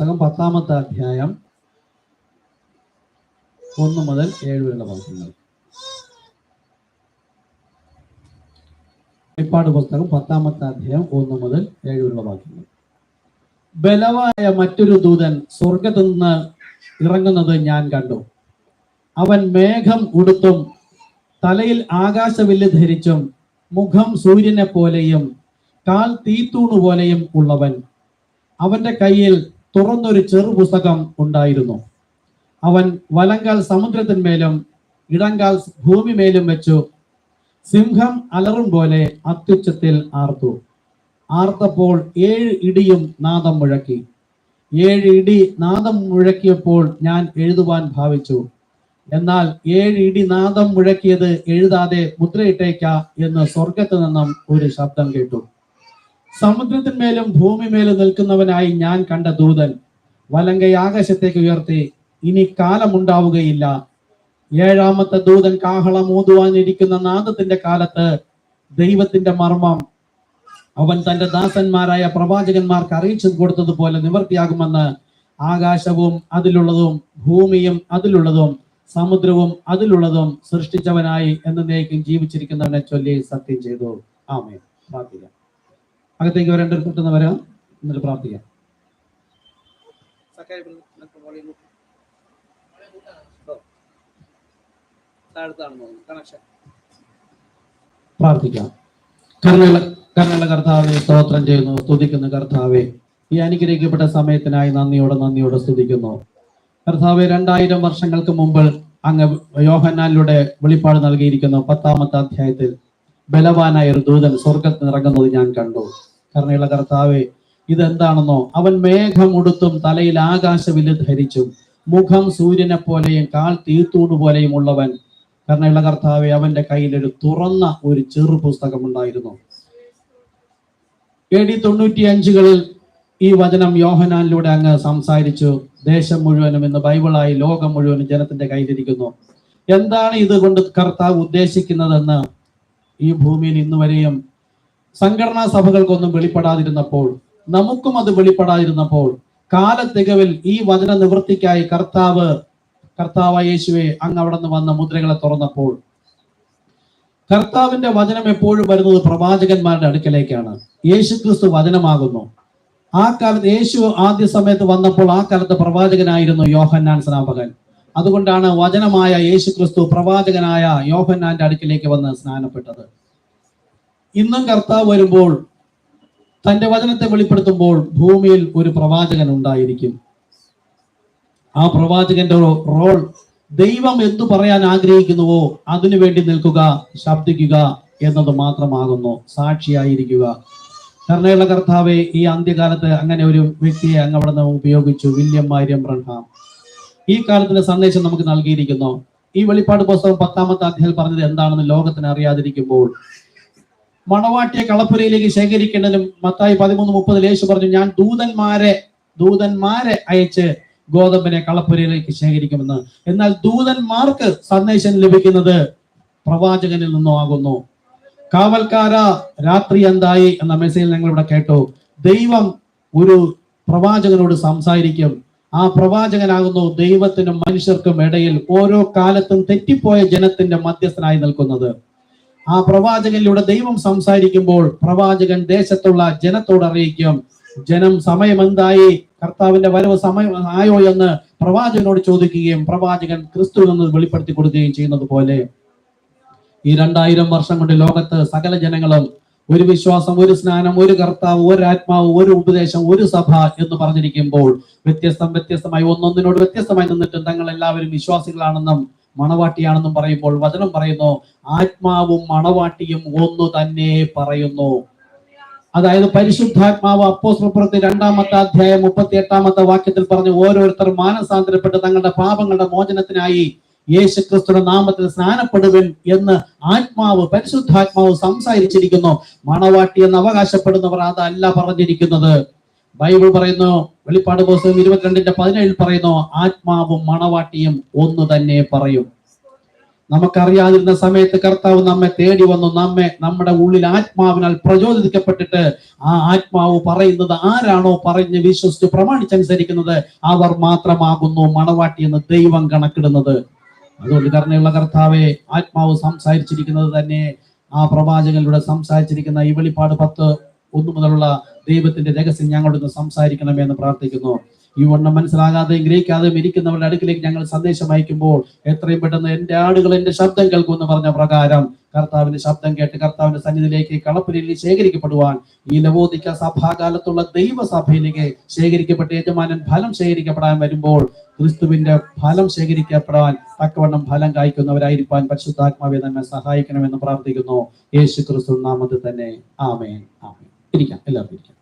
പുസ്തകം 10-ാമത്തെ അധ്യായം 1 മുതൽ 7 വരെയുള്ള വാക്യങ്ങൾ. വെളിപ്പാട് പുസ്തകം 10-ാമത്തെ അധ്യായം 1 മുതൽ 7 വരെയുള്ള വാക്യങ്ങൾ. ബലവായ മറ്റൊരു ദൂതൻ സ്വർഗത്തു നിന്ന് ഇറങ്ങുന്നത് ഞാൻ കണ്ടു. അവൻ മേഘം ഉടുത്തും തലയിൽ ആകാശവില്ല് ധരിച്ചും മുഖം സൂര്യനെ പോലെയും കാൽ തീത്തൂണു പോലെയും ഉള്ളവൻ. അവന്റെ കയ്യിൽ തുറന്നൊരു ചെറുപുസ്തകം ഉണ്ടായിരുന്നു. അവൻ വലങ്കാൽ സമുദ്രത്തിന്മേലും ഇടങ്കാൽ ഭൂമിമേലും വെച്ചു സിംഹം അലറും പോലെ അത്യുച്ചത്തിൽ ആർത്തു. ആർത്തപ്പോൾ 7 ഇടിയും നാദം മുഴക്കി. 7 ഇടി നാദം മുഴക്കിയപ്പോൾ ഞാൻ എഴുതുവാൻ ഭാവിച്ചു. എന്നാൽ 7 ഇടി നാദം മുഴക്കിയത് എഴുതാതെ മുദ്രയിട്ടേക്ക എന്ന് സ്വർഗത്തു നിന്നും ഒരു ശബ്ദം കേട്ടു. സമുദ്രത്തിന്മേലും ഭൂമിമേലും നിൽക്കുന്നവനായി ഞാൻ കണ്ട ദൂതൻ വലങ്കൈ ആകാശത്തേക്ക് ഉയർത്തി, ഇനി കാലമുണ്ടാവുകയില്ല. 7-ാമത്തെ ദൂതൻ കാഹളം ഊതുവാനിരിക്കുന്ന നാദത്തിന്റെ കാലത്ത് ദൈവത്തിന്റെ മർമ്മം അവൻ തന്റെ ദാസന്മാരായ പ്രവാചകന്മാർക്ക് അറിയിച്ചു കൊടുത്തതുപോലെ നിവർത്തിയാകുമെന്ന് ആകാശവും അതിലുള്ളതും ഭൂമിയും അതിലുള്ളതും സമുദ്രവും അതിലുള്ളതും സൃഷ്ടിച്ചവനായി എന്നേക്കും ജീവിച്ചിരിക്കുന്നവനെ ചൊല്ലി സത്യം ചെയ്തു. ആമേൻ. പ്രാർത്ഥിക്കാം. അകത്തേക്ക് വരേണ്ട പെട്ടെന്ന് വരാം. എന്നിട്ട് പ്രാർത്ഥിക്കാം. പ്രാർത്ഥിക്കാം. കരുണയുള്ള കർത്താവെ, സ്തോത്രം ചെയ്യുന്നു, സ്തുതിക്കുന്നു. കർത്താവെ, ഈ അനുഗ്രഹിക്കപ്പെട്ട സമയത്തിനായി നന്ദിയോടെ സ്തുതിക്കുന്നു. കർത്താവെ, 2000 വർഷങ്ങൾക്ക് മുമ്പ് അങ്ങ് യോഹന്നാനിലൂടെ വെളിപ്പാട് നൽകിയിരിക്കുന്നു. 10-ാമത്തെ അധ്യായത്തിൽ ബലവാനായ ഒരു ദൂതൻ സ്വർഗത്തിൽ ഇറങ്ങുന്നത് ഞാൻ കണ്ടു. കരുണയുള്ള കർത്താവെ, ഇതെന്താണെന്നോ? അവൻ മേഘം ഉടുത്തും തലയിൽ ആകാശവില്ല് ധരിച്ചും മുഖം സൂര്യനെ പോലെയും കാൽ തീത്തൂണ് പോലെയും ഉള്ളവൻ. കരുണയുള്ള കർത്താവെ, അവന്റെ കയ്യിൽ ഒരു തുറന്ന ഒരു ചെറു പുസ്തകം ഉണ്ടായിരുന്നു. AD 95-കളിൽ ഈ വചനം യോഹന്നാനിലൂടെ അങ്ങ് സംസാരിച്ചു. ദേശം മുഴുവനും ഇന്ന് ബൈബിളായി ലോകം മുഴുവനും ജനത്തിന്റെ കയ്യിലിരിക്കുന്നു. എന്താണ് ഇതുകൊണ്ട് കർത്താവ് ഉദ്ദേശിക്കുന്നതെന്ന് ഈ ഭൂമിയിൽ ഇന്ന് വരെയും സംഘടനാ സഭകൾക്കൊന്നും വെളിപ്പെടാതിരുന്നപ്പോൾ, നമുക്കും അത് വെളിപ്പെടാതിരുന്നപ്പോൾ, കാലത്തികവിൽ ഈ വചന നിവൃത്തിക്കായി കർത്താവായ യേശുവെ അങ്ങ് അവിടെ നിന്ന് വന്ന മുദ്രകളെ തുറന്നപ്പോൾ, കർത്താവിന്റെ വചനം എപ്പോഴും വരുന്നത് പ്രവാചകന്മാരുടെ അടുക്കലേക്കാണ്. യേശു ക്രിസ്തു വചനമാകുന്നു. ആ കാലത്ത് യേശു ആദ്യ സമയത്ത് വന്നപ്പോൾ ആ കാലത്ത് പ്രവാചകനായിരുന്നു യോഹന്നാൻ സ്നാപകൻ. അതുകൊണ്ടാണ് വചനമായ യേശു ക്രിസ്തു പ്രവാചകനായ യോഹന്നാന്റെ അടുക്കിലേക്ക് വന്ന് സ്നാനപ്പെട്ടത്. ഇന്നും കർത്താവ് വരുമ്പോൾ, തന്റെ വചനത്തെ വെളിപ്പെടുത്തുമ്പോൾ ഭൂമിയിൽ ഒരു പ്രവാചകൻ ഉണ്ടായിരിക്കും. ആ പ്രവാചകന്റെ റോൾ ദൈവം എന്തു പറയാൻ ആഗ്രഹിക്കുന്നുവോ അതിനുവേണ്ടി നിൽക്കുക, ശബ്ദിക്കുക എന്നത് മാത്രമാകുന്നു. സാക്ഷിയായിരിക്കുക. കരുണയുള്ള കർത്താവെ, ഈ അന്ത്യകാലത്ത് അങ്ങനെ ഒരു വ്യക്തിയെ അങ്ങ് അവിടെ നിന്ന് ഉപയോഗിച്ചു. വില്യം മരിയം ബ്രഹാം ഈ കാലത്തിന്റെ സന്ദേശം നമുക്ക് നൽകിയിരിക്കുന്നു. ഈ വെളിപ്പാട് പുസ്തകം 10-ാമത്തെ അധ്യായം പറഞ്ഞത് എന്താണെന്ന് ലോകത്തിന് അറിയാതിരിക്കുമ്പോൾ, മണവാട്ടിയെ കളപ്പുരയിലേക്ക് ശേഖരിക്കേണ്ടതിനും മത്തായി 13:30 യേശു പറഞ്ഞു, ഞാൻ ദൂതന്മാരെ അയച്ച് ഗോതമ്പിനെ കളപ്പുരയിലേക്ക് ശേഖരിക്കുമെന്ന്. എന്നാൽ ദൂതന്മാർക്ക് സന്ദേശം ലഭിക്കുന്നത് പ്രവാചകനിൽ നിന്നും ആകുന്നു. കാവൽക്കാര, രാത്രി എന്തായി എന്ന മെസ്സേജ് ഞങ്ങൾ ഇവിടെ കേട്ടു. ദൈവം ഒരു പ്രവാചകനോട് സംസാരിക്കും. ആ പ്രവാചകനാകുന്നു ദൈവത്തിനും മനുഷ്യർക്കും ഇടയിൽ ഓരോ കാലത്തും തെറ്റിപ്പോയ ജനത്തിന്റെ മധ്യസ്ഥനായി നിൽക്കുന്നത്. ആ പ്രവാചകനിലൂടെ ദൈവം സംസാരിക്കുമ്പോൾ പ്രവാചകൻ ദേശത്തുള്ള ജനത്തോട് അറിയിക്കും. ജനം സമയം എന്തായി, കർത്താവിന്റെ വരവ് സമയം ആയോ എന്ന് പ്രവാചകനോട് ചോദിക്കുകയും പ്രവാചകൻ ക്രിസ്തു എന്ന് വെളിപ്പെടുത്തി കൊടുക്കുകയും ചെയ്യുന്നത് പോലെ ഈ 2000 വർഷം കൊണ്ട് ലോകത്ത് സകല ജനങ്ങളും ഒരു വിശ്വാസം, ഒരു സ്നാനം, ഒരു കർത്താവ്, ഒരു ആത്മാവ്, ഒരു ഉപദേശം, ഒരു സഭ എന്ന് പറഞ്ഞിരിക്കുമ്പോൾ വ്യത്യസ്തമായി ഒന്നൊന്നിനോട് വ്യത്യസ്തമായി നിന്നിട്ടും തങ്ങൾ എല്ലാവരും വിശ്വാസികളാണെന്നും മണവാട്ടിയാണെന്നും പറയുമ്പോൾ വചനം പറയുന്നു, ആത്മാവും മണവാട്ടിയും ഒന്നു തന്നെ പറയുന്നു. അതായത് പരിശുദ്ധാത്മാവ് അപ്പോസ്തലപ്രവൃത്തി 2-ാമത്തെ അധ്യായം 38-ാമത്തെ വാക്യത്തിൽ പറഞ്ഞു, ഓരോരുത്തർ മാനസാന്തരപ്പെട്ട് തങ്ങളുടെ പാപങ്ങളുടെ മോചനത്തിനായി യേശുക്രിസ്തുവിന്റെ നാമത്തിൽ സ്നാനപ്പെടുവൻ എന്ന് പരിശുദ്ധാത്മാവ് സംസാരിച്ചിരിക്കുന്നു. മണവാട്ടി എന്ന് അവകാശപ്പെടുന്നവർ അതല്ല പറഞ്ഞിരിക്കുന്നത്. ബൈബിൾ പറയുന്നു, വെളിപ്പാട് പുസ്തകം 22:17 പറയുന്നു, ആത്മാവും മണവാട്ടിയും ഒന്നു തന്നെ പറയും. നമുക്കറിയാതിരുന്ന സമയത്ത് കർത്താവ് നമ്മെ തേടി വന്നു, നമ്മുടെ ഉള്ളിൽ ആത്മാവിനാൽ പ്രചോദിപ്പിക്കപ്പെട്ടിട്ട് ആ ആത്മാവ് പറയുന്നത് ആരാണോ പറഞ്ഞ് വിശ്വസിച്ച് പ്രമാണിച്ചനുസരിക്കുന്നത് അവർ മാത്രമാകുന്നു മണവാട്ടി എന്ന് ദൈവം കണക്കിടുന്നത്. അതുകൊണ്ട് കരുണയുള്ള കർത്താവെ, ആത്മാവ് സംസാരിച്ചിരിക്കുന്നത് തന്നെ ആ പ്രവാചകനിലൂടെ സംസാരിച്ചിരിക്കുന്ന ഈ വെളിപ്പാട് 10:1 മുതലുള്ള ദൈവത്തിന്റെ രഹസ്യം ഞങ്ങളോട് സംസാരിക്കണമെന്ന് പ്രാർത്ഥിക്കുന്നു. ഈ വണ്ണം മനസ്സിലാകാതെയും ഗ്രഹിക്കാതെയും ഇരിക്കുന്നവരുടെ അടുക്കിലേക്ക് ഞങ്ങൾ സന്ദേശം അയക്കുമ്പോൾ എത്രയും പെട്ടെന്ന് എന്റെ ആടുകൾ എന്റെ ശബ്ദം കേൾക്കുമെന്ന് പറഞ്ഞ പ്രകാരം കർത്താവിന്റെ ശബ്ദം കേട്ട് കർത്താവിന്റെ സന്നിധിയിലേക്ക് കളപ്പുരയിൽ ശേഖരിക്കപ്പെടുവാൻ ഈ ലവോദിക്ക സഭാകാലത്തുള്ള ദൈവസഭയിലേക്ക് ശേഖരിക്കപ്പെട്ട യജമാനൻ ഫലം ശേഖരിക്കപ്പെടാൻ വരുമ്പോൾ ക്രിസ്തുവിന്റെ ഫലം ശേഖരിക്കപ്പെടാൻ തക്കവണ്ണം ഫലം കായ്ക്കുന്നവരായിരിക്കാൻ പരിശുദ്ധാത്മാവെ നമ്മെ സഹായിക്കണമെന്ന് പ്രാർത്ഥിക്കുന്നു. യേശു ക്രിസ്തു നാമത്തിൽ തന്നെ ആമേൻ. ആമേൻ. ഇരിക്കാം, എല്ലാവർക്കും ഇരിക്കാം.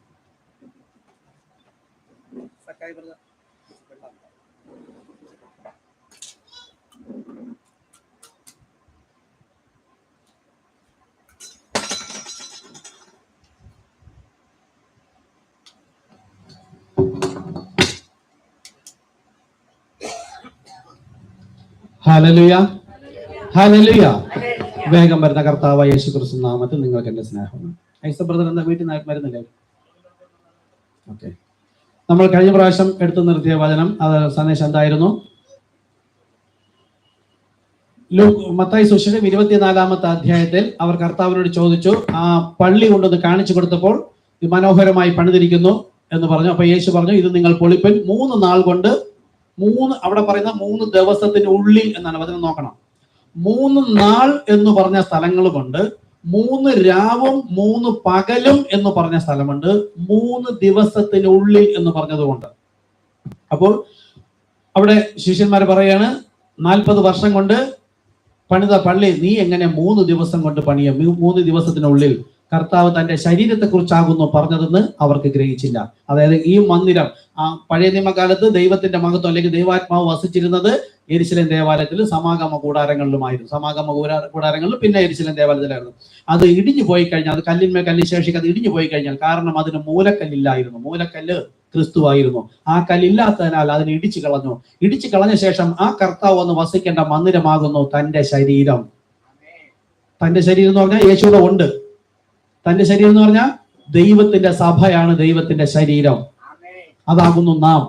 Hallelujah, hallelujah. വേഗം വരുന്ന കർത്താവായ യേശു ക്രിസ്തു നാമത്തിൽ നിങ്ങൾക്ക് എന്റെ സ്നേഹം. ഐസ ബ്രദർ എന്താ വീട്ടിൽ നിന്ന് വരുന്നില്ലേ? ഓക്കെ. നമ്മൾ കഴിഞ്ഞ പ്രാവശ്യം എടുത്തു നിർത്തിയ വചനം, അത് സന്ദേശം എന്തായിരുന്നു? മത്തായി സുവിശേഷം 24-ാമത്തെ അധ്യായത്തിൽ അവർ കർത്താവിനോട് ചോദിച്ചു, ആ പള്ളി കൊണ്ടൊന്ന് കാണിച്ചു കൊടുത്തപ്പോൾ മനോഹരമായി പണിതിരിക്കുന്നു എന്ന് പറഞ്ഞു. അപ്പൊ യേശു പറഞ്ഞു, ഇത് നിങ്ങൾ പൊളിപ്പൻ, 3 നാൾ കൊണ്ട്, അവിടെ പറയുന്ന 3 ദിവസത്തിനുള്ളിൽ എന്നാണ് വചനം. നോക്കണം, 3 നാൾ എന്ന് പറഞ്ഞ സ്ഥലങ്ങളുമുണ്ട്, 3 രാവും 3 പകലും എന്ന് പറഞ്ഞ സ്ഥലമുണ്ട്, 3 ദിവസത്തിനുള്ളിൽ എന്ന് പറഞ്ഞതുകൊണ്ട്. അപ്പോൾ അവിടെ ശിഷ്യന്മാർ പറയാണ്, 40 വർഷം കൊണ്ട് പണിത പള്ളി നീ എങ്ങനെ 3 ദിവസം കൊണ്ട് പണിയും? 3 ദിവസത്തിനുള്ളിൽ. കർത്താവ് തന്റെ ശരീരത്തെ കുറിച്ചാകുന്നു പറഞ്ഞതെന്ന് അവർക്ക് ഗ്രഹിച്ചില്ല. അതായത് ഈ മന്ദിരം, ആ പഴയ നിയമകാലത്ത് ദൈവത്തിന്റെ മഹത്വം അല്ലെങ്കിൽ ദൈവാത്മാവ് വസിച്ചിരുന്നത് യെരുശലേം ദേവാലയത്തിൽ സമാഗമ കൂടാരങ്ങളിലുമായിരുന്നു. സമാഗമ കൂടാരങ്ങളിലും പിന്നെ യെരുശലേം ദേവാലയത്തിലായിരുന്നു. അത് ഇടിഞ്ഞു പോയി കഴിഞ്ഞാൽ, അത് കല്ലിന്മേൽ കല്ലിന് ശേഷിക്ക് അത് ഇടിഞ്ഞു പോയി കഴിഞ്ഞാൽ, കാരണം അതിന് മൂലക്കല്ലില്ലായിരുന്നു. മൂലക്കല്ല് ക്രിസ്തുവായിരുന്നു. ആ കല്ലില്ലാത്തതിനാൽ അതിനെ ഇടിച്ചു കളഞ്ഞു. ഇടിച്ചു കളഞ്ഞ ശേഷം ആ കർത്താവ് വന്ന് വസിക്കേണ്ട മന്ദിരമാകുന്നു തന്റെ ശരീരം. തന്റെ ശരീരം എന്ന് പറഞ്ഞാൽ യേശുവിടെ ഉണ്ട്. തന്റെ ശരീരം എന്ന് പറഞ്ഞാൽ ദൈവത്തിന്റെ സഭയാണ്, ദൈവത്തിന്റെ ശരീരം. അതാകുന്നു നാം.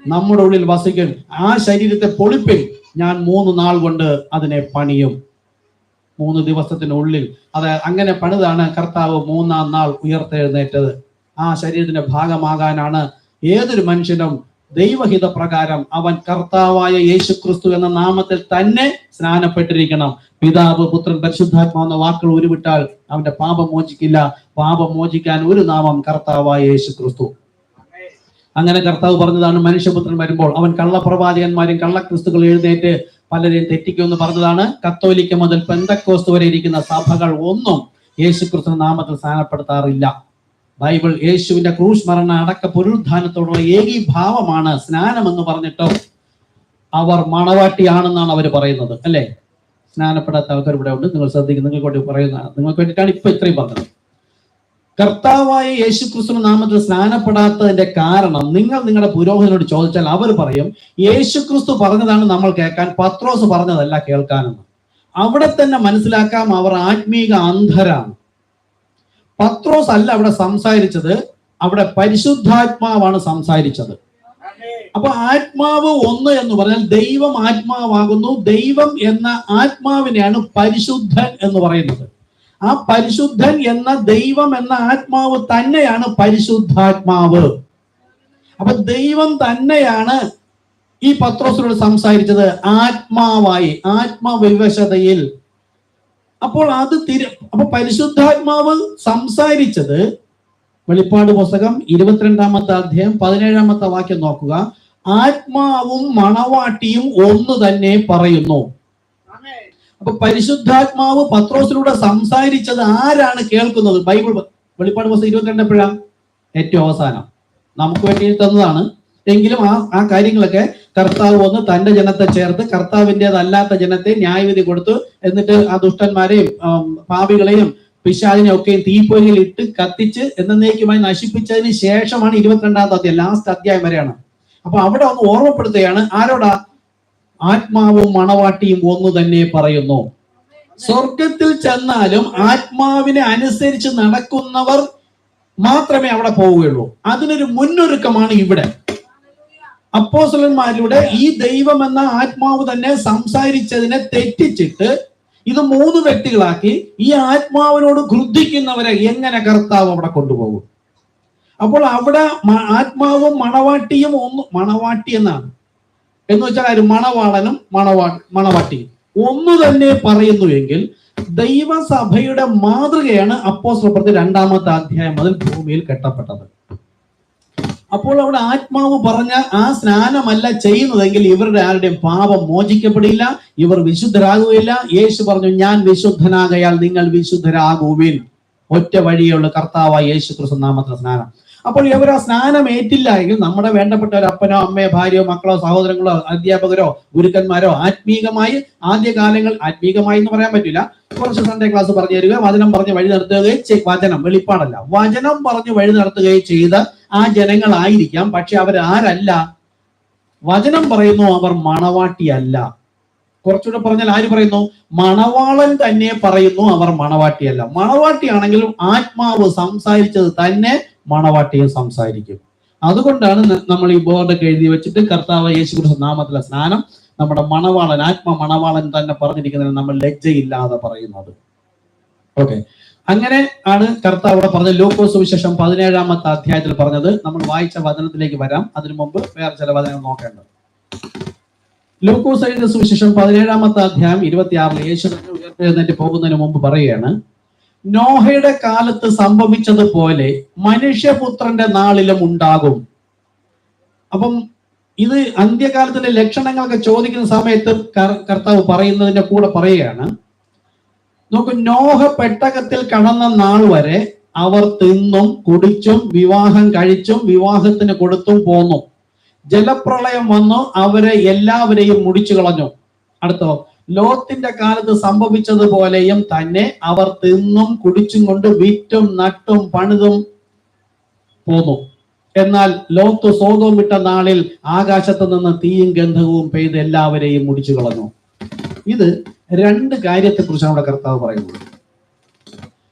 നമ്മുടെ ഉള്ളിൽ വസിക്കും. ആ ശരീരത്തെ പൊളിപ്പിൽ ഞാൻ 3 നാൾ കൊണ്ട് അതിനെ പണിയും. 3 ദിവസത്തിനുള്ളിൽ. അത് അങ്ങനെ പണിതാണ് കർത്താവ് 3-ാം നാൾ ഉയർത്തെഴുന്നേറ്റത്. ആ ശരീരത്തിന്റെ ഭാഗമാകാനാണ് ഏതൊരു മനുഷ്യനും ദൈവഹിത പ്രകാരം അവൻ കർത്താവായ യേശു ക്രിസ്തു എന്ന നാമത്തിൽ തന്നെ സ്നാനപ്പെട്ടിരിക്കണം. പിതാവ്, പുത്രൻ, പരിശുദ്ധാത്മാ എന്ന വാക്കുകൾ ഉരുവിട്ടാൽ അവന്റെ പാപം മോചിക്കില്ല. പാപം മോചിക്കാൻ ഒരു നാമം, കർത്താവായ യേശു ക്രിസ്തു. അങ്ങനെ കർത്താവ് പറഞ്ഞതാണ്, മനുഷ്യപുത്രൻ വരുമ്പോൾ അവൻ കള്ളപ്രവാചകന്മാരും കള്ളക്രിസ്തുക്കൾ എഴുന്നേറ്റ് പലരെയും തെറ്റിക്കുമെന്ന് പറഞ്ഞതാണ്. കത്തോലിക്ക മുതൽ പെന്തക്കോസ്ത് വരെ ഇരിക്കുന്ന സഭകൾ ഒന്നും യേശു ക്രിസ്തു നാമത്തിൽ സ്നാനപ്പെടുത്താറില്ല. ബൈബിൾ യേശുവിന്റെ ക്രൂശ് മരണ അടക്ക പുനരുത്ഥാനത്തോടുള്ള ഏകീഭാവമാണ് സ്നാനം എന്ന് പറഞ്ഞിട്ടോ അവർ മണവാട്ടിയാണെന്നാണ് അവർ പറയുന്നത്, അല്ലെ? സ്നാനപ്പെടാത്ത ആൾക്കാർ ഇവിടെ ഉണ്ട്, നിങ്ങൾ ശ്രദ്ധിക്കും. നിങ്ങൾക്ക് പറയുന്നതാണ്, നിങ്ങൾക്ക് വേണ്ടിയിട്ടാണ് ഇപ്പൊ ഇത്രയും പറഞ്ഞത്. കർത്താവായ യേശു ക്രിസ്തു നാമത്തിൽ സ്നാനപ്പെടാത്തതിന്റെ കാരണം നിങ്ങളുടെ പുരോഹിതനോട് ചോദിച്ചാൽ അവർ പറയും, യേശു ക്രിസ്തു പറഞ്ഞതാണ് നമ്മൾ കേൾക്കാൻ, പത്രോസ് പറഞ്ഞതല്ല കേൾക്കാനെന്ന്. അവിടെ തന്നെ മനസ്സിലാക്കാം അവർ ആത്മീക അന്ധരാണ്. പത്രോസ് അല്ല അവിടെ സംസാരിച്ചത്, അവിടെ പരിശുദ്ധാത്മാവാണ് സംസാരിച്ചത്. അപ്പൊ ആത്മാവ് ഒന്ന് എന്ന് പറഞ്ഞാൽ ദൈവം ആത്മാവാകുന്നു. ദൈവം എന്ന ആത്മാവിനെയാണ് പരിശുദ്ധൻ എന്ന് പറയുന്നത്. ആ പരിശുദ്ധൻ എന്ന ദൈവം എന്ന ആത്മാവ് തന്നെയാണ് പരിശുദ്ധാത്മാവ്. അപ്പൊ ദൈവം തന്നെയാണ് ഈ പത്രോസിനോട് സംസാരിച്ചത് ആത്മാവായി, ആത്മവിവശതയിൽ. അപ്പോൾ അപ്പൊ പരിശുദ്ധാത്മാവ് സംസാരിച്ചത്, വെളിപ്പാട് പുസ്തകം 22-ാമത്തെ അധ്യായം 17-ാമത്തെ വാക്യം നോക്കുക. ആത്മാവും മണവാട്ടിയും ഒന്ന് തന്നെ പറയുന്നു. അപ്പൊ പരിശുദ്ധാത്മാവ് പത്രോസിലൂടെ സംസാരിച്ചത് ആരാണ് കേൾക്കുന്നത്? ബൈബിൾ വെളിപ്പാട് പുസ്തകം 22 എപ്പോഴാണ്? ഏറ്റവും അവസാനം നമുക്ക് വേണ്ടി തന്നതാണ്. എങ്കിലും ആ കാര്യങ്ങളൊക്കെ കർത്താവ് വന്ന് തന്റെ ജനത്തെ ചേർത്ത് കർത്താവിൻ്റെതല്ലാത്ത ജനത്തെ ന്യായവിധി കൊടുത്തു. എന്നിട്ട് ആ ദുഷ്ടന്മാരെയും പാപികളെയും പിശാചിനെ ഒക്കെയും തീപ്പൊരിയിൽ ഇട്ട് കത്തിച്ച് എന്നേക്കുമായി നശിപ്പിച്ചതിന് ശേഷമാണ് 22-ാമത്തെ അധ്യായം, ലാസ്റ്റ് അധ്യായം വരെയാണ്. അപ്പൊ അവിടെ ഒന്ന് ഓർമ്മപ്പെടുത്തുകയാണ്. ആരോടാ? ആത്മാവും മണവാട്ടിയും ഒന്ന് തന്നെ പറയുന്നു. സ്വർഗത്തിൽ ചെന്നാലും ആത്മാവിനെ അനുസരിച്ച് നടക്കുന്നവർ മാത്രമേ അവിടെ പോവുകയുള്ളൂ. അതിനൊരു മുന്നൊരുക്കമാണ് ഇവിടെ. അപ്പോസ്തലന്മാരിലൂടെ ഈ ദൈവം എന്ന ആത്മാവ് തന്നെ സംസാരിച്ചതിനെ തെറ്റിച്ചിട്ട് ഇത് 3 വ്യക്തികളാക്കി ഈ ആത്മാവിനോട് ക്രുദ്ധിക്കുന്നവരെ എങ്ങനെ കർത്താവ് അവിടെ കൊണ്ടുപോകും? അപ്പോൾ അവിടെ ആത്മാവും മണവാട്ടിയും ഒന്ന്, മണവാട്ടി എന്നാണ് എന്ന് വെച്ചാൽ മണവാളനും മണവാട്ടിയും ഒന്ന് തന്നെ പറയുന്നുവെങ്കിൽ ദൈവസഭയുടെ മാതൃകയാണ് അപ്പോസ്തലപ്രവൃത്തി 2-ാമത്തെ അധ്യായം മുതൽ ഭൂമിയിൽ കെട്ടപ്പെട്ടത്. അപ്പോൾ അവിടെ ആത്മാവ് പറഞ്ഞ ആ സ്നാനമല്ല ചെയ്യുന്നതെങ്കിൽ ഇവരുടെ ആരുടെയും പാപം മോചിക്കപ്പെടില്ല, ഇവർ വിശുദ്ധരാകുകയില്ല. യേശു പറഞ്ഞു, ഞാൻ വിശുദ്ധനാകയാൽ നിങ്ങൾ വിശുദ്ധരാകുവിൻ. ഒറ്റ വഴിയുള്ള കർത്താവായ യേശു ക്രിസ്തു നാമത്തിലെ സ്നാനം. അപ്പോൾ ഇവർ ആ സ്നാനം ഏറ്റില്ല എങ്കിൽ നമ്മുടെ വേണ്ടപ്പെട്ട ഒരു അപ്പനോ അമ്മയോ ഭാര്യയോ മക്കളോ സഹോദരങ്ങളോ അധ്യാപകരോ ഗുരുക്കന്മാരോ ആത്മീകമായി ആദ്യകാലങ്ങൾ, ആത്മീകമായി എന്ന് പറയാൻ പറ്റില്ല, കുറച്ച് സൺഡേ ക്ലാസ് പറഞ്ഞു തരിക, വചനം പറഞ്ഞ് വഴി നടത്തുകയും വചനം വെളിപ്പാടല്ല, വചനം പറഞ്ഞു വഴി നടത്തുകയും ചെയ്ത ആ ജനങ്ങളായിരിക്കാം. പക്ഷെ അവർ ആരല്ല? വചനം പറയുന്നു അവർ മണവാട്ടിയല്ല. കുറച്ചുകൂടെ പറഞ്ഞാൽ ആര് പറയുന്നു? മണവാളൻ തന്നെ പറയുന്നു അവർ മണവാട്ടിയല്ല. മണവാട്ടിയാണെങ്കിലും ആത്മാവ് സംസാരിച്ചത് തന്നെ മണവാട്ടിയും സംസാരിക്കും. അതുകൊണ്ടാണ് നമ്മൾ ഈ ബോർഡൊക്കെ എഴുതി വെച്ചിട്ട് കർത്താവ് യേശു ക്രിസ്തു നാമത്തിലെ സ്നാനം നമ്മുടെ മണവാളൻ, ആത്മ മണവാളൻ തന്നെ പറഞ്ഞിരിക്കുന്നതിന് നമ്മൾ ലജ്ജയില്ലാതെ പറയുന്നത്. ഓക്കെ, അങ്ങനെ ആണ് കർത്താവ് ഇവിടെ പറഞ്ഞത്. ലൂക്കോസ് സുവിശേഷം 17-ാമത്തെ അധ്യായത്തിൽ പറഞ്ഞത്. നമ്മൾ വായിച്ച വചനത്തിലേക്ക് വരാം. അതിനു മുമ്പ് വേറെ ചില വചനങ്ങൾ നോക്കേണ്ടത്. ലൂക്കോസ് എഴുതിയ സുവിശേഷം 17-ാമത്തെ അധ്യായം 26 യേശു ഉയർത്തെഴുന്നേറ്റ് പോകുന്നതിന് മുമ്പ് പറയുകയാണ്, നോഹയുടെ കാലത്ത് സംഭവിച്ചതുപോലെ മനുഷ്യപുത്രന്റെ നാളിലും ഉണ്ടാകും. അപ്പം ഇത് അന്ത്യകാലത്തിന്റെ ലക്ഷണങ്ങളൊക്കെ ചോദിക്കുന്ന സമയത്ത് കർത്താവ് പറയുന്നതിന്റെ കൂടെ പറയുകയാണ്, നോക്കൂ, നോഹ പെട്ടകത്തിൽ കടന്ന നാൾ വരെ അവർ തിന്നും കുടിച്ചും വിവാഹം കഴിച്ചും വിവാഹത്തിന് കൊടുത്തും പോന്നു. ജലപ്രളയം വന്നു അവരെ എല്ലാവരെയും മുടിച്ചു കളഞ്ഞു. അടുത്തോ, ലോത്തിന്റെ കാലത്ത് സംഭവിച്ചതുപോലെയും തന്നെ അവർ തിന്നും കുടിച്ചും കൊണ്ട് വിറ്റും നട്ടും പണിതും പോന്നു. എന്നാൽ ലോത്ത് സോദോം വിട്ട നാളിൽ ആകാശത്ത് നിന്ന് തീയും ഗന്ധവും പെയ്ത് എല്ലാവരെയും മുടിച്ചു കളഞ്ഞു. ഇത് 2 കാര്യത്തെ കുറിച്ചാണ് ഇവിടെ കർത്താവ് പറയുന്നത്.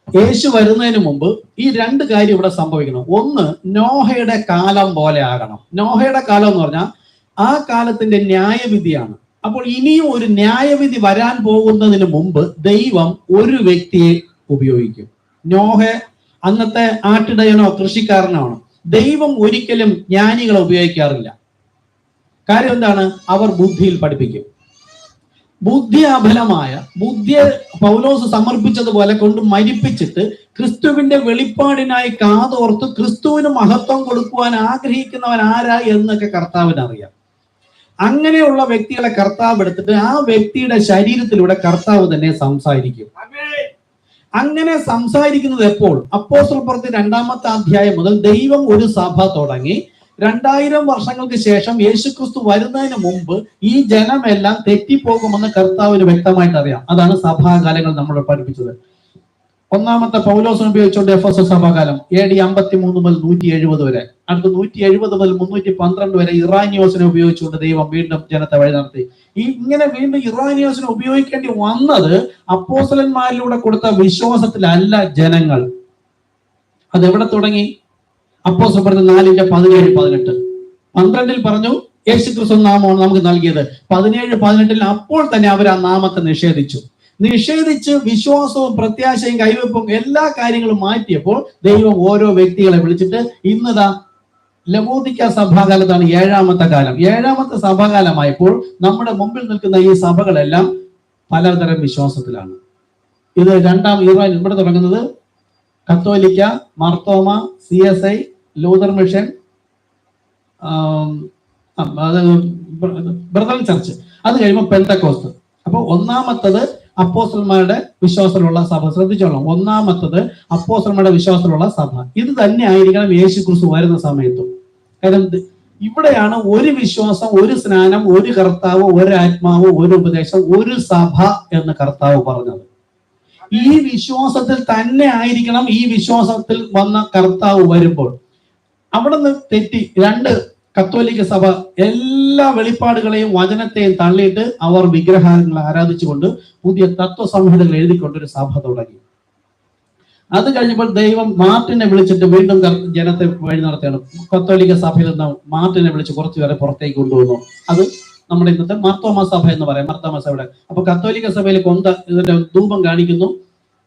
യേശു വരുന്നതിന് മുമ്പ് ഈ 2 കാര്യം ഇവിടെ സംഭവിക്കണം. ഒന്ന്, നോഹയുടെ കാലം പോലെ ആകണം. നോഹയുടെ കാലം എന്ന് പറഞ്ഞാൽ ആ കാലത്തിന്റെ ന്യായവിധിയാണ്. അപ്പോൾ ഇനിയും ഒരു ന്യായവിധി വരാൻ പോകുന്നതിന് മുമ്പ് ദൈവം ഒരു വ്യക്തിയെ ഉപയോഗിക്കും. നോഹ അന്നത്തെ ആട്ടിടയനോ കൃഷിക്കാരനോ ആണ്. ദൈവം ഒരിക്കലും ജ്ഞാനികളെ ഉപയോഗിക്കാറില്ല. കാര്യം എന്താണ്? അവർ ബുദ്ധിയിൽ പഠിപ്പിക്കും. ബുദ്ധി അബലമായ ബുദ്ധിയെ പൗലോസ് സമർപ്പിച്ചതുപോലെ കൊണ്ട് മരിപ്പിച്ചിട്ട് ക്രിസ്തുവിന്റെ വെളിപ്പാടിനായി കാതോർത്ത് ക്രിസ്തുവിന് മഹത്വം കൊടുക്കുവാൻ ആഗ്രഹിക്കുന്നവൻ ആരാ എന്നൊക്കെ കർത്താവിന് അറിയാം. അങ്ങനെയുള്ള വ്യക്തികളെ കർത്താവ് എടുത്തിട്ട് ആ വ്യക്തിയുടെ ശരീരത്തിലൂടെ കർത്താവ് തന്നെ സംസാരിക്കും. അങ്ങനെ സംസാരിക്കുന്നത് എപ്പോൾ? അപ്പോസ്തലപ്രവൃത്തി 2-ാമത്തെ അധ്യായം മുതൽ ദൈവം ഒരു സഭ തുടങ്ങി 2000 വർഷങ്ങൾക്ക് ശേഷം യേശുക്രിസ്തു വരുന്നതിന് മുമ്പ് ഈ ജനമെല്ലാം തെറ്റിപ്പോകുമെന്ന് കർത്താവിന് വ്യക്തമായിട്ട് അറിയാം. അതാണ് സഭാകാലങ്ങൾ നമ്മൾ പഠിപ്പിച്ചത്. ഒന്നാമത്തെ പൗലോസിനെ ഉപയോഗിച്ചുകൊണ്ട് എഫെസോസ് സഭാകാലം AD 53 മുതൽ 170 വരെ. അടുത്ത 170 മുതൽ 312 വരെ ഇറാനിയോസിനെ ഉപയോഗിച്ചുകൊണ്ട് ദൈവം വീണ്ടും ജനത്തെ വഴി നടത്തി. ഇങ്ങനെ വീണ്ടും ഇറാനിയോസിനെ ഉപയോഗിക്കേണ്ടി വന്നത് അപ്പോസ്തലന്മാരിലൂടെ കൊടുത്ത വിശ്വാസത്തിലല്ല ജനങ്ങൾ. അതെവിടെ തുടങ്ങി? അപ്പോസ്തലപ്രവൃത്തി 4:17-18. 12 പറഞ്ഞു യേശുക്രിസ്തു നാമമാണ് നമുക്ക് നൽകിയത്. 17-18 അപ്പോൾ തന്നെ അവർ ആ നാമത്തെ നിഷേധിച്ച് വിശ്വാസവും പ്രത്യാശയും കൈവെപ്പും എല്ലാ കാര്യങ്ങളും മാറ്റിയപ്പോൾ ദൈവം ഓരോ വ്യക്തികളെ വിളിച്ചിട്ട് ഇന്നതാ ലവോദിക്ക സഭാകാലത്താണ് 7-ാമത്തെ കാലം. 7-ാമത്തെ സഭാകാലമായപ്പോൾ നമ്മുടെ മുമ്പിൽ നിൽക്കുന്ന ഈ സഭകളെല്ലാം പലതരം വിശ്വാസത്തിലാണ്. ഇത് ഇവിടെ തുടങ്ങുന്നത് കത്തോലിക്ക, Marthoma, CSI, Luther mission, brethren church, അത് കഴിയുമ്പോൾ പെന്തക്കോസ്ത്. അപ്പൊ ഒന്നാമത്തത് അപ്പോസ്തലന്മാരുടെ വിശ്വാസത്തിലുള്ള സഭ. ശ്രദ്ധിച്ചോളാം, ഒന്നാമത്തത് അപ്പോസ്തലന്മാരുടെ വിശ്വാസത്തിലുള്ള സഭ. ഇത് തന്നെ ആയിരിക്കണം യേശു ക്രിസ്തു വരുന്ന സമയത്തും. കാരണം ഇവിടെയാണ് ഒരു വിശ്വാസം, ഒരു സ്നാനം, ഒരു കർത്താവ്, ഒരു ആത്മാവ്, ഒരു ഉപദേശം, ഒരു സഭ എന്ന് കർത്താവ് പറഞ്ഞത്. ഈ വിശ്വാസത്തിൽ തന്നെ ആയിരിക്കണം ഈ വിശ്വാസത്തിൽ വന്ന കർത്താവ് വരുമ്പോൾ. അവിടെ നിന്ന് തെറ്റി 2 കത്തോലിക്ക സഭ എല്ലാ വെളിപ്പാടുകളെയും വചനത്തെയും തള്ളിയിട്ട് അവർ വിഗ്രഹങ്ങളെ ആരാധിച്ചുകൊണ്ട് പുതിയ തത്വസംഹിതകൾ എഴുതിക്കൊണ്ട് ഒരു സഭ തുടങ്ങി. അത് കഴിഞ്ഞപ്പോൾ ദൈവം മാർട്ടിനെ വിളിച്ചിട്ട് വീണ്ടും ജനത്തെ വഴി നടത്തുകയാണ്. കത്തോലിക്ക സഭയിൽ നിന്ന് മാർട്ടിനെ വിളിച്ച് കുറച്ചുപേരെ പുറത്തേക്ക് കൊണ്ടുവന്നു. അത് നമ്മുടെ ഇന്നത്തെ മാർത്തോമാ സഭ എന്ന് പറയാം. മാർത്തോമാ സഭയുടെ അപ്പൊ കത്തോലിക്ക സഭയിൽ ഇതിന്റെ ധൂപം കാണിക്കുന്നു,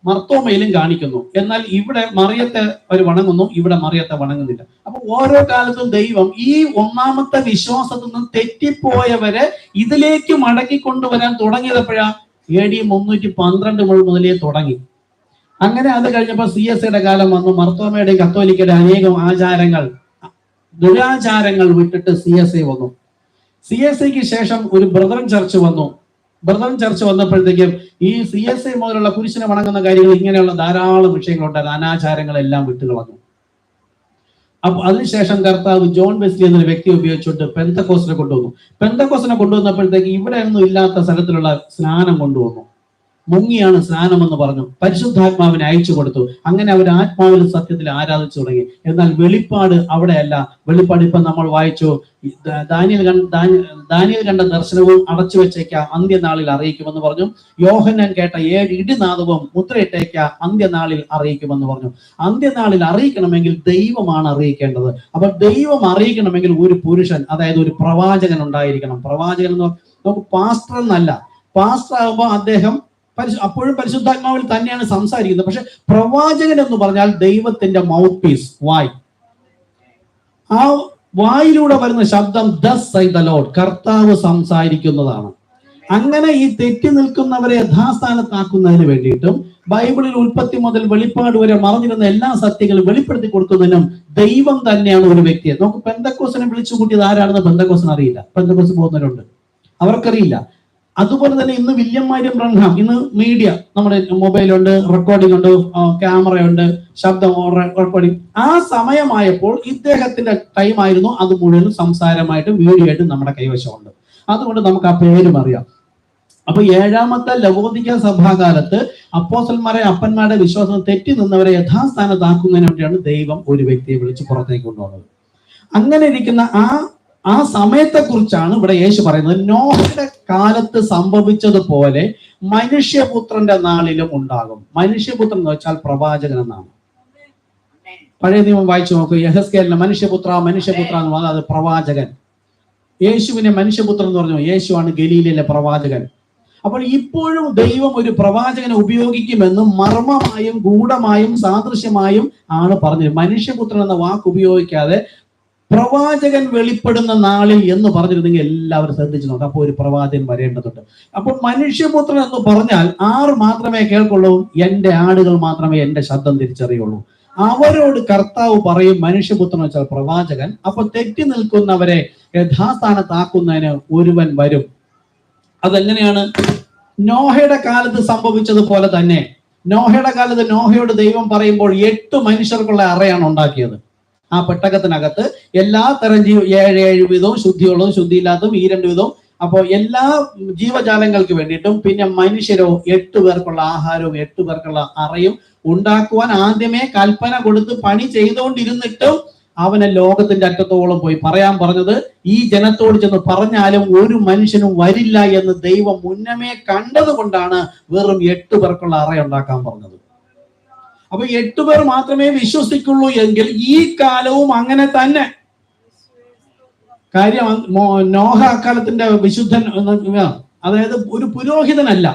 മർത്തോമയിലും കാണിക്കുന്നു. എന്നാൽ ഇവിടെ മറിയത്തെ അവർ വണങ്ങുന്നു, ഇവിടെ മറിയത്തെ വണങ്ങുന്നില്ല. അപ്പൊ ഓരോ കാലത്തും ദൈവം ഈ ഒന്നാമത്തെ വിശ്വാസത്തിൽ നിന്ന് തെറ്റിപ്പോയവരെ ഇതിലേക്ക് മടക്കി കൊണ്ടുവരാൻ തുടങ്ങിയപ്പോഴാ AD 312 മുതലേ തുടങ്ങി. അങ്ങനെ അത് കഴിഞ്ഞപ്പോൾ CSIയുടെ കാലം വന്നു. മർത്തോമയുടെയും കത്തോലിക്കയുടെ അനേകം ആചാരങ്ങൾ, ദുരാചാരങ്ങൾ വിട്ടിട്ട് CSI വന്നു. CSIക്ക് ശേഷം ഒരു ബ്രദറൻ ചർച്ച് വന്നു. ബ്രദറൻ ചർച്ച് വന്നപ്പോഴത്തേക്കും ഈ CSI മുതലുള്ള കുരിശിനെ വണങ്ങുന്ന കാര്യങ്ങൾ, ഇങ്ങനെയുള്ള ധാരാളം വിഷയങ്ങളുണ്ടായിരുന്നു. അനാചാരങ്ങളെല്ലാം വിട്ടുകളഞ്ഞു. അപ്പൊ അതിനുശേഷം കർത്താവ് ജോൺ വെസ്ലി എന്നൊരു വ്യക്തി ഉപയോഗിച്ചുകൊണ്ട് പെന്തക്കോസ്റ്റിനെ കൊണ്ടുവന്നു. പെന്തക്കോസ്റ്റിനെ കൊണ്ടുവന്നപ്പോഴത്തേക്ക് ഇവിടെ ഒന്നും ഇല്ലാത്ത സ്ഥലത്തിലുള്ള സ്നാനം കൊണ്ടുവന്നു. മുങ്ങിയാണ് സ്നാനം എന്ന് പറഞ്ഞു. പരിശുദ്ധാത്മാവിനെ അയച്ചു കൊടുത്തു. അങ്ങനെ അവർ ആത്മാവിൽ സത്യത്തിൽ ആരാധിച്ചു തുടങ്ങി. എന്നാൽ വെളിപ്പാട് അവിടെയല്ല. വെളിപ്പാട് ഇപ്പൊ നമ്മൾ വായിച്ചു, ദാനിയേൽ കണ്ട ദർശനവും അടച്ചു വെച്ചേക്ക അന്ത്യനാളിൽ അറിയിക്കുമെന്ന് പറഞ്ഞു. യോഹന്നാൻ കേട്ട 7 ഇടിനാദവും മുദ്രയിട്ടേക്ക അന്ത്യനാളിൽ അറിയിക്കുമെന്ന് പറഞ്ഞു. അന്ത്യനാളിൽ അറിയിക്കണമെങ്കിൽ ദൈവമാണ് അറിയിക്കേണ്ടത്. അപ്പൊ ദൈവം അറിയിക്കണമെങ്കിൽ ഒരു പുരുഷൻ, അതായത് ഒരു പ്രവാചകൻ ഉണ്ടായിരിക്കണം. പ്രവാചകൻ എന്ന് നമുക്ക് പാസ്റ്റർ എന്നല്ല. പാസ്റ്റർ ആകുമ്പോൾ അദ്ദേഹം അപ്പോഴും പരിശുദ്ധാത്മാവിൽ തന്നെയാണ് സംസാരിക്കുന്നത്. പക്ഷെ പ്രവാചകൻ എന്ന് പറഞ്ഞാൽ ദൈവത്തിന്റെ മൗത്ത് പീസ്, വായ്. ആ വായിലൂടെ വരുന്ന ശബ്ദം ദസ് സൈ ദ ലോർഡ്, കർത്താവ് സംസാരിക്കുന്നതാണ്. അങ്ങനെ ഈ തെറ്റി നിൽക്കുന്നവരെ യഥാസ്ഥാനത്താക്കുന്നതിന് വേണ്ടിയിട്ടും ബൈബിളിൽ ഉൽപ്പത്തി മുതൽ വെളിപ്പാട് വരെ മറഞ്ഞിരുന്ന എല്ലാ സത്യങ്ങളും വെളിപ്പെടുത്തി കൊടുക്കുന്നതിനും ദൈവം തന്നെയാണ് ഒരു വ്യക്തിയെ. നമുക്ക് പെന്തക്കോസിനെ വിളിച്ചു കൂട്ടിയത് ആരാണെന്ന് പെന്തക്കോസിന് അറിയില്ല. പെന്തക്കോസ് പോകുന്നവരുണ്ട്, അവർക്കറിയില്ല. അതുപോലെ തന്നെ ഇന്ന് വില്യം മരിയം ബ്രൺഹാം, ഇന്ന് മീഡിയ, നമ്മുടെ മൊബൈലുണ്ട്, റെക്കോർഡിംഗ് ഉണ്ട്, ക്യാമറയുണ്ട്, ശബ്ദം റെക്കോർഡിംഗ്. ആ സമയമായപ്പോൾ ഇദ്ദേഹത്തിന്റെ ടൈമായിരുന്നു. അത് മുഴുവൻ സംസാരമായിട്ടും വീഡിയോ ആയിട്ടും നമ്മുടെ കൈവശമുണ്ട്. അതുകൊണ്ട് നമുക്ക് ആ പേരും അറിയാം. അപ്പൊ 7ാമത്തെ ലവോദിക്ക സഭാകാലത്ത് അപ്പോസ്തലന്മാരെ, അപ്പന്മാരുടെ വിശ്വാസം തെറ്റി നിന്നവരെ യഥാസ്ഥാനത്താക്കുന്നതിന് വേണ്ടിയാണ് ദൈവം ഒരു വ്യക്തിയെ വിളിച്ച് പുറത്തേക്ക് കൊണ്ടുവന്നത്. അങ്ങനെ ഇരിക്കുന്ന ആ സമയത്തെ കുറിച്ചാണ് ഇവിടെ യേശു പറയുന്നത്. നോഹയുടെ കാലത്ത് സംഭവിച്ചതുപോലെ മനുഷ്യപുത്രന്റെ നാളിലും ഉണ്ടാകും. മനുഷ്യപുത്രൻ എന്ന് വെച്ചാൽ പ്രവാചകൻ എന്നാണ്. പഴയ നിയമം വായിച്ചു നോക്കൂ. യെഹെസ്കേലിനെ മനുഷ്യപുത്ര മനുഷ്യപുത്ര എന്ന് പറഞ്ഞാൽ അത് പ്രവാചകൻ. യേശുവിനെ മനുഷ്യപുത്രൻ എന്ന് പറഞ്ഞു. യേശുവാണ് ഗലീലയിലെ പ്രവാചകൻ. അപ്പോൾ ഇപ്പോഴും ദൈവം ഒരു പ്രവാചകനെ ഉപയോഗിക്കുമെന്നും മർമ്മമായും ഗൂഢമായും സാദൃശ്യമായും ആണ് പറഞ്ഞത്. മനുഷ്യപുത്രൻ എന്ന വാക്ക് ഉപയോഗിക്കാതെ പ്രവാചകൻ വെളിപ്പെടുന്ന നാളിൽ എന്ന് പറഞ്ഞിരുന്നെങ്കിൽ എല്ലാവരും ശ്രദ്ധിച്ചു നോക്കാം. അപ്പോൾ ഒരു പ്രവാചകൻ വരേണ്ടതുണ്ട്. അപ്പോൾ മനുഷ്യപുത്രൻ എന്ന് പറഞ്ഞാൽ ആറ് മാത്രമേ കേൾക്കുള്ളൂ? എൻ്റെ ആടുകൾ മാത്രമേ എൻ്റെ ശബ്ദം തിരിച്ചറിയുള്ളൂ. അവരോട് കർത്താവ് പറയും മനുഷ്യപുത്രൻ വെച്ചാൽ പ്രവാചകൻ. അപ്പൊ തെറ്റി നിൽക്കുന്നവരെ യഥാസ്ഥാനത്താക്കുന്നതിന് ഒരുവൻ വരും. അതെങ്ങനെയാണ്? നോഹയുടെ കാലത്ത് സംഭവിച്ചതുപോലെ തന്നെ. നോഹയുടെ കാലത്ത് നോഹയോട് ദൈവം പറയുമ്പോൾ 8 മനുഷ്യർക്കുള്ള അറയാണ് ഉണ്ടാക്കിയത്. ആ പെട്ടകത്തിനകത്ത് എല്ലാ തരം 7 വിധവും, ശുദ്ധിയുള്ളതും ശുദ്ധിയില്ലാത്തതും, ഈ 2 വിധവും. അപ്പോൾ എല്ലാ ജീവജാലങ്ങൾക്ക് വേണ്ടിയിട്ടും പിന്നെ മനുഷ്യരോ 8 പേർക്കുള്ള ആഹാരവും 8 പേർക്കുള്ള അറയും ഉണ്ടാക്കുവാൻ ആദ്യമേ കൽപ്പന കൊടുത്ത് പണി ചെയ്തുകൊണ്ടിരുന്നിട്ടും അവനെ ലോകത്തിന്റെ അറ്റത്തോളം പോയി പറയാൻ പറഞ്ഞത്, ഈ ജനത്തോട് ചെന്ന് പറഞ്ഞാലും ഒരു മനുഷ്യനും വരില്ല എന്ന് ദൈവം മുന്നമേ കണ്ടത് കൊണ്ടാണ് വെറും 8 പേർക്കുള്ള അറ ഉണ്ടാക്കാൻ പറഞ്ഞത്. അപ്പൊ 8 പേർ മാത്രമേ വിശ്വസിക്കുള്ളൂ എങ്കിൽ ഈ കാലവും അങ്ങനെ തന്നെ. കാര്യം നോഹ അക്കാലത്തിന്റെ വിശുദ്ധൻ, അതായത് ഒരു പുരോഹിതനല്ല.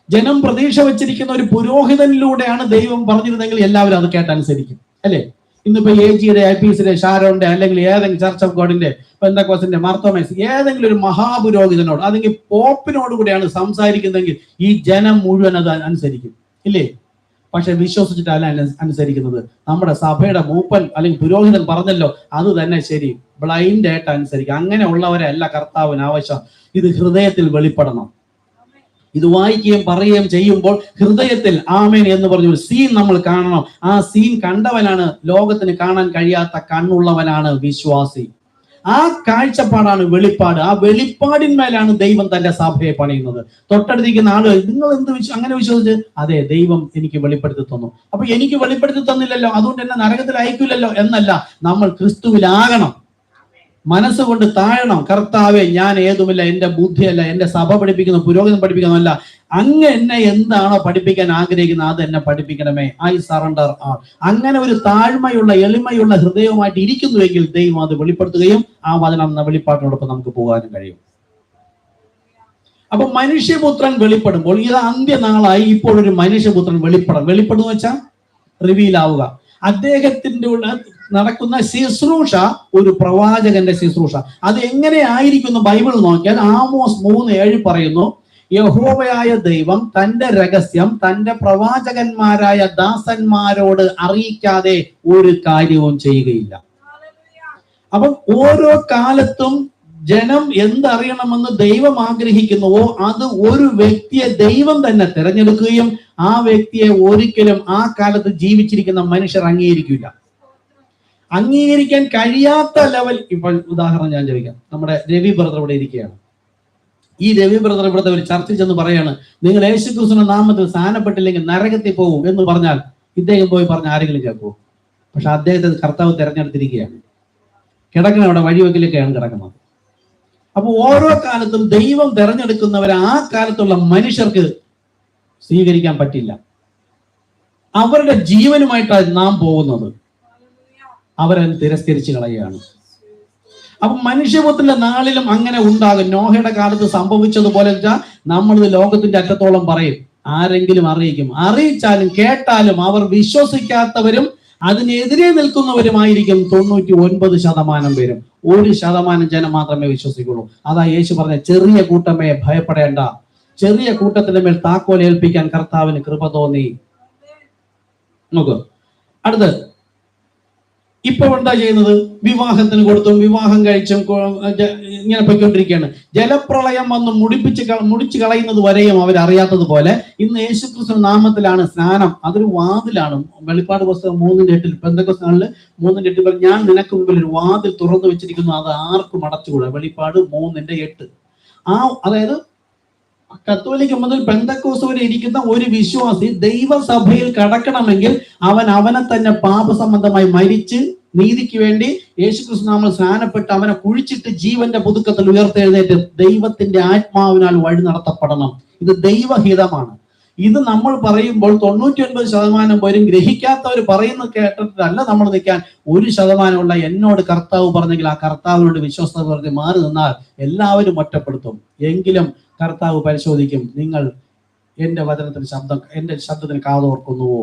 ജനം പ്രതീക്ഷ വെച്ചിരിക്കുന്ന ഒരു പുരോഹിതനിലൂടെയാണ് ദൈവം പറഞ്ഞിരുന്നെങ്കിൽ എല്ലാവരും അത് കേട്ടനുസരിക്കും, അല്ലേ? ഇന്നിപ്പോ AGയുടെ, IPCയുടെ, ഷാരോന്റെ, അല്ലെങ്കിൽ ഏതെങ്കിലും ചർച്ച് ഓഫ് ഗോഡിന്റെ, പെന്തക്കോസ്റ്റിന്റെ, മാർത്തോമൈസ്, ഏതെങ്കിലും ഒരു മഹാപുരോഹിതനോട്, അല്ലെങ്കിൽ പോപ്പിനോട് കൂടെയാണ് സംസാരിക്കുന്നതെങ്കിൽ ഈ ജനം മുഴുവൻ അത് അനുസരിക്കും, ഇല്ലേ? പക്ഷെ വിശ്വസിച്ചിട്ടല്ല അനുസരിക്കുന്നത്. നമ്മുടെ സഭയുടെ മൂപ്പൻ അല്ലെങ്കിൽ പുരോഹിതൻ പറഞ്ഞല്ലോ, അത് തന്നെ ശരി, ബ്ലൈൻഡ് ആയിട്ട് അനുസരിക്കുക. അങ്ങനെ ഉള്ളവരല്ല കർത്താവിന് ആവശ്യം. ഇത് ഹൃദയത്തിൽ വെളിപ്പെടണം. ഇത് വായിക്കുകയും പറയുകയും ചെയ്യുമ്പോൾ ഹൃദയത്തിൽ ആമേൻ എന്ന് പറഞ്ഞു സീൻ നമ്മൾ കാണണം. ആ സീൻ കണ്ടവനാണ്, ലോകത്തിന് കാണാൻ കഴിയാത്ത കണ്ണുള്ളവനാണ് വിശ്വാസി. ആ കാഴ്ചപ്പാടാണ് വെളിപ്പാട്. ആ വെളിപ്പാടിന്മേലാണ് ദൈവം തന്റെ സഭയെ പണിയുന്നത്. തൊട്ടടുത്തിരിക്കുന്ന ആളുകൾ, നിങ്ങൾ എന്ത് അങ്ങനെ വിശ്വസിച്ച്? അതെ, ദൈവം എനിക്ക് വെളിപ്പെടുത്തി തന്നു. അപ്പൊ എനിക്ക് വെളിപ്പെടുത്തി തന്നില്ലല്ലോ, അതുകൊണ്ട് എന്നെ നരകത്തിൽ അയക്കില്ലല്ലോ എന്നല്ല. നമ്മൾ ക്രിസ്തുവിലാകണം. മനസ്സുകൊണ്ട് താഴണം. കർത്താവെ, ഞാൻ ഏതുമില്ല, എന്റെ ബുദ്ധിയല്ല, എന്റെ സഭ പഠിപ്പിക്കുന്ന പുരോഹിതം പഠിപ്പിക്കുന്നതല്ല, അങ്ങ് എന്നെ എന്താണോ പഠിപ്പിക്കാൻ ആഗ്രഹിക്കുന്നത് അത് എന്നെ പഠിപ്പിക്കണമേ. ഐ സറണ്ടർ ആൾ. അങ്ങനെ ഒരു താഴ്മയുള്ള എളിമയുള്ള ഹൃദയവുമായിട്ട് ഇരിക്കുന്നുവെങ്കിൽ ദൈവം അത് വെളിപ്പെടുത്തുകയും ആ വചനം വെളിപ്പാട്ടിനോടൊപ്പം നമുക്ക് പോകാനും കഴിയും. അപ്പൊ മനുഷ്യപുത്രൻ വെളിപ്പെടുമ്പോൾ ഇത് അന്ത്യനാളായി ഇപ്പോൾ ഒരു മനുഷ്യപുത്രൻ വെളിപ്പെടുന്നു വെച്ചാൽ റിവീൽ ആവുക. അദ്ദേഹത്തിന്റെ നടക്കുന്ന ശുശ്രൂഷ ഒരു പ്രവാചകന്റെ ശുശ്രൂഷ. അത് എങ്ങനെ ആയിരിക്കുന്നു ബൈബിൾ നോക്കിയാൽ ആമോസ് 3:7 പറയുന്നു, യഹോവയായ ദൈവം തന്റെ രഹസ്യം തന്റെ പ്രവാചകന്മാരായ ദാസന്മാരോട് അറിയിക്കാതെ ഒരു കാര്യവും ചെയ്യുകയില്ല. അപ്പം ഓരോ കാലത്തും ജനം എന്തറിയണമെന്ന് ദൈവം ആഗ്രഹിക്കുന്നുവോ അത് ഒരു വ്യക്തിയെ ദൈവം തന്നെ തിരഞ്ഞെടുക്കുകയും ആ വ്യക്തിയെ ഒരിക്കലും ആ കാലത്ത് ജീവിച്ചിരിക്കുന്ന മനുഷ്യർ അംഗീകരിക്കില്ല. അംഗീകരിക്കാൻ കഴിയാത്ത ലെവൽ. ഇപ്പോൾ ഉദാഹരണം ഞാൻ ചോദിക്കാം. നമ്മുടെ രവി ബ്രദർ ഇവിടെ ഇരിക്കുകയാണ്. ഈ രവി ബ്രദർ ഇവിടുത്തെ ഒരു ചർച്ച ചെന്ന് പറയാണ്, നിങ്ങൾ യേശുക്രിസ്തുവിന്റെ നാമത്തിൽ സ്ഥാനപ്പെട്ടില്ലെങ്കിൽ നരകത്തിൽ പോകും എന്ന് പറഞ്ഞാൽ ഇദ്ദേഹം പോയി പറഞ്ഞ ആരെങ്കിലും കേൾക്കുമോ? പക്ഷെ അദ്ദേഹത്തെ കർത്താവ് തിരഞ്ഞെടുത്തിരിക്കുകയാണ്. കിടക്കുന്ന അവിടെ വഴിവെക്കിലൊക്കെയാണ് കിടക്കുന്നത്. അപ്പൊ ഓരോ കാലത്തും ദൈവം തിരഞ്ഞെടുക്കുന്നവരെ ആ കാലത്തുള്ള മനുഷ്യർക്ക് സ്വീകരിക്കാൻ പറ്റില്ല. അവരുടെ ജീവനുമായിട്ടാണ് നാം പോകുന്നത്. അവരെ തിരസ്കരിച്ച് കളയുകയാണ്. അപ്പൊ മനുഷ്യപുത്രന്റെ നാളിലും അങ്ങനെ ഉണ്ടാകും. നോഹയുടെ കാലത്ത് സംഭവിച്ചതുപോലെ നമ്മളിത് ലോകത്തിന്റെ അറ്റത്തോളം പറയും, ആരെങ്കിലും അറിയിക്കും. അറിയിച്ചാലും കേട്ടാലും അവർ വിശ്വസിക്കാത്തവരും അതിനെതിരെ നിൽക്കുന്നവരുമായിരിക്കും 99% പേരും. 1% ജനം മാത്രമേ വിശ്വസിക്കുള്ളൂ. അതാ യേശു പറഞ്ഞ, ചെറിയ കൂട്ടമേ ഭയപ്പെടേണ്ട, ചെറിയ കൂട്ടത്തിന്റെ മേൽ താക്കോൽ ഏൽപ്പിക്കാൻ കർത്താവിന് കൃപ തോന്നി. നോക്കൂ, അടുത്ത് ഇപ്പൊ എന്താ ചെയ്യുന്നത്? വിവാഹത്തിന് കൊടുത്തും വിവാഹം കഴിച്ചും ഇങ്ങനെ പോയിക്കൊണ്ടിരിക്കുകയാണ്. ജലപ്രളയം വന്ന് മുടിച്ചു കളയുന്നത് വരെയും അവരറിയാത്തതുപോലെ ഇന്ന് യേശുക്രിസ്തു നാമത്തിലാണ് സ്നാനം. അതൊരു വാതിലാണ്. വെളിപ്പാട് പുസ്തകം 3:8 പെന്തക്കോസ്ത് 3:8 ഞാൻ നിനക്ക് മുമ്പിൽ ഒരു വാതിൽ തുറന്നു വെച്ചിരിക്കുന്നു, അത് ആർക്കും അടച്ചുകൂടാ. വെളിപ്പാട് 3:8. അതായത് കത്തോലിക്ക മുതൽ പെന്തക്കോസ്ത് വരെ ഇരിക്കുന്ന ഒരു വിശ്വാസി ദൈവസഭയിൽ കടക്കണമെങ്കിൽ അവനെ തന്നെ പാപസംബന്ധമായി മരിച്ച് നീതിക്ക് വേണ്ടി യേശുക്രിസ്തു നാമത്തിൽ സ്നാനപ്പെട്ട് അവനെ കുഴിച്ചിട്ട് ജീവന്റെ പുതുക്കത്തിൽ ഉയർത്തെഴുന്നേറ്റ് ദൈവത്തിന്റെ ആത്മാവിനാൽ വഴി നടത്തപ്പെടണം. ഇത് ദൈവഹിതമാണ്. ഇത് നമ്മൾ പറയുമ്പോൾ 99% പേരും ഗ്രഹിക്കാത്തവർ പറയുന്നത് കേട്ടിട്ടല്ല നമ്മൾ നിൽക്കാൻ. 1% എന്നോട് കർത്താവ് പറഞ്ഞെങ്കിൽ ആ കർത്താവിനോട് വിശ്വസ്തത പറഞ്ഞ് മാറി നിന്നാൽ എല്ലാവരും ഒറ്റപ്പെടുത്തും. എങ്കിലും കർത്താവ് പരിശോധിക്കും, നിങ്ങൾ എന്റെ എന്റെ ശബ്ദത്തിന് കാതോർക്കുന്നുവോ?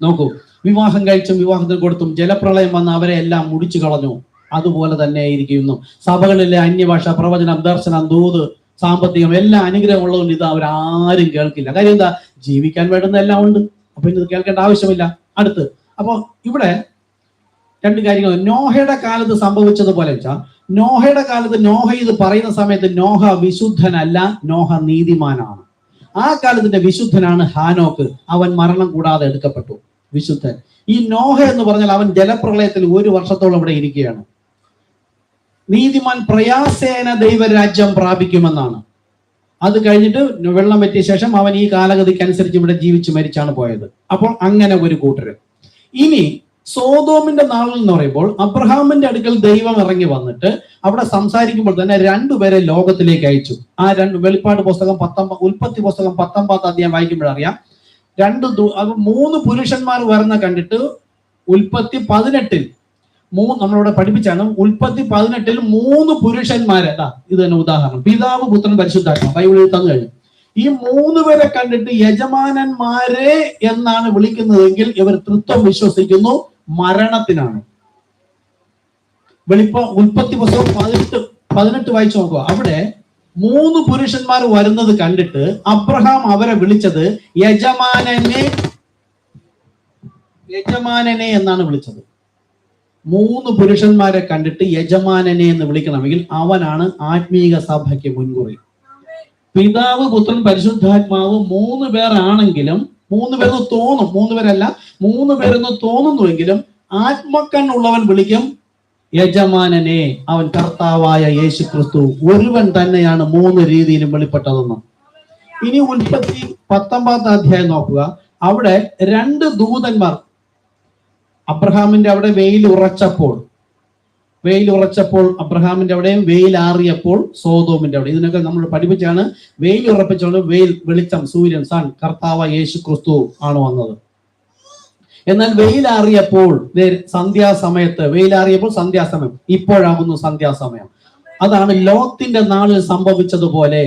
നോക്കൂ, വിവാഹം കഴിച്ചും വിവാഹത്തിന് കൊടുത്തും ജലപ്രളയം വന്ന് അവരെ എല്ലാം മുടിച്ചു കളഞ്ഞു. അതുപോലെ തന്നെ ഇരിക്കുന്നു സഭകളിലെ അന്യഭാഷ, പ്രവചനം, ദർശനം, ദൂത്, സാമ്പത്തികം എല്ലാം അനുഗ്രഹം ഉള്ളതുകൊണ്ട് ഇത് അവരാരും കേൾക്കില്ല. കാര്യം എന്താ? ജീവിക്കാൻ വേണ്ടുന്ന എല്ലാം ഉണ്ട്. അപ്പൊ ഇത് കേൾക്കേണ്ട ആവശ്യമില്ല. അടുത്ത് അപ്പൊ ഇവിടെ 2 കാര്യങ്ങൾ. നോഹയുടെ കാലത്ത് സംഭവിച്ചതുപോലെ വെച്ചാൽ നോഹയുടെ കാലത്ത് നോഹ ഇത് പറയുന്ന സമയത്ത് നോഹ വിശുദ്ധനല്ല, നോഹ നീതിമാനാണ്. ആ കാലത്തിന്റെ വിശുദ്ധനാണ് ഹാനോക്ക്. അവൻ മരണം കൂടാതെ എടുക്കപ്പെട്ടു, വിശുദ്ധൻ. ഈ നോഹ എന്ന് പറഞ്ഞാൽ അവൻ ജലപ്രളയത്തിൽ 1 വർഷത്തോളം ഇവിടെ ഇരിക്കുകയാണ്. നീതിമാൻ പ്രയാസേന ദൈവരാജ്യം പ്രാപിക്കുമെന്നാണ്. അത് കഴിഞ്ഞിട്ട് വെള്ളം പറ്റിയ ശേഷം അവൻ ഈ കാലഗതിക്ക് അനുസരിച്ച് ഇവിടെ ജീവിച്ച് മരിച്ചാണ് പോയത്. അപ്പോൾ അങ്ങനെ ഒരു കൂട്ടര്. ഇനി സോതോമിന്റെ നാളിൽ എന്ന് പറയുമ്പോൾ അബ്രഹാമിന്റെ അടുക്കൽ ദൈവം ഇറങ്ങി വന്നിട്ട് അവിടെ സംസാരിക്കുമ്പോൾ തന്നെ 2 പേരെ ലോകത്തിലേക്ക് അയച്ചു. ആ 2 വെളിപ്പാട് പുസ്തകം 19 ഉൽപ്പത്തി പുസ്തകം 19 അധ്യായം വായിക്കുമ്പോഴറിയാം. 3 പുരുഷന്മാർ വരുന്ന കണ്ടിട്ട് ഉൽപ്പത്തി 18 നമ്മളിവിടെ പഠിപ്പിച്ചാണ്. ഉൽപ്പത്തി 18 3 പുരുഷന്മാരെ, ഇത് തന്നെ ഉദാഹരണം, പിതാവ്, പുത്രൻ, പരിശുദ്ധാത്മാ ബൈബിളിൽ തന്നു കഴിഞ്ഞു. ഈ 3 പേരെ കണ്ടിട്ട് യജമാനന്മാരെ എന്നാണ് വിളിക്കുന്നതെങ്കിൽ ഇവർ തൃത്വം വിശ്വസിക്കുന്നു, മരണത്തിനാണ്. ഉൽപ്പത്തി പുസ്തകം 18 വായിച്ചു നോക്കുക. അവിടെ 3 പുരുഷന്മാർ വരുന്നത് കണ്ടിട്ട് അബ്രഹാം അവരെ വിളിച്ചത് യജമാനനെ എന്നാണ് വിളിച്ചത്. 3 പുരുഷന്മാരെ കണ്ടിട്ട് യജമാനനെ എന്ന് വിളിക്കണമെങ്കിൽ അവനാണ് ആത്മീക സഭയ്ക്ക് മുൻകുറി. പിതാവ്, പുത്രൻ, പരിശുദ്ധാത്മാവ് 3 പേരാണെങ്കിലും 3 പേരെന്ന് തോന്നും, 3 പേരല്ല 3 പേരെന്ന് തോന്നുന്നുവെങ്കിലും ആത്മക്കണ്ണുള്ളവൻ വിളിക്കും യജമാനനെ. അവൻ കർത്താവായ യേശു ക്രിസ്തു ഒരുവൻ തന്നെയാണ് 3 രീതിയിലും വെളിപ്പെട്ടതെന്ന്. ഇനി ഉൽപ്പത്തി 19 അധ്യായം നോക്കുക. അവിടെ 2 ദൂതന്മാർ അബ്രഹാമിന്റെ അവിടെ വെയിൽ ഉറച്ചപ്പോൾ വെയിൽ ഉറച്ചപ്പോൾ അബ്രഹാമിന്റെ അവിടെയും, വെയിൽ ആറിയപ്പോൾ സോതോമിന്റെ അവിടെ. ഇതിനൊക്കെ നമ്മൾ പഠിപ്പിച്ചാണ്. വെയിൽ ഉറപ്പിച്ചുകൊണ്ട് വെയിൽ, വെളിച്ചം, സൂര്യൻ, സൺ, കർത്താവ് യേശു ക്രിസ്തു ആണ് വന്നത്. എന്നാൽ വെയിലാറിയപ്പോൾ, സന്ധ്യാസമയത്ത്, വെയിലാറിയപ്പോൾ സന്ധ്യാസമയം, ഇപ്പോഴാകുന്നു സന്ധ്യാസമയം. അതാണ് ലോത്തിന്റെ നാളിൽ സംഭവിച്ചതുപോലെ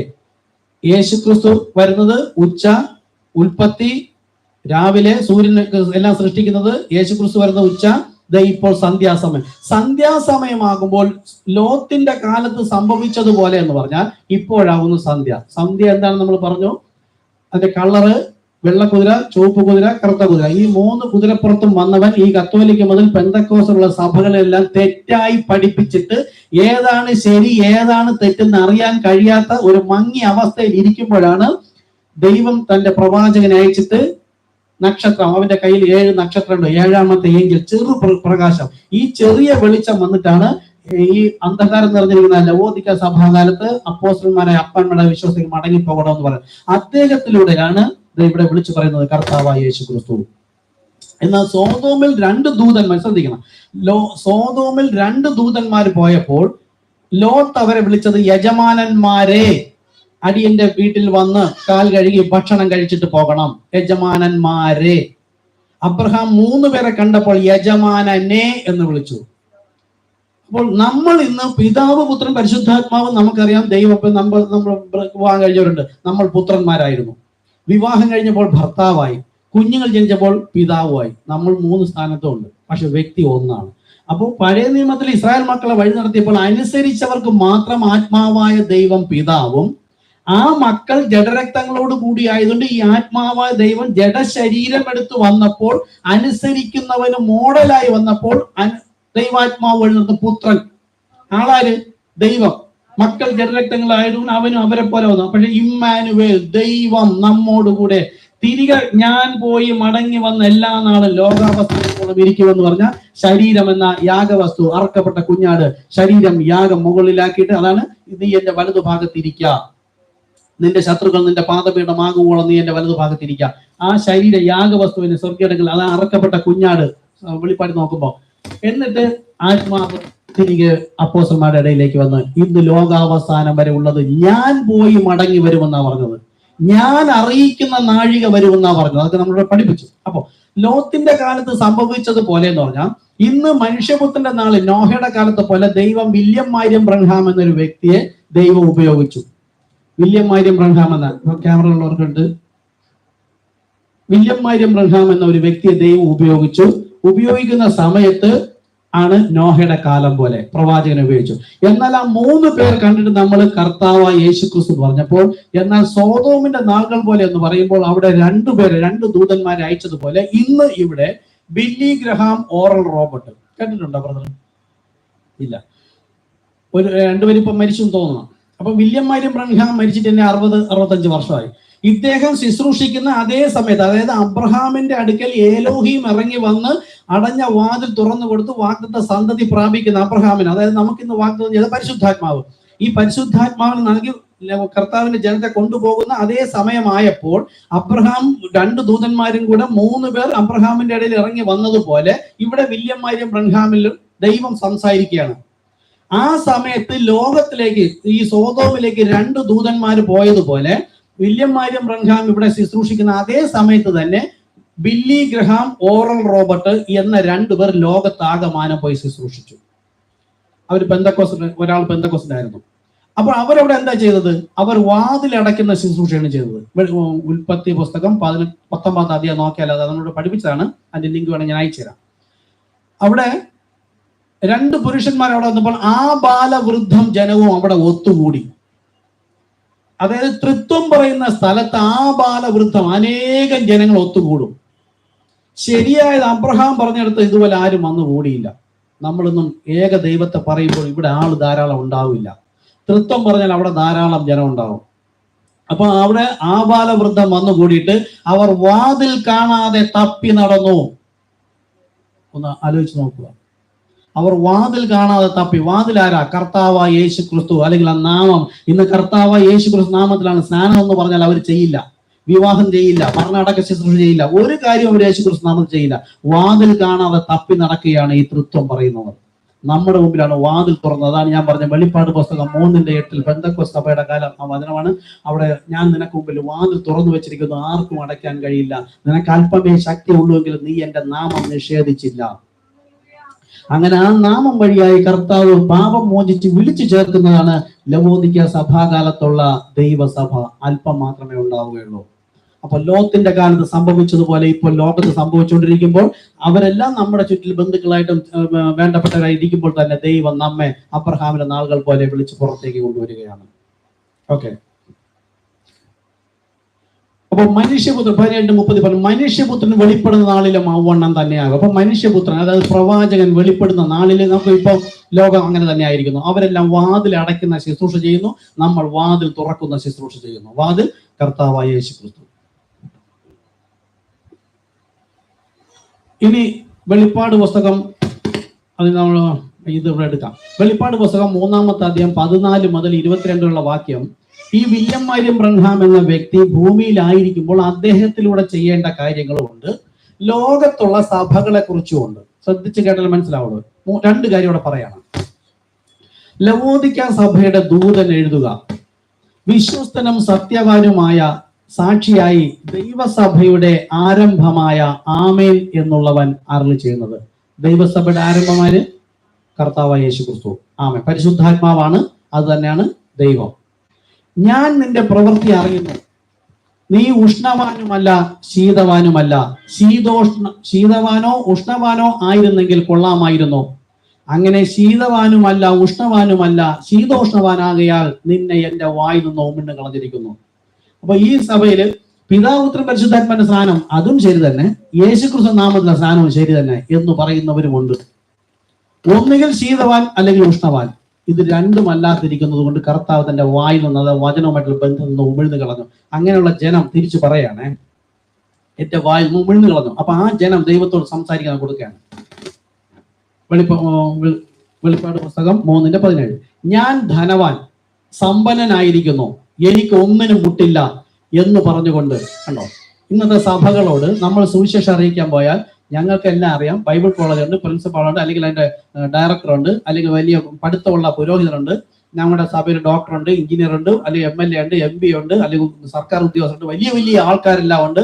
യേശു ക്രിസ്തു വരുന്നത് ഉച്ച, ഉൽപ്പത്തി, രാവിലെ സൂര്യൻ എല്ലാം സൃഷ്ടിക്കുന്നത്. യേശു ക്രിസ്തു വരുന്നത് ഉച്ച, ഇപ്പോൾ സന്ധ്യാസമയം. സന്ധ്യാസമയമാകുമ്പോൾ ലോത്തിന്റെ കാലത്ത് സംഭവിച്ചതുപോലെ എന്ന് പറഞ്ഞാൽ ഇപ്പോഴാകുന്നു സന്ധ്യ. സന്ധ്യ എന്താണെന്ന് നമ്മൾ പറഞ്ഞു. അതിന്റെ കളറ് വെള്ളക്കുതിര, ചുവപ്പ് കുതിര, കറുത്ത കുതിര. ഈ 3 കുതിരപ്പുറത്തും വന്നവൻ ഈ കത്തോലിക്ക മുതൽ പെന്തക്കോസ്തുള്ള സഭകളെല്ലാം തെറ്റായി പഠിപ്പിച്ചിട്ട് ഏതാണ് ശരി ഏതാണ് തെറ്റെന്ന് അറിയാൻ കഴിയാത്ത ഒരു മങ്ങിയ അവസ്ഥയിൽ ഇരിക്കുമ്പോഴാണ് ദൈവം തന്റെ പ്രവാചകനെ അയച്ചിട്ട് നക്ഷത്രം, അവന്റെ കയ്യിൽ 7 നക്ഷത്രമുണ്ട്, 7ാമത്തെ എങ്കിൽ ചെറു പ്രകാശം, ഈ ചെറിയ വെളിച്ചം വന്നിട്ടാണ് ഈ അന്ധകാരം നിറഞ്ഞിരിക്കുന്ന ലവോദിക്ക സഭാകാലത്ത് അപ്പോസ്തലന്മാരായ അപ്പന്മാരെ വിശ്വസിക്ക് മടങ്ങിപ്പോകണം എന്ന് പറയുന്നത്. അദ്ദേഹത്തിലൂടെയാണ് ഇവിടെ വിളിച്ചു പറയുന്നത് കർത്താവായ യേശു ക്രിസ്തു. എന്നാൽ സോതോമിൽ 2 ദൂതന്മാർ, ശ്രദ്ധിക്കണം, സോതോമിൽ 2 ദൂതന്മാർ പോയപ്പോൾ ലോത്ത് അവരെ വിളിച്ചത് യജമാനന്മാരെ, അടിയന്റെ വീട്ടിൽ വന്ന് കാൽ കഴുകി ഭക്ഷണം കഴിച്ചിട്ട് പോകണം, യജമാനന്മാരെ. അബ്രഹാം 3 പേരെ കണ്ടപ്പോൾ യജമാനനെ എന്ന് വിളിച്ചു. അപ്പോൾ നമ്മൾ ഇന്ന് പിതാവ്, പുത്രൻ, പരിശുദ്ധാത്മാവ് നമുക്കറിയാം. ദൈവം നമ്മൾ വിവാഹം കഴിഞ്ഞവരുണ്ട്, നമ്മൾ പുത്രന്മാരായിരുന്നു. വിവാഹം കഴിഞ്ഞപ്പോൾ ഭർത്താവായി, കുഞ്ഞുങ്ങൾ ജനിച്ചപ്പോൾ പിതാവുമായി. നമ്മൾ 3 സ്ഥാനത്തുണ്ട്, പക്ഷെ വ്യക്തി ഒന്നാണ്. അപ്പോൾ പഴയ നിയമത്തിൽ ഇസ്രായേൽ മക്കളെ വഴി നടത്തിയപ്പോൾ അനുസരിച്ചവർക്ക് മാത്രം ആത്മാവായ ദൈവം പിതാവും, ആ മക്കൾ ജഡരക്തങ്ങളോട് കൂടി ആയതുകൊണ്ട് ഈ ആത്മാവായ ദൈവം ജഡശരീരം എടുത്തു വന്നപ്പോൾ അനുസരിക്കുന്നവന് മോഡലായി വന്നപ്പോൾ ദൈവാത്മാവ് വഴി നടത്തുന്ന പുത്രൻ, ആളാര്? ദൈവം. മക്കൾ ജഡരക്തങ്ങളായതുകൊണ്ട് അവനും അവരെ പോലെ വന്നു. പക്ഷെ ഇമ്മാനുവേൽ, ദൈവം നമ്മോടുകൂടെ തിരികെ ഞാൻ പോയി മടങ്ങി വന്ന എല്ലാ നാളും ലോകാവസ്ഥയോളം ഇരിക്കുമെന്ന് പറഞ്ഞാൽ ശരീരം എന്ന യാഗവസ്തു, അറക്കപ്പെട്ട കുഞ്ഞാട്, ശരീരം യാഗം മുകളിലാക്കിയിട്ട് അതാണ് നീ എന്റെ വലതു ഭാഗത്തിരിക്കുക, നിന്റെ ശത്രുക്കൾ നിന്റെ പാദപീഠമാകുവോളം നീ എന്റെ വലതു ഭാഗത്തിരിക്കുക. ആ ശരീര യാഗവസ്തുവിന് സ്വർഗ്ഗടങ്ങൾ, അതാണ് അറക്കപ്പെട്ട കുഞ്ഞാട് വെളിപ്പാട് നോക്കുമ്പോ. എന്നിട്ട് ആത്മാവ് തിരികെ അപ്പോസ്തലന്മാരുടെ ഇടയിലേക്ക് വന്ന് ഇന്ന് ലോകാവസാനം വരെ ഉള്ളത് ഞാൻ പോയി മടങ്ങി വരുമെന്നാ പറഞ്ഞത്, ഞാൻ അറിയിക്കുന്ന നാഴിക വരുമെന്നാ പറഞ്ഞത്. അതൊക്കെ നമ്മളിവിടെ പഠിപ്പിച്ചു. അപ്പൊ ലോത്തിന്റെ കാലത്ത് സംഭവിച്ചതുപോലെ എന്ന് പറഞ്ഞാൽ ഇന്ന് മനുഷ്യപുത്രന്റെ നാളിൽ നോഹയുടെ കാലത്ത് പോലെ ദൈവം വില്യം മാരിയം ബ്രൺഹാം എന്നൊരു വ്യക്തിയെ ദൈവം ഉപയോഗിച്ചു. വില്യം മാരിയം ബ്രൺഹാം എന്ന, ക്യാമറ ഉള്ളവർക്കുണ്ട്, വില്യം മാരിയം ബ്രൺഹാം എന്ന ഒരു വ്യക്തിയെ ദൈവം ഉപയോഗിച്ചു. ഉപയോഗിക്കുന്ന സമയത്ത് ആണ് നോഹയുടെ കാലം പോലെ പ്രവാചകനെ ഉപയോഗിച്ചു. എന്നാൽ ആ 3 പേർ കണ്ടിട്ട് നമ്മൾ കർത്താവായ യേശു ക്രിസ്തു പറഞ്ഞപ്പോൾ, എന്നാൽ സോതോമിന്റെ നാളുകൾ പോലെ എന്ന് പറയുമ്പോൾ അവിടെ 2 പേര്, 2 ദൂതന്മാരെ അയച്ചതുപോലെ ഇന്ന് ഇവിടെ ബില്ലി ഗ്രഹാം ഓറൽ റോബർട്ട് കണ്ടിട്ടുണ്ടോ ബ്രദർ? ഇല്ല. ഒരു 2 പേര് ഇപ്പൊ മരിച്ചു തോന്നണം. അപ്പൊ വില്യം മാരിയം ബ്രൺഹാം മരിച്ചിട്ട് തന്നെ 60-65 വർഷമായി. ഇദ്ദേഹം ശുശ്രൂഷിക്കുന്ന അതേ സമയത്ത്, അതായത് അബ്രഹാമിന്റെ അടുക്കൽ ഏലോഹീം ഇറങ്ങി വന്ന് അടഞ്ഞ വാതിൽ തുറന്നു കൊടുത്ത് വാഗ്ദത്ത സന്തതി പ്രാപിക്കുന്ന അബ്രഹാമിന്, അതായത് നമുക്കിന്ന് വാഗ്ദത്തം ചെയ്ത പരിശുദ്ധാത്മാവ്, ഈ പരിശുദ്ധാത്മാവിന് നൽകി കർത്താവിന്റെ ജനത്തെ കൊണ്ടുപോകുന്ന അതേ സമയമായപ്പോൾ അബ്രഹാം 2 ദൂതന്മാരും കൂടെ 3 പേർ അബ്രഹാമിന്റെ ഇടയിൽ ഇറങ്ങി വന്നതുപോലെ ഇവിടെ വില്യം മാരിയം ബ്രൺഹാമിൽ ദൈവം സംസാരിക്കുകയാണ്. ആ സമയത്ത് ലോകത്തിലേക്ക്, ഈ സോതോമിലേക്ക് 2 ദൂതന്മാർ പോയതുപോലെ വില്യം മാരിയം ബ്രൺഹാം ഇവിടെ ശുശ്രൂഷിക്കുന്ന അതേ സമയത്ത് തന്നെ ബില്ലി ഗ്രഹാം, ഓറൽ റോബർട്ട് എന്ന 2 പേർ ലോകത്താകമാനം പോയി ശുശ്രൂഷിച്ചു. അവർ പെന്തക്കോസ്ത്, ഒരാൾ പെന്തക്കോസ്തായിരുന്നു. അപ്പോൾ അവരവിടെ എന്താ ചെയ്തത്? അവർ വാതിലടയ്ക്കുന്ന ശുശ്രൂഷയാണ് ചെയ്തത്. ഉൽപ്പത്തി പുസ്തകം 19 അധ്യായം നോക്കിയാൽ അത് നമ്മളോട് പഠിപ്പിച്ചതാണ്. അതിന്റെ ലിങ്ക് വേണമെങ്കിൽ ഞാൻ അയച്ചു തരാം. അവിടെ 2 പുരുഷന്മാർ അവിടെ വന്നപ്പോൾ ആ ബാലവൃദ്ധം ജനവും അവിടെ ഒത്തുകൂടി. അതായത് തൃത്വം പറയുന്ന സ്ഥലത്ത് ആ ബാലവൃദ്ധം അനേകം ജനങ്ങൾ ഒത്തുകൂടും. ശരിയായത് അബ്രഹാം പറഞ്ഞെടുത്ത് ഇതുപോലെ ആരും വന്നു കൂടിയില്ല. നമ്മളൊന്നും ഏക ദൈവത്തെ പറയുമ്പോൾ ഇവിടെ ആൾ ധാരാളം ഉണ്ടാവില്ല. തൃത്വം പറഞ്ഞാൽ അവിടെ ധാരാളം ജനം ഉണ്ടാവും. അപ്പൊ അവിടെ ആ ബാലവൃദ്ധം വന്നു കൂടിയിട്ട് അവർ വാതിൽ കാണാതെ തപ്പി നടന്നു. ഒന്ന് ആലോചിച്ച് നോക്കുക. അവർ വാതിൽ കാണാതെ തപ്പി. വാതിൽ ആരാ? കർത്താവായ യേശു ക്രിസ്തു, അല്ലെങ്കിൽ ആ നാമം. ഇന്ന് കർത്താവായ യേശു ക്രിസ്തു നാമത്തിലാണ്. സ്നാനം എന്ന് പറഞ്ഞാൽ അവർ ചെയ്യില്ല, വിവാഹം ചെയ്യില്ല, മരണടക്ക ശുശ്രൂഷ ചെയ്യില്ല, ഒരു കാര്യം അവർ യേശു ക്രിസ്തു നാമത്തിൽ ചെയ്യില്ല. വാതിൽ കാണാതെ തപ്പി നടക്കുകയാണ് ഈ തൃത്വം പറയുന്നവർ. നമ്മുടെ മുമ്പിലാണ് വാതിൽ തുറന്നത്. അതാണ് ഞാൻ പറഞ്ഞ വെളിപ്പാട് പുസ്തകം 3:8 പെന്തക്കോസ്ത് സഭയുടെ കാലം ആ വചനമാണ്. അവിടെ ഞാൻ നിനക്ക് മുമ്പിൽ വാതിൽ തുറന്നു വെച്ചിരിക്കുന്നു, ആർക്കും അടയ്ക്കാൻ കഴിയില്ല. നിനക്ക് അല്പമേ ശക്തി ഉള്ളുവെങ്കിലും നീ എന്റെ നാമം നിഷേധിച്ചില്ല. അങ്ങനെ ആ നാമം വഴിയായി കർത്താവ് പാപം മോചിച്ച് വിളിച്ചു ചേർക്കുന്നതാണ് ലവോദിക്ക സഭാകാലത്തുള്ള ദൈവസഭ. അല്പം മാത്രമേ ഉണ്ടാവുകയുള്ളൂ. അപ്പൊ ലോത്തിന്റെ കാലത്ത് സംഭവിച്ചതുപോലെ ഇപ്പോൾ ലോകത്ത് സംഭവിച്ചുകൊണ്ടിരിക്കുമ്പോൾ അവരെല്ലാം നമ്മുടെ ചുറ്റിൽ ബന്ധുക്കളായിട്ടും വേണ്ടപ്പെട്ടവരായി ഇരിക്കുമ്പോൾ തന്നെ ദൈവം നമ്മെ അബ്രഹാമിന്റെ നാളുകൾ പോലെ വിളിച്ച് പുറത്തേക്ക് കൊണ്ടുവരികയാണ്. ഓക്കെ, അപ്പൊ മനുഷ്യപുത്രൻ 18:30 പറഞ്ഞു, മനുഷ്യപുത്രൻ വെളിപ്പെടുന്ന നാളിലെ മൗവണ്ണം തന്നെയാകും. അപ്പൊ മനുഷ്യപുത്രൻ, അതായത് പ്രവാചകൻ വെളിപ്പെടുന്ന നാളിൽ നമുക്ക് ഇപ്പൊ ലോകം അങ്ങനെ തന്നെ ആയിരിക്കുന്നു. അവരെല്ലാം വാതിൽ അടയ്ക്കുന്ന ശുശ്രൂഷ ചെയ്യുന്നു, നമ്മൾ വാതിൽ തുറക്കുന്ന ശുശ്രൂഷ ചെയ്യുന്നു. വാതിൽ കർത്താവായ യേശു ക്രിസ്തു. ഇനി വെളിപ്പാട് പുസ്തകം, അത് നമ്മൾ ഇത് ഇവിടെ എടുക്കാം. വെളിപ്പാട് പുസ്തകം 3-ാമത്തെ അധ്യായം 14 മുതൽ 22 വാക്യം. ഈ വില്യം മരിയം ബ്രൻഹാം എന്ന വ്യക്തി ഭൂമിയിലായിരിക്കുമ്പോൾ അദ്ദേഹത്തിലൂടെ ചെയ്യേണ്ട കാര്യങ്ങളുമുണ്ട്, ലോകത്തുള്ള സഭകളെ കുറിച്ചുമുണ്ട്. ശ്രദ്ധിച്ച് കേട്ടാൽ മനസ്സിലാവുള്ളൂ. 2 കാര്യം ഇവിടെ പറയണം. ലവോദിക്ക സഭയുടെ ദൂതൻ എഴുതുക, വിശ്വസ്തനും സത്യവാനുമായ സാക്ഷിയായി ദൈവസഭയുടെ ആരംഭമായ ആമേൻ എന്നുള്ളവൻ അരുളി ചെയ്യുന്നത്. ദൈവസഭയുടെ ആരംഭമാര് കർത്താവായ യേശു ക്രിസ്തു. ആമേൻ. പരിശുദ്ധാത്മാവാണ്, അത് തന്നെയാണ് ദൈവം. ഞാൻ നിന്റെ പ്രവൃത്തി അറിയുന്നു, നീ ഉഷ്ണവാനുമല്ല ശീതവാനുമല്ല. ശീതവാനോ ഉഷ്ണവാനോ ആയിരുന്നെങ്കിൽ കൊള്ളാമായിരുന്നു. അങ്ങനെ ശീതവാനുമല്ല ഉഷ്ണവാനുമല്ല ശീതോഷ്ണവാനാകയാൽ നിന്നെ എന്റെ വായിൽ നിന്ന് ഉമിണ്ണ് കളഞ്ഞിരിക്കുന്നു. അപ്പൊ ഈ സഭയില് പിതാപുത്രൻ പരിശുദ്ധാത്മാന്റെ സ്ഥാനം അതും ശരി തന്നെ, യേശുക്രിസ്തു നാമത്തിലെ സ്ഥാനവും ശരി തന്നെ എന്ന് പറയുന്നവരുമുണ്ട്. ഒന്നുകിൽ ശീതവാൻ അല്ലെങ്കിൽ ഉഷ്ണവാൻ. ഇത് രണ്ടും അല്ലാതിരിക്കുന്നത് കൊണ്ട് കർത്താവ് തന്റെ വായിൽ നിന്ന്, അത് വചനവുമായിട്ടുള്ള ബന്ധം നിന്ന് ഉമിഴ്ന്നു കളഞ്ഞു. അങ്ങനെയുള്ള ജനം തിരിച്ചു പറയാണ്, എന്റെ വായിൽ നിന്ന് ഉമിഴ്ന്നു കളഞ്ഞു. അപ്പൊ ആ ജനം ദൈവത്തോട് സംസാരിക്കാൻ കൊടുക്കുകയാണ്. വെളിപ്പാട് പുസ്തകം 3:17. ഞാൻ ധനവാൻ സമ്പന്നനായിരിക്കുന്നു, എനിക്ക് ഒന്നിനും മുട്ടില്ല എന്ന് പറഞ്ഞുകൊണ്ട്. കണ്ടോ, ഇന്നത്തെ സഭകളോട് നമ്മൾ സുവിശേഷം അറിയിക്കാൻ പോയാൽ ഞങ്ങൾക്കെല്ലാം അറിയാം, ബൈബിൾ കോളേജുണ്ട്, പ്രിൻസിപ്പാളുണ്ട്, അല്ലെങ്കിൽ അതിന്റെ ഡയറക്ടറുണ്ട്, അല്ലെങ്കിൽ വലിയ പഠിത്തമുള്ള പുരോഹിതരുണ്ട്, ഞങ്ങളുടെ സഭയിൽ ഡോക്ടറുണ്ട്, എഞ്ചിനീയർ ഉണ്ട്, അല്ലെങ്കിൽ MLA ഉണ്ട്, MP ഉണ്ട്, അല്ലെങ്കിൽ സർക്കാർ ഉദ്യോഗസ്ഥരുണ്ട്, വലിയ വലിയ ആൾക്കാരെല്ലാം ഉണ്ട്.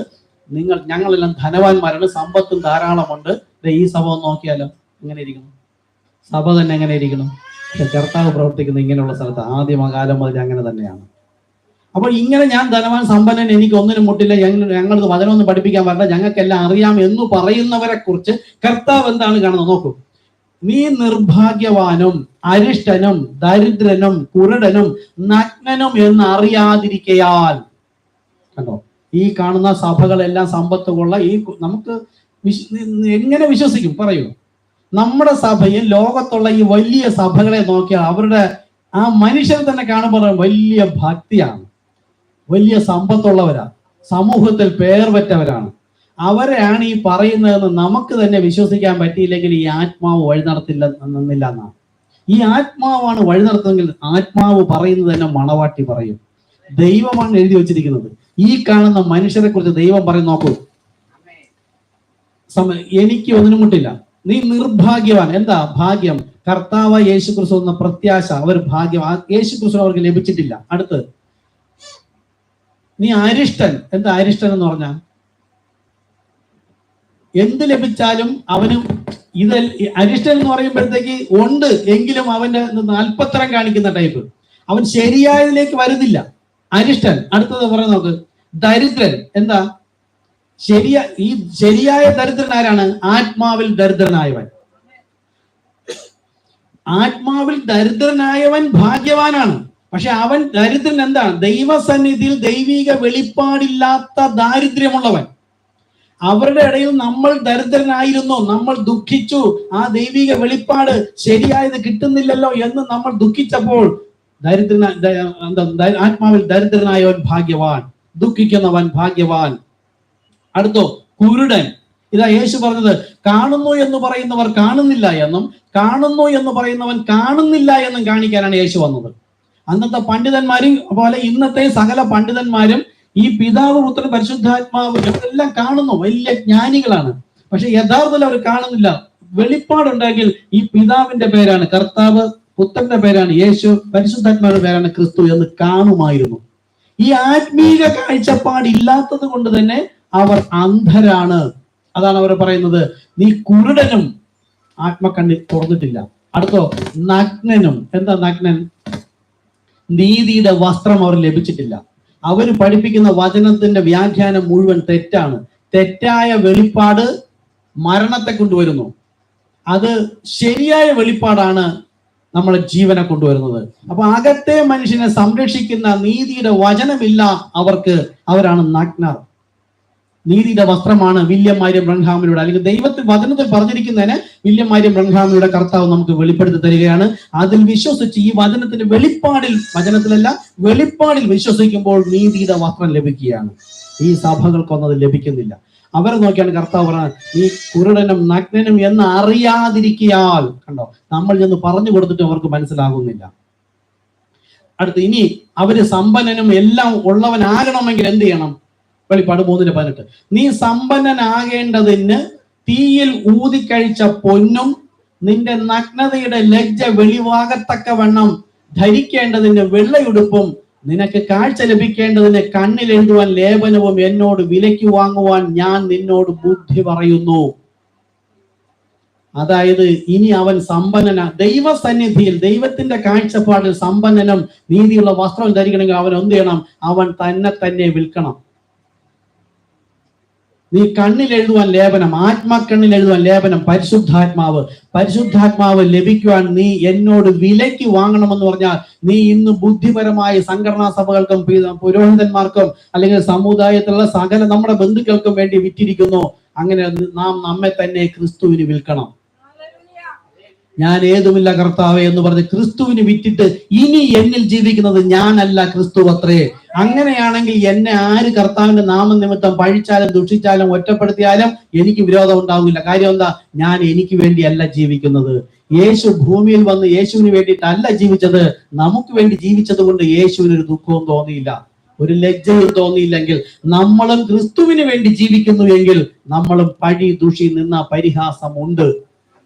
ഞങ്ങളെല്ലാം ധനവാന്മാരാണ്, സമ്പത്തും ധാരാളമുണ്ട്. ഈ സഭ ഒന്ന് നോക്കിയാലോ എങ്ങനെ ഇരിക്കുന്നു? സഭ തന്നെ എങ്ങനെ ഇരിക്കുന്നു? പക്ഷെ കർത്താവ് പ്രവർത്തിക്കുന്ന ഇങ്ങനെയുള്ള സ്ഥലത്ത് ആദ്യമകാലം മുതൽ അങ്ങനെ തന്നെയാണ്. അപ്പോൾ ഇങ്ങനെ ഞാൻ ധനവാൻ സമ്പന്നൻ, എനിക്ക് ഒന്നിനും മുട്ടില്ല, ഞങ്ങൾക്ക് വചനമൊന്നും പഠിപ്പിക്കാൻ പറ്റില്ല, ഞങ്ങൾക്കെല്ലാം അറിയാം എന്ന് പറയുന്നവരെ കുറിച്ച് കർത്താവ് എന്താണ് കാണുന്നത്? നോക്കൂ, നീ നിർഭാഗ്യവാനും അരിഷ്ടനും ദരിദ്രനും കുരുടനും നഗ്നനും എന്ന് അറിയാതിരിക്കയാൽ. കണ്ടോ, ഈ കാണുന്ന സഭകളെല്ലാം സമ്പത്ത് കൊള്ള ഈ നമുക്ക് എങ്ങനെ വിശ്വസിക്കും? പറയൂ. നമ്മുടെ സഭയിൽ ലോകത്തുള്ള ഈ വലിയ സഭകളെ നോക്കിയാൽ അവരുടെ ആ മനുഷ്യരെ തന്നെ കാണുമ്പോൾ വലിയ ഭക്തിയാണ്, വലിയ സമ്പത്തുള്ളവരാണ്, സമൂഹത്തിൽ പേർ പെറ്റവരാണ്. അവരെയാണ് ഈ പറയുന്നതെന്ന് നമുക്ക് തന്നെ വിശ്വസിക്കാൻ പറ്റിയില്ലെങ്കിൽ ഈ ആത്മാവ് വഴി നടത്തില്ല എന്നാണ്. ഈ ആത്മാവാണ് വഴി നടത്തുന്നതെങ്കിൽ ആത്മാവ് പറയുന്നത് തന്നെ മണവാട്ടി പറയും. ദൈവമാണ് എഴുതി വെച്ചിരിക്കുന്നത്. ഈ കാണുന്ന മനുഷ്യരെ കുറിച്ച് ദൈവം പറയും, നോക്കൂ, എനിക്ക് ഒന്നിനും മുട്ടില്ല. നീ നിർഭാഗ്യവാൻ. എന്താ ഭാഗ്യം? കർത്താവ് യേശു ക്രിസ്തു എന്ന പ്രത്യാശ. അവർ ഭാഗ്യം, യേശു ക്രിസ്തു അവർക്ക് ലഭിച്ചിട്ടില്ല. അടുത്ത്, നീ അരിഷ്ടൻ. എന്താ അരിഷ്ടൻ എന്ന് പറഞ്ഞാൽ? എന്ത് ലഭിച്ചാലും അവനും ഇത് അരിഷ്ടൻ എന്ന് പറയുമ്പോഴത്തേക്ക് ഉണ്ട് എങ്കിലും അവന്റെ അല്പത്തരം കാണിക്കുന്ന ടൈപ്പ്. അവൻ ശരിയായതിലേക്ക് വരുന്നില്ല, അരിഷ്ടൻ. അടുത്തത് പറയാൻ നോക്ക്, ദരിദ്രൻ. എന്താ ഈ ശരിയായ ദരിദ്രൻ ആരാണ്? ആത്മാവിൽ ദരിദ്രനായവൻ. ആത്മാവിൽ ദരിദ്രനായവൻ ഭാഗ്യവാനാണ്. പക്ഷെ അവൻ ദരിദ്രൻ എന്താണ്? ദൈവസന്നിധിയിൽ ദൈവിക വെളിപ്പാടില്ലാത്ത ദാരിദ്ര്യമുള്ളവൻ. അവരുടെ ഇടയിൽ നമ്മൾ ദരിദ്രനായിരുന്നു, നമ്മൾ ദുഃഖിച്ചു, ആ ദൈവിക വെളിപ്പാട് ശരിയായത് കിട്ടുന്നില്ലല്ലോ എന്ന് നമ്മൾ ദുഃഖിച്ചപ്പോൾ ആത്മാവിൽ ദരിദ്രനായവൻ ഭാഗ്യവാൻ, ദുഃഖിക്കുന്നവൻ ഭാഗ്യവാൻ. അടുത്തോ, കുരുടൻ. ഇതാ യേശു പറഞ്ഞത്, കാണുന്നു എന്ന് പറയുന്നവർ കാണുന്നില്ല എന്നും കാണുന്നു എന്ന് പറയുന്നവൻ കാണുന്നില്ല എന്നും കാണിക്കാനാണ് യേശു വന്നത്. അന്നത്തെ പണ്ഡിതന്മാരും പോലെ ഇന്നത്തെ സകല പണ്ഡിതന്മാരും ഈ പിതാവ് പുത്രൻ പരിശുദ്ധാത്മാവ് എല്ലാം കാണുന്നു, വലിയ ജ്ഞാനികളാണ്. പക്ഷെ യഥാർത്ഥത്തിൽ അവർ കാണുന്നില്ല. വെളിപ്പാടുണ്ടെങ്കിൽ ഈ പിതാവിന്റെ പേരാണ് കർത്താവ്, പുത്രന്റെ പേരാണ് യേശു, പരിശുദ്ധാത്മാവിന്റെ പേരാണ് ക്രിസ്തു എന്ന് കാണുമായിരുന്നു. ഈ ആത്മീക കാഴ്ചപ്പാട് ഇല്ലാത്തത് കൊണ്ട് തന്നെ അവർ അന്ധരാണ്. അതാണ് അവർ പറയുന്നത്, നീ കുരുടനും ആത്മക്കണ്ണിൽ തുറന്നിട്ടില്ല. അടുത്തോ, നഗ്നനും. എന്താ നഗ്നൻ? നീതിയുടെ വസ്ത്രം അവർ ലഭിച്ചിട്ടില്ല. അവർ പഠിപ്പിക്കുന്ന വചനത്തിന്റെ വ്യാഖ്യാനം മുഴുവൻ തെറ്റാണ്. തെറ്റായ വെളിപ്പാട് മരണത്തെ കൊണ്ടുവരുന്നു. അത് ശരിയായ വെളിപ്പാടാണ് നമ്മളെ ജീവനെ കൊണ്ടുവരുന്നത്. അപ്പൊ അകത്തെ മനുഷ്യനെ സംരക്ഷിക്കുന്ന നീതിയുടെ വചനമില്ല അവർക്ക്. അവരാണ് നഗ്നർ. നീതിയുടെ വസ്ത്രമാണ് വില്യം മരിയം ബ്രൻഹാമിലൂടെ, അല്ലെങ്കിൽ ദൈവത്തിൽ വചനത്തിൽ പറഞ്ഞിരിക്കുന്നതിന് വില്യം മരിയം ബ്രൻഹാമിലൂടെ കർത്താവ് നമുക്ക് വെളിപ്പെടുത്തി തരികയാണ്. അതിൽ വിശ്വസിച്ച് ഈ വചനത്തിന്റെ വെളിപ്പാടിൽ, വചനത്തിലല്ല വെളിപ്പാടിൽ വിശ്വസിക്കുമ്പോൾ നീതിയുടെ വസ്ത്രം ലഭിക്കുകയാണ്. ഈ സഭകൾക്കൊന്നും അത് ലഭിക്കുന്നില്ല. അവരെ നോക്കിയാണ് കർത്താവ് പറഞ്ഞത്, ഈ കുരുടനും നഗ്നനും എന്ന് അറിയാതിരിക്കയാൽ. കണ്ടോ, നമ്മൾ ചെന്ന് പറഞ്ഞു കൊടുത്തിട്ട് അവർക്ക് മനസ്സിലാകുന്നില്ല. അടുത്ത്, ഇനി അവര് സമ്പന്നനും എല്ലാം ഉള്ളവനാകണമെങ്കിൽ എന്ത് ചെയ്യണം? വെളിപ്പാട് 3:18. നീ സമ്പന്നനാകേണ്ടതിന് തീയിൽ ഊതിക്കഴിച്ച പൊന്നും നിന്റെ നഗ്നതയുടെ ലജ്ജ വെളിവാകത്തക്കവണ്ണം ധരിക്കേണ്ടതിന് വെള്ളയുടുപ്പും നിനക്ക് കാഴ്ച ലഭിക്കേണ്ടതിന് കണ്ണിൽ എഴുതുവാൻ ലേപനവും എന്നോട് വിലയ്ക്ക് വാങ്ങുവാൻ ഞാൻ നിന്നോട് ബുദ്ധി പറയുന്നു. അതായത് ഇനി അവൻ സമ്പന്നന, ദൈവസന്നിധിയിൽ ദൈവത്തിന്റെ കാഴ്ചപ്പാടിൽ സമ്പന്നനും നീതിയുള്ള വസ്ത്രം ധരിക്കണമെങ്കിൽ അവൻ എന്ത് ചെയ്യണം? അവൻ തന്നെ വിൽക്കണം. നീ കണ്ണിൽ എഴുതുവാൻ ലേപനം, ആത്മക്കണ്ണിൽ എഴുതുവാൻ ലേപനം, പരിശുദ്ധാത്മാവ് ലഭിക്കുവാൻ നീ എന്നോട് വിലയ്ക്ക് വാങ്ങണമെന്ന് പറഞ്ഞാൽ, നീ ഇന്ന് ബുദ്ധിപരമായ സംഘടനാ സഭകൾക്കും പുരോഹിതന്മാർക്കും അല്ലെങ്കിൽ സമുദായത്തിലുള്ള സകല നമ്മുടെ ബന്ധുക്കൾക്കും വേണ്ടി വിറ്റിരിക്കുന്നു. അങ്ങനെ നാം നമ്മെ തന്നെ ക്രിസ്തുവിന് വിൽക്കണം. ഞാൻ ഏതുമില്ല കർത്താവേ എന്ന് പറഞ്ഞ് ക്രിസ്തുവിന് വിറ്റിട്ട് ഇനി എന്നിൽ ജീവിക്കുന്നത് ഞാനല്ല, ക്രിസ്തു അത്രേ. അങ്ങനെയാണെങ്കിൽ എന്നെ ആര് കർത്താവിന്റെ നാമനിമിത്തം പഴിച്ചാലും ദുഷിച്ചാലും ഒറ്റപ്പെടുത്തിയാലും എനിക്ക് വിരോധം ഉണ്ടാവില്ല. കാര്യം എന്താ? ഞാൻ എനിക്ക് വേണ്ടിയല്ല ജീവിക്കുന്നത്. യേശു ഭൂമിയിൽ വന്ന് യേശുവിന് വേണ്ടിയിട്ടല്ല ജീവിച്ചത്, നമുക്ക് വേണ്ടി ജീവിച്ചത് കൊണ്ട് യേശുവിനൊരു ദുഃഖവും തോന്നിയില്ല, ഒരു ലജ്ജയും തോന്നിയില്ലെങ്കിൽ, നമ്മളും ക്രിസ്തുവിന് വേണ്ടി ജീവിക്കുന്നുവെങ്കിൽ നമ്മളും പഴി ദുഷി നിന്ന പരിഹാസം ഉണ്ട്.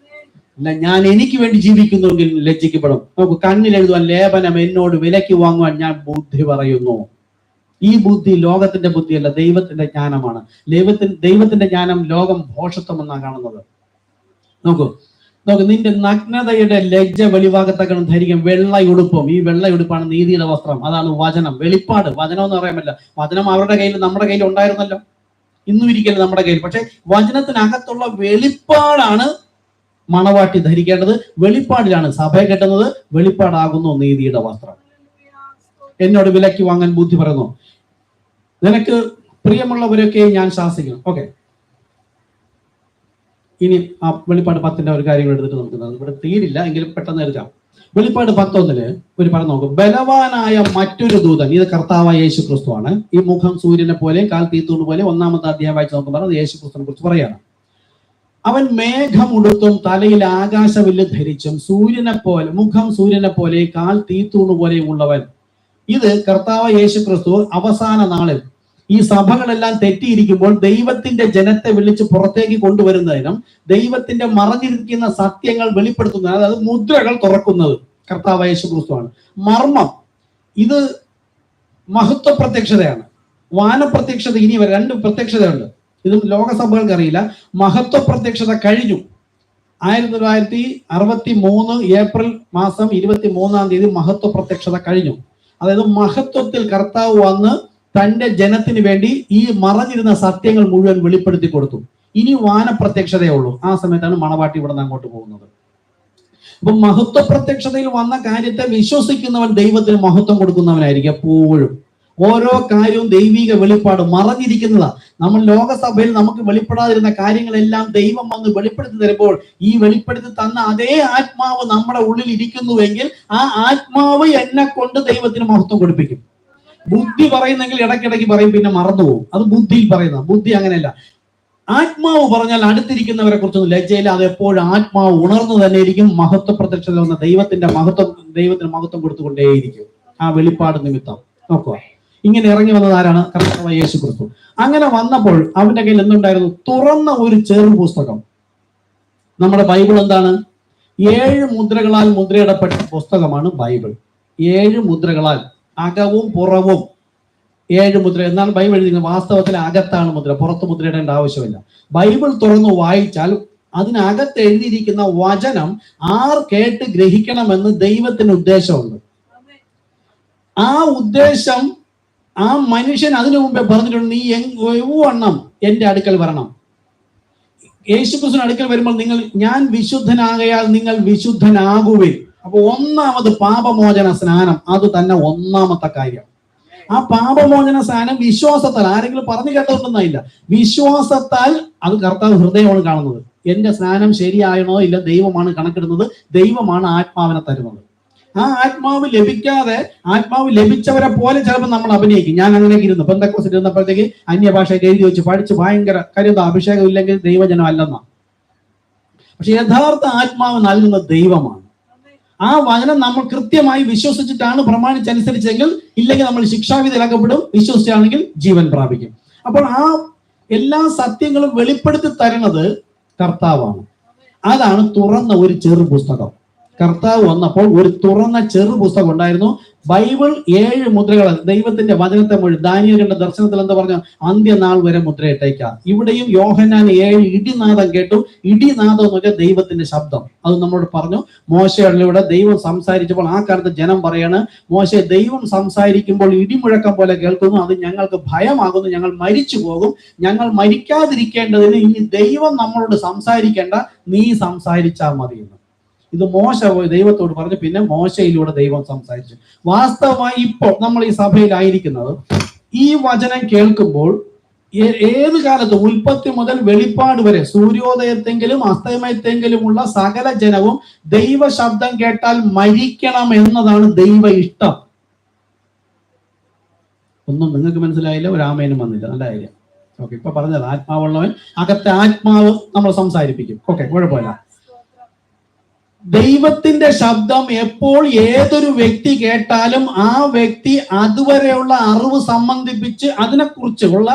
അല്ല, ഞാൻ എനിക്ക് വേണ്ടി ജീവിക്കുന്നുവെങ്കിൽ ലജ്ജിക്കപ്പെടും. നമുക്ക് കണ്ണിൽ എഴുതുവാൻ ലേപനം എന്നോട് വിലയ്ക്ക് വാങ്ങുവാൻ ഞാൻ ബുദ്ധി പറയുന്നു. ഈ ബുദ്ധി ലോകത്തിന്റെ ബുദ്ധിയല്ല, ദൈവത്തിന്റെ ജ്ഞാനമാണ്. ദൈവത്തിന്റെ ജ്ഞാനം ലോകം ഭോഷത്വം എന്നാണ് കാണുന്നത്. നോക്കൂ, നിന്റെ നഗ്നതയുടെ ലജ്ജ വെളിവാകത്തക്കണം ധരിക്കും വെള്ളയുടുപ്പും. ഈ വെള്ളയുടുപ്പാണ് നീതിയുടെ വസ്ത്രം. അതാണ് വചനം, വെളിപ്പാട്. വചനം എന്ന് പറയാൻ പറ്റില്ല. വചനം അവരുടെ കയ്യിൽ, നമ്മുടെ കയ്യിൽ ഉണ്ടായിരുന്നല്ലോ, ഇന്നും ഇരിക്കലും നമ്മുടെ കയ്യിൽ. പക്ഷെ വചനത്തിനകത്തുള്ള വെളിപ്പാടാണ് മണവാട്ടി ധരിക്കേണ്ടത്. വെളിപ്പാടിലാണ് സഭയെ കെട്ടുന്നത്. വെളിപ്പാടാകുന്നു നീതിയുടെ വസ്ത്രം. എന്നോട് വിലയ്ക്ക് വാങ്ങാൻ ബുദ്ധി പറയുന്നു. നിനക്ക് പ്രിയമുള്ളവരൊക്കെ ഞാൻ ശാസിക്കും. ഓക്കെ, ഇനി ആ വെളിപ്പാട് 10 ഒരു കാര്യങ്ങൾ എടുത്തിട്ട് നമുക്ക് ഇവിടെ തീരില്ല, എങ്കിലും പെട്ടെന്ന് എടുക്കാം. വെളിപ്പാട് 11 ഒരു പറഞ്ഞു നോക്കും. ബലവാനായ മറ്റൊരു ദൂതൻ, ഇത് കർത്താവായ യേശു ക്രിസ്തു ആണ്. ഈ മുഖം സൂര്യനെ പോലെ കാൽ തീത്തൂണ് പോലെ 1-ാമത്തെ അധ്യായം വായിച്ച് നോക്കുമ്പോൾ അത് യേശു ക്രിസ്തുവിനെ കുറിച്ച് പറയാണ്. അവൻ മേഘമുടുത്തും തലയിൽ ആകാശവില്ല് ധരിച്ചും മുഖം സൂര്യനെ പോലെ കാൽ തീത്തൂണ് പോലെയും ഉള്ളവൻ. ഇത് കർത്താവ് യേശു ക്രിസ്തു അവസാന നാളിൽ ഈ സഭകളെല്ലാം തെറ്റിയിരിക്കുമ്പോൾ ദൈവത്തിന്റെ ജനത്തെ വിളിച്ച് പുറത്തേക്ക് കൊണ്ടുവരുന്നതിനും ദൈവത്തിന്റെ മറഞ്ഞിരിക്കുന്ന സത്യങ്ങൾ വെളിപ്പെടുത്തുന്നതിനും, അതായത് മുദ്രകൾ തുറക്കുന്നത് കർത്താവ് യേശു ക്രിസ്തുവാണ്. മർമ്മം, ഇത് മഹത്വ പ്രത്യക്ഷതയാണ്. വാനപ്രത്യക്ഷത ഇനി 2 പ്രത്യക്ഷതയുണ്ട്. ഇതും ലോകസഭകൾക്ക് അറിയില്ല. മഹത്വ പ്രത്യക്ഷത കഴിഞ്ഞു. 1963 ഏപ്രിൽ മാസം 23-ാം തീയതി മഹത്വ പ്രത്യക്ഷത കഴിഞ്ഞു. അതായത് മഹത്വത്തിൽ കർത്താവ് വന്ന് തന്റെ ജനത്തിന് വേണ്ടി ഈ മറഞ്ഞിരുന്ന സത്യങ്ങൾ മുഴുവൻ വെളിപ്പെടുത്തി കൊടുത്തു. ഇനി വാനപ്രത്യക്ഷതയേ ഉള്ളൂ. ആ സമയത്താണ് മണവാട്ടി ഇവിടെ നിന്ന് അങ്ങോട്ട് പോകുന്നത്. അപ്പൊ മഹത്വ പ്രത്യക്ഷതയിൽ വന്ന കാര്യത്തെ വിശ്വസിക്കുന്നവൻ ദൈവത്തിന് മഹത്വം കൊടുക്കുന്നവനായിരിക്കും എപ്പോഴും. ഓരോ കാര്യവും ദൈവിക വെളിപ്പാട് മറഞ്ഞിരിക്കുന്നതാ. നമ്മൾ ലോകസഭയിൽ നമുക്ക് വെളിപ്പെടാതിരുന്ന കാര്യങ്ങളെല്ലാം ദൈവം വന്ന് വെളിപ്പെടുത്തി തരുമ്പോൾ ഈ വെളിപ്പെടുത്തി തന്ന അതേ ആത്മാവ് നമ്മുടെ ഉള്ളിൽ ഇരിക്കുന്നുവെങ്കിൽ ആ ആത്മാവ് എന്നെ കൊണ്ട് ദൈവത്തിന് മഹത്വം കൊടുപ്പിക്കും. ബുദ്ധി പറയുന്നെങ്കിൽ ഇടയ്ക്കിടയ്ക്ക് പറയും, പിന്നെ മറന്നുപോകും. അത് ബുദ്ധിയിൽ പറയുന്ന. ബുദ്ധി അങ്ങനെയല്ല. ആത്മാവ് പറഞ്ഞാൽ അടുത്തിരിക്കുന്നവരെ കുറിച്ചൊന്നും ലജ്ജയില്ല. അത് എപ്പോഴും ആത്മാവ് ഉണർന്നു തന്നെ ഇരിക്കും. മഹത്വ പ്രത്യക്ഷത വന്ന ദൈവത്തിന് മഹത്വം കൊടുത്തുകൊണ്ടേയിരിക്കും ആ വെളിപ്പാട് നിമിത്തം. നോക്കുക, ഇങ്ങനെ ഇറങ്ങി വന്നത് ആരാണ്? കർത്താവായ യേശു ക്രിസ്തു. അങ്ങനെ വന്നപ്പോൾ അവന്റെ കയ്യിൽ എന്തുണ്ടായിരുന്നു? തുറന്ന ഒരു ചെറു പുസ്തകം. നമ്മുടെ ബൈബിൾ എന്താണ്? 7 മുദ്രകളാൽ മുദ്രയിടപ്പെട്ട പുസ്തകമാണ് ബൈബിൾ. 7 മുദ്രകളാൽ, അകവും പുറവും 7 മുദ്ര. എന്നാണ് ബൈബിൾ എഴുതിയിരിക്കുന്നത്. വാസ്തവത്തിൽ അകത്താണ് മുദ്ര, പുറത്ത് മുദ്രയിടേണ്ട ആവശ്യമില്ല. ബൈബിൾ തുറന്നു വായിച്ചാൽ അതിനകത്ത് എഴുതിയിരിക്കുന്ന വചനം ആർ കേട്ട് ഗ്രഹിക്കണമെന്ന് ദൈവത്തിന് ഉദ്ദേശമുണ്ട്. ആ ഉദ്ദേശം ആ മനുഷ്യൻ അതിനു മുമ്പേ പറഞ്ഞിട്ടുണ്ട്. നീ എവണ്ണം എന്റെ അടുക്കൽ വരണം. യേശുക്രിസ്തുവിന്റെ അടുക്കൽ വരുമ്പോൾ ഞാൻ വിശുദ്ധനാകയാൽ നിങ്ങൾ വിശുദ്ധനാകുവിൻ. അപ്പൊ ഒന്നാമത് പാപമോചന സ്നാനം, അത് തന്നെ ഒന്നാമത്തെ കാര്യം. ആ പാപമോചന സ്നാനം വിശ്വാസത്താൽ, ആരെങ്കിലും പറഞ്ഞു കേട്ടതൊന്നുമില്ല, വിശ്വാസത്താൽ. അത് കർത്താവ് ഹൃദയമാണ് കാണുന്നത്. എന്റെ സ്നാനം ശരിയായണോ ഇല്ല ദൈവമാണ് കണക്കിടുന്നത്. ദൈവമാണ് ആത്മാവിനെ തരുന്നത്. ആ ആത്മാവ് ലഭിക്കാതെ, ആത്മാവ് ലഭിച്ചവരെ പോലെ ചിലപ്പോൾ നമ്മൾ അഭിനയിക്കും. ഞാൻ അങ്ങനെയൊക്കെ ഇരുന്നു പെന്തക്കോസ്തിൽ ഇരുന്നപ്പോഴത്തേക്ക് അന്യഭാഷയൊക്കെ എഴുതി വെച്ച് പഠിച്ച് ഭയങ്കര കാര്യം, അഭിഷേകം ഇല്ലെങ്കിൽ ദൈവജനം അല്ലെന്നാ. പക്ഷെ യഥാർത്ഥ ആത്മാവ് നൽകുന്നത് ദൈവമാണ്. ആ വചനം നമ്മൾ കൃത്യമായി വിശ്വസിച്ചിട്ടാണ് പ്രമാണിച്ചനുസരിച്ചെങ്കിൽ, ഇല്ലെങ്കിൽ നമ്മൾ ശിക്ഷാവിധിയിലാക്കപ്പെടും. വിശ്വസിച്ചാണെങ്കിൽ ജീവൻ പ്രാപിക്കും. അപ്പോൾ ആ എല്ലാ സത്യങ്ങളും വെളിപ്പെടുത്തി തരുന്നത് കർത്താവാണ്. അതാണ് തുറന്ന ഒരു ചെറു പുസ്തകം. കർത്താവ് വന്നപ്പോൾ ഒരു തുറന്ന ചെറു പുസ്തകം ഉണ്ടായിരുന്നു. ബൈബിൾ 7 മുദ്രകൾ, ദൈവത്തിന്റെ വചനത്തെ മൊഴി. ദാനിയേൽ കണ്ട ദർശനത്തിൽ എന്താ പറഞ്ഞു? അന്ത്യനാൾ വരെ മുദ്രയിട്ടേക്കാം. ഇവിടെയും യോഹന്നാൻ 7 ഇടിനാദം കേട്ടു. ഇടിനാദം എന്ന് വെച്ചാൽ ദൈവത്തിന്റെ ശബ്ദം. അത് നമ്മളോട് പറഞ്ഞു. മോശയിലൂടെ ദൈവം സംസാരിച്ചപ്പോൾ ആ കാലത്ത് ജനം പറയാണ്, മോശെ, ദൈവം സംസാരിക്കുമ്പോൾ ഇടിമുഴക്കം പോലെ കേൾക്കുന്നു, അത് ഞങ്ങൾക്ക് ഭയമാകുന്നു, ഞങ്ങൾ മരിച്ചു പോകും. ഞങ്ങൾ മരിക്കാതിരിക്കേണ്ടതിന് ഇനി ദൈവം നമ്മളോട് സംസാരിക്കേണ്ട, നീ സംസാരിച്ചാൽ മതിയെന്ന്. ഇത് മോശ ദൈവത്തോട് പറഞ്ഞു. പിന്നെ മോശയിലൂടെ ദൈവം സംസാരിച്ചു. വാസ്തവമായി ഇപ്പോൾ നമ്മൾ ഈ സഭയിലായിരിക്കുന്നത്, ഈ വചനം കേൾക്കുമ്പോൾ ഏത് കാലത്തും, ഉൽപ്പത്തി മുതൽ വെളിപ്പാട് വരെ, സൂര്യോദയത്തെങ്കിലും അസ്തമയത്തെങ്കിലുമുള്ള സകല ജനവും ദൈവ ശബ്ദം കേട്ടാൽ മരിക്കണം എന്നതാണ് ദൈവ ഇഷ്ടം. ഒന്നും നിങ്ങൾക്ക് മനസ്സിലായില്ല, ഒരു ആമേനും വന്നില്ല. നല്ല കാര്യം. ഓക്കെ, ഇപ്പൊ പറഞ്ഞത് ആത്മാവുള്ളവൻ അകത്തെ ആത്മാവ് നമ്മൾ സംസാരിപ്പിക്കും. ഓക്കെ, കുഴപ്പമില്ല. ദൈവത്തിന്റെ ശബ്ദം എപ്പോൾ ഏതൊരു വ്യക്തി കേട്ടാലും ആ വ്യക്തി അതുവരെയുള്ള അറിവ് സംബന്ധിപ്പിച്ച് അതിനെക്കുറിച്ചുള്ള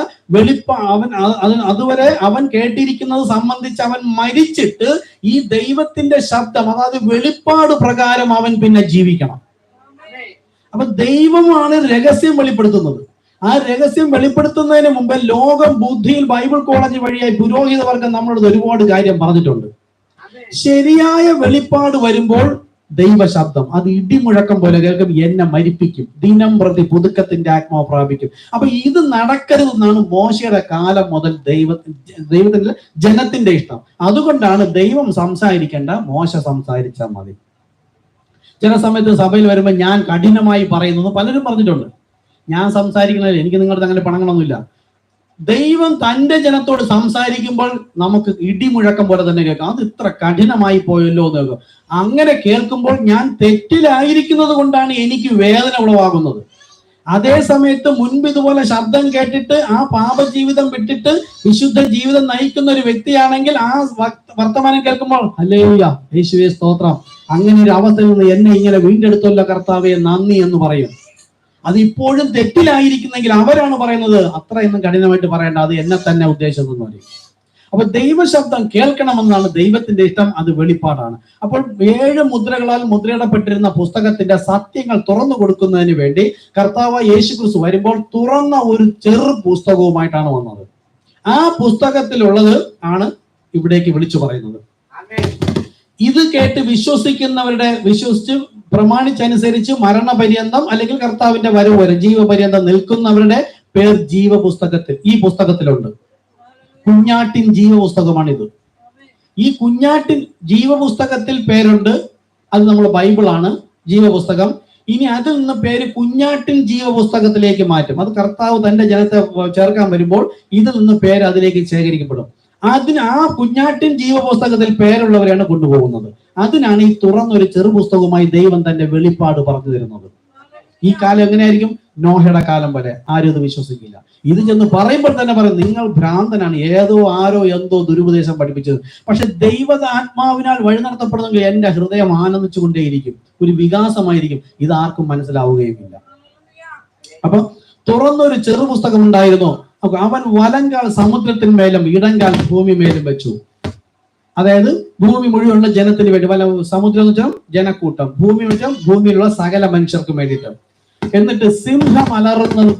അതുവരെ അവൻ കേട്ടിരിക്കുന്നത് സംബന്ധിച്ച് അവൻ മരിച്ചിട്ട് ഈ ദൈവത്തിന്റെ ശബ്ദം, അതായത് വെളിപ്പാട് പ്രകാരം അവൻ പിന്നെ ജീവിക്കണം. അപ്പൊ ദൈവമാണ് രഹസ്യം വെളിപ്പെടുത്തുന്നത്. ആ രഹസ്യം വെളിപ്പെടുത്തുന്നതിന് മുമ്പ് ലോകം ബുദ്ധിയിൽ ബൈബിൾ കോളേജ് വഴിയായി പുരോഹിത വർഗം നമ്മളോട് ഒരുപാട് കാര്യം പറഞ്ഞിട്ടുണ്ട്. ശരിയായ വെളിപ്പാട് വരുമ്പോൾ ദൈവശബ്ദം അത് ഇടിമുഴക്കം പോലെ കേൾക്കും, എന്നെ മരിപ്പിക്കും, ദിനം പ്രതി പുതുക്കത്തിന്റെ ആത്മാവ് പ്രാപിക്കും. അപ്പൊ ഇത് നടക്കരുതെന്നാണ് മോശയുടെ കാലം മുതൽ ദൈവത്തിന്റെ ജനത്തിന്റെ ഇഷ്ടം. അതുകൊണ്ടാണ് ദൈവം സംസാരിക്കേണ്ട, മോശ സംസാരിച്ചാൽ മതി. ചില സമയത്ത് സഭയിൽ വരുമ്പോൾ ഞാൻ കഠിനമായി പറയുന്നത് പലരും പറഞ്ഞിട്ടുണ്ട്. ഞാൻ സംസാരിക്കണത് എനിക്ക് നിങ്ങളുടെ അങ്ങനെ പണങ്ങളൊന്നുമില്ല. ദൈവം തന്റെ ജനത്തോട് സംസാരിക്കുമ്പോൾ നമുക്ക് ഇടിമുഴക്കം പോലെ തന്നെ കേൾക്കാം. അത് ഇത്ര കഠിനമായി പോയല്ലോ എന്ന് കേൾക്കും. അങ്ങനെ കേൾക്കുമ്പോൾ ഞാൻ തെറ്റിലായിരിക്കുന്നത് കൊണ്ടാണ് എനിക്ക് വേദന ഉളവാകുന്നത്. അതേ സമയത്ത് മുൻപ് ഇതുപോലെ ശബ്ദം കേട്ടിട്ട് ആ പാപജീവിതം വിട്ടിട്ട് വിശുദ്ധ ജീവിതം നയിക്കുന്ന ഒരു വ്യക്തിയാണെങ്കിൽ ആ വർത്തമാനം കേൾക്കുമ്പോൾ ഹല്ലേലൂയ, യേശുവേ സ്തോത്രം, അങ്ങനെ ഒരു അവസ്ഥയിൽ നിന്ന് എന്നെ ഇങ്ങനെ വീണ്ടെടുത്തല്ലോ കർത്താവേ, നന്ദി എന്ന് പറയും. അത് ഇപ്പോഴും തെറ്റിലായിരിക്കുന്നെങ്കിൽ അവരാണ് പറയുന്നത് അത്രയൊന്നും കഠിനമായിട്ട് പറയേണ്ട, അത് എന്നെ തന്നെ ഉദ്ദേശിച്ചതെന്ന് പറയും. അപ്പൊ ദൈവശബ്ദം കേൾക്കണമെന്നാണ് ദൈവത്തിന്റെ ഇഷ്ടം. അത് വെളിപ്പാടാണ്. അപ്പോൾ 7 മുദ്രകളാൽ മുദ്രയിടപ്പെട്ടിരുന്ന പുസ്തകത്തിന്റെ സത്യങ്ങൾ തുറന്നു കൊടുക്കുന്നതിന് വേണ്ടി കർത്താവ് യേശുക്രിസ്തു വരുമ്പോൾ തുറന്ന ഒരു ചെറു പുസ്തകവുമായിട്ടാണ് വന്നത്. ആ പുസ്തകത്തിലുള്ളത് ആണ് ഇവിടേക്ക് വിളിച്ചു പറയുന്നത്. ഇത് കേട്ട് വിശ്വസിച്ച് പ്രമാണിച്ചനുസരിച്ച് മരണപര്യന്തം അല്ലെങ്കിൽ കർത്താവിന്റെ വരവ് വരെ ജീവപര്യന്തം നിൽക്കുന്നവരുടെ പേർ ജീവപുസ്തകത്തിൽ, ഈ പുസ്തകത്തിലുണ്ട്. കുഞ്ഞാട്ടിൻ ജീവപുസ്തകമാണിത്. ഈ കുഞ്ഞാട്ടിൻ ജീവപുസ്തകത്തിൽ പേരുണ്ട്. അത് നമ്മുടെ ബൈബിളാണ് ജീവപുസ്തകം. ഇനി അതിൽ നിന്ന് പേര് കുഞ്ഞാട്ടിൻ ജീവപുസ്തകത്തിലേക്ക് മാറ്റും. അത് കർത്താവ് തന്റെ ജനത്തെ ചേർക്കാൻ വരുമ്പോൾ ഇതിൽ നിന്ന് പേര് അതിലേക്ക് ശേഖരിക്കപ്പെടും. ആ കുഞ്ഞാട്ടിൻ ജീവപുസ്തകത്തിൽ പേരുള്ളവരെയാണ് കൊണ്ടുപോകുന്നത്. അതിനാണ് ഈ തുറന്നൊരു ചെറു പുസ്തകവുമായി ദൈവം തന്റെ വെളിപ്പാട് പറഞ്ഞു തരുന്നത്. ഈ കാലം എങ്ങനെയായിരിക്കും? നോഹയുടെ കാലം വരെ ആരും ഇത് വിശ്വസിക്കില്ല. ഇത് ചെന്ന് പറയുമ്പോൾ തന്നെ പറയും, നിങ്ങൾ ഭ്രാന്തനാണ്, ഏതോ ആരോ എന്തോ ദുരുപദേശം പഠിപ്പിച്ചത്. പക്ഷെ ദൈവആത്മാവിനാൽ വഴി നടത്തപ്പെടുന്നെങ്കിൽ എന്റെ ഹൃദയം ആനന്ദിച്ചുകൊണ്ടേയിരിക്കും, ഒരു വികാസമായിരിക്കും. ഇത് ആർക്കും മനസ്സിലാവുകയുമില്ല. അപ്പൊ തുറന്നൊരു ചെറു പുസ്തകം ഉണ്ടായിരുന്നു. അവൻ വലങ്കാൽ സമുദ്രത്തിന്മേലും ഇടങ്കാൽ ഭൂമി മേലും വെച്ചു. അതായത് ഭൂമി മുഴുവനുള്ള ജനത്തിന് വേണ്ടി, വല്ല സമുദ്രം എന്ന് വെച്ചാൽ ജനക്കൂട്ടം, ഭൂമി എന്ന് വെച്ചാൽ ഭൂമിയിലുള്ള സകല മനുഷ്യർക്കും വേണ്ടിയിട്ട്. എന്നിട്ട് സിംഹം അലറുന്നത്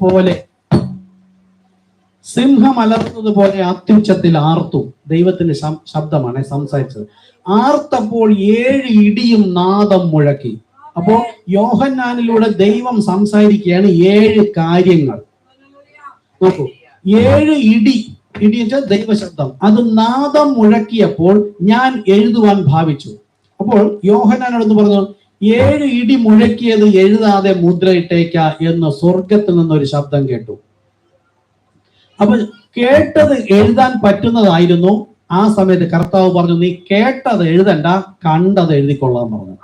പോലെ അത്യുച്ചത്തിൽ ആർത്തു. ദൈവത്തിന്റെ ശബ്ദമാണ് സംസാരിച്ചത്. ആർത്തപ്പോൾ 7 ഇടിയും നാദം മുഴക്കി. അപ്പോ യോഹന്നാനിലൂടെ ദൈവം സംസാരിക്കുകയാണ് 7 കാര്യങ്ങൾ. നോക്കൂ, 7 ഇടി വെച്ചാൽ ദൈവശബ്ദം. അത് നാദം മുഴക്കിയപ്പോൾ ഞാൻ എഴുതുവാൻ ഭാവിച്ചു. അപ്പോൾ യോഹന്നാനോട് പറഞ്ഞു, 7 ഇടി മുഴക്കിയത് എഴുതാതെ മുദ്രയിട്ടേക്ക എന്ന് സ്വർഗത്തിൽ നിന്നൊരു ശബ്ദം കേട്ടു. അപ്പൊ കേട്ടത് എഴുതാൻ പറ്റുന്നതായിരുന്നു. ആ സമയത്ത് കർത്താവ് പറഞ്ഞു, നീ കേട്ടത് എഴുതണ്ട, കണ്ടത് എഴുതിക്കൊള്ളാൻ പറഞ്ഞു.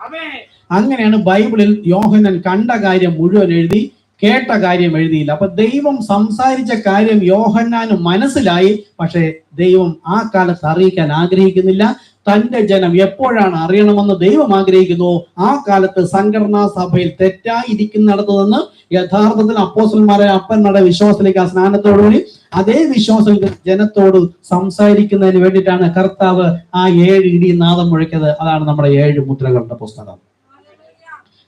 അങ്ങനെയാണ് ബൈബിളിൽ യോഹന്നാൻ കണ്ട കാര്യം മുഴുവൻ എഴുതി, കേട്ട കാര്യം എഴുതിയില്ല. അപ്പൊ ദൈവം സംസാരിച്ച കാര്യം യോഹന്നാന് മനസ്സിലായി. പക്ഷെ ദൈവം ആ കാലത്ത് അറിയിക്കാൻ ആഗ്രഹിക്കുന്നില്ല. തന്റെ ജനം എപ്പോഴാണ് അറിയണമെന്ന് ദൈവം ആഗ്രഹിക്കുന്നു, ആ കാലത്ത് സംഘടനാ സഭയിൽ തെറ്റായിരിക്കുന്നിടത്ത് നിന്ന് യഥാർത്ഥത്തിൽ അപ്പോസ്തലന്മാരെ അപ്പന്മാരുടെ വിശ്വാസത്തിലേക്ക്, ആ സ്നാനത്തോടുകൂടി അതേ വിശ്വാസം ജനത്തോട് സംസാരിക്കുന്നതിന് വേണ്ടിയിട്ടാണ് കർത്താവ് ആ 7 ഇടി നാദം മുഴക്കിയത്. അതാണ് നമ്മുടെ 7 മുദ്രകളുടെ പുസ്തകം.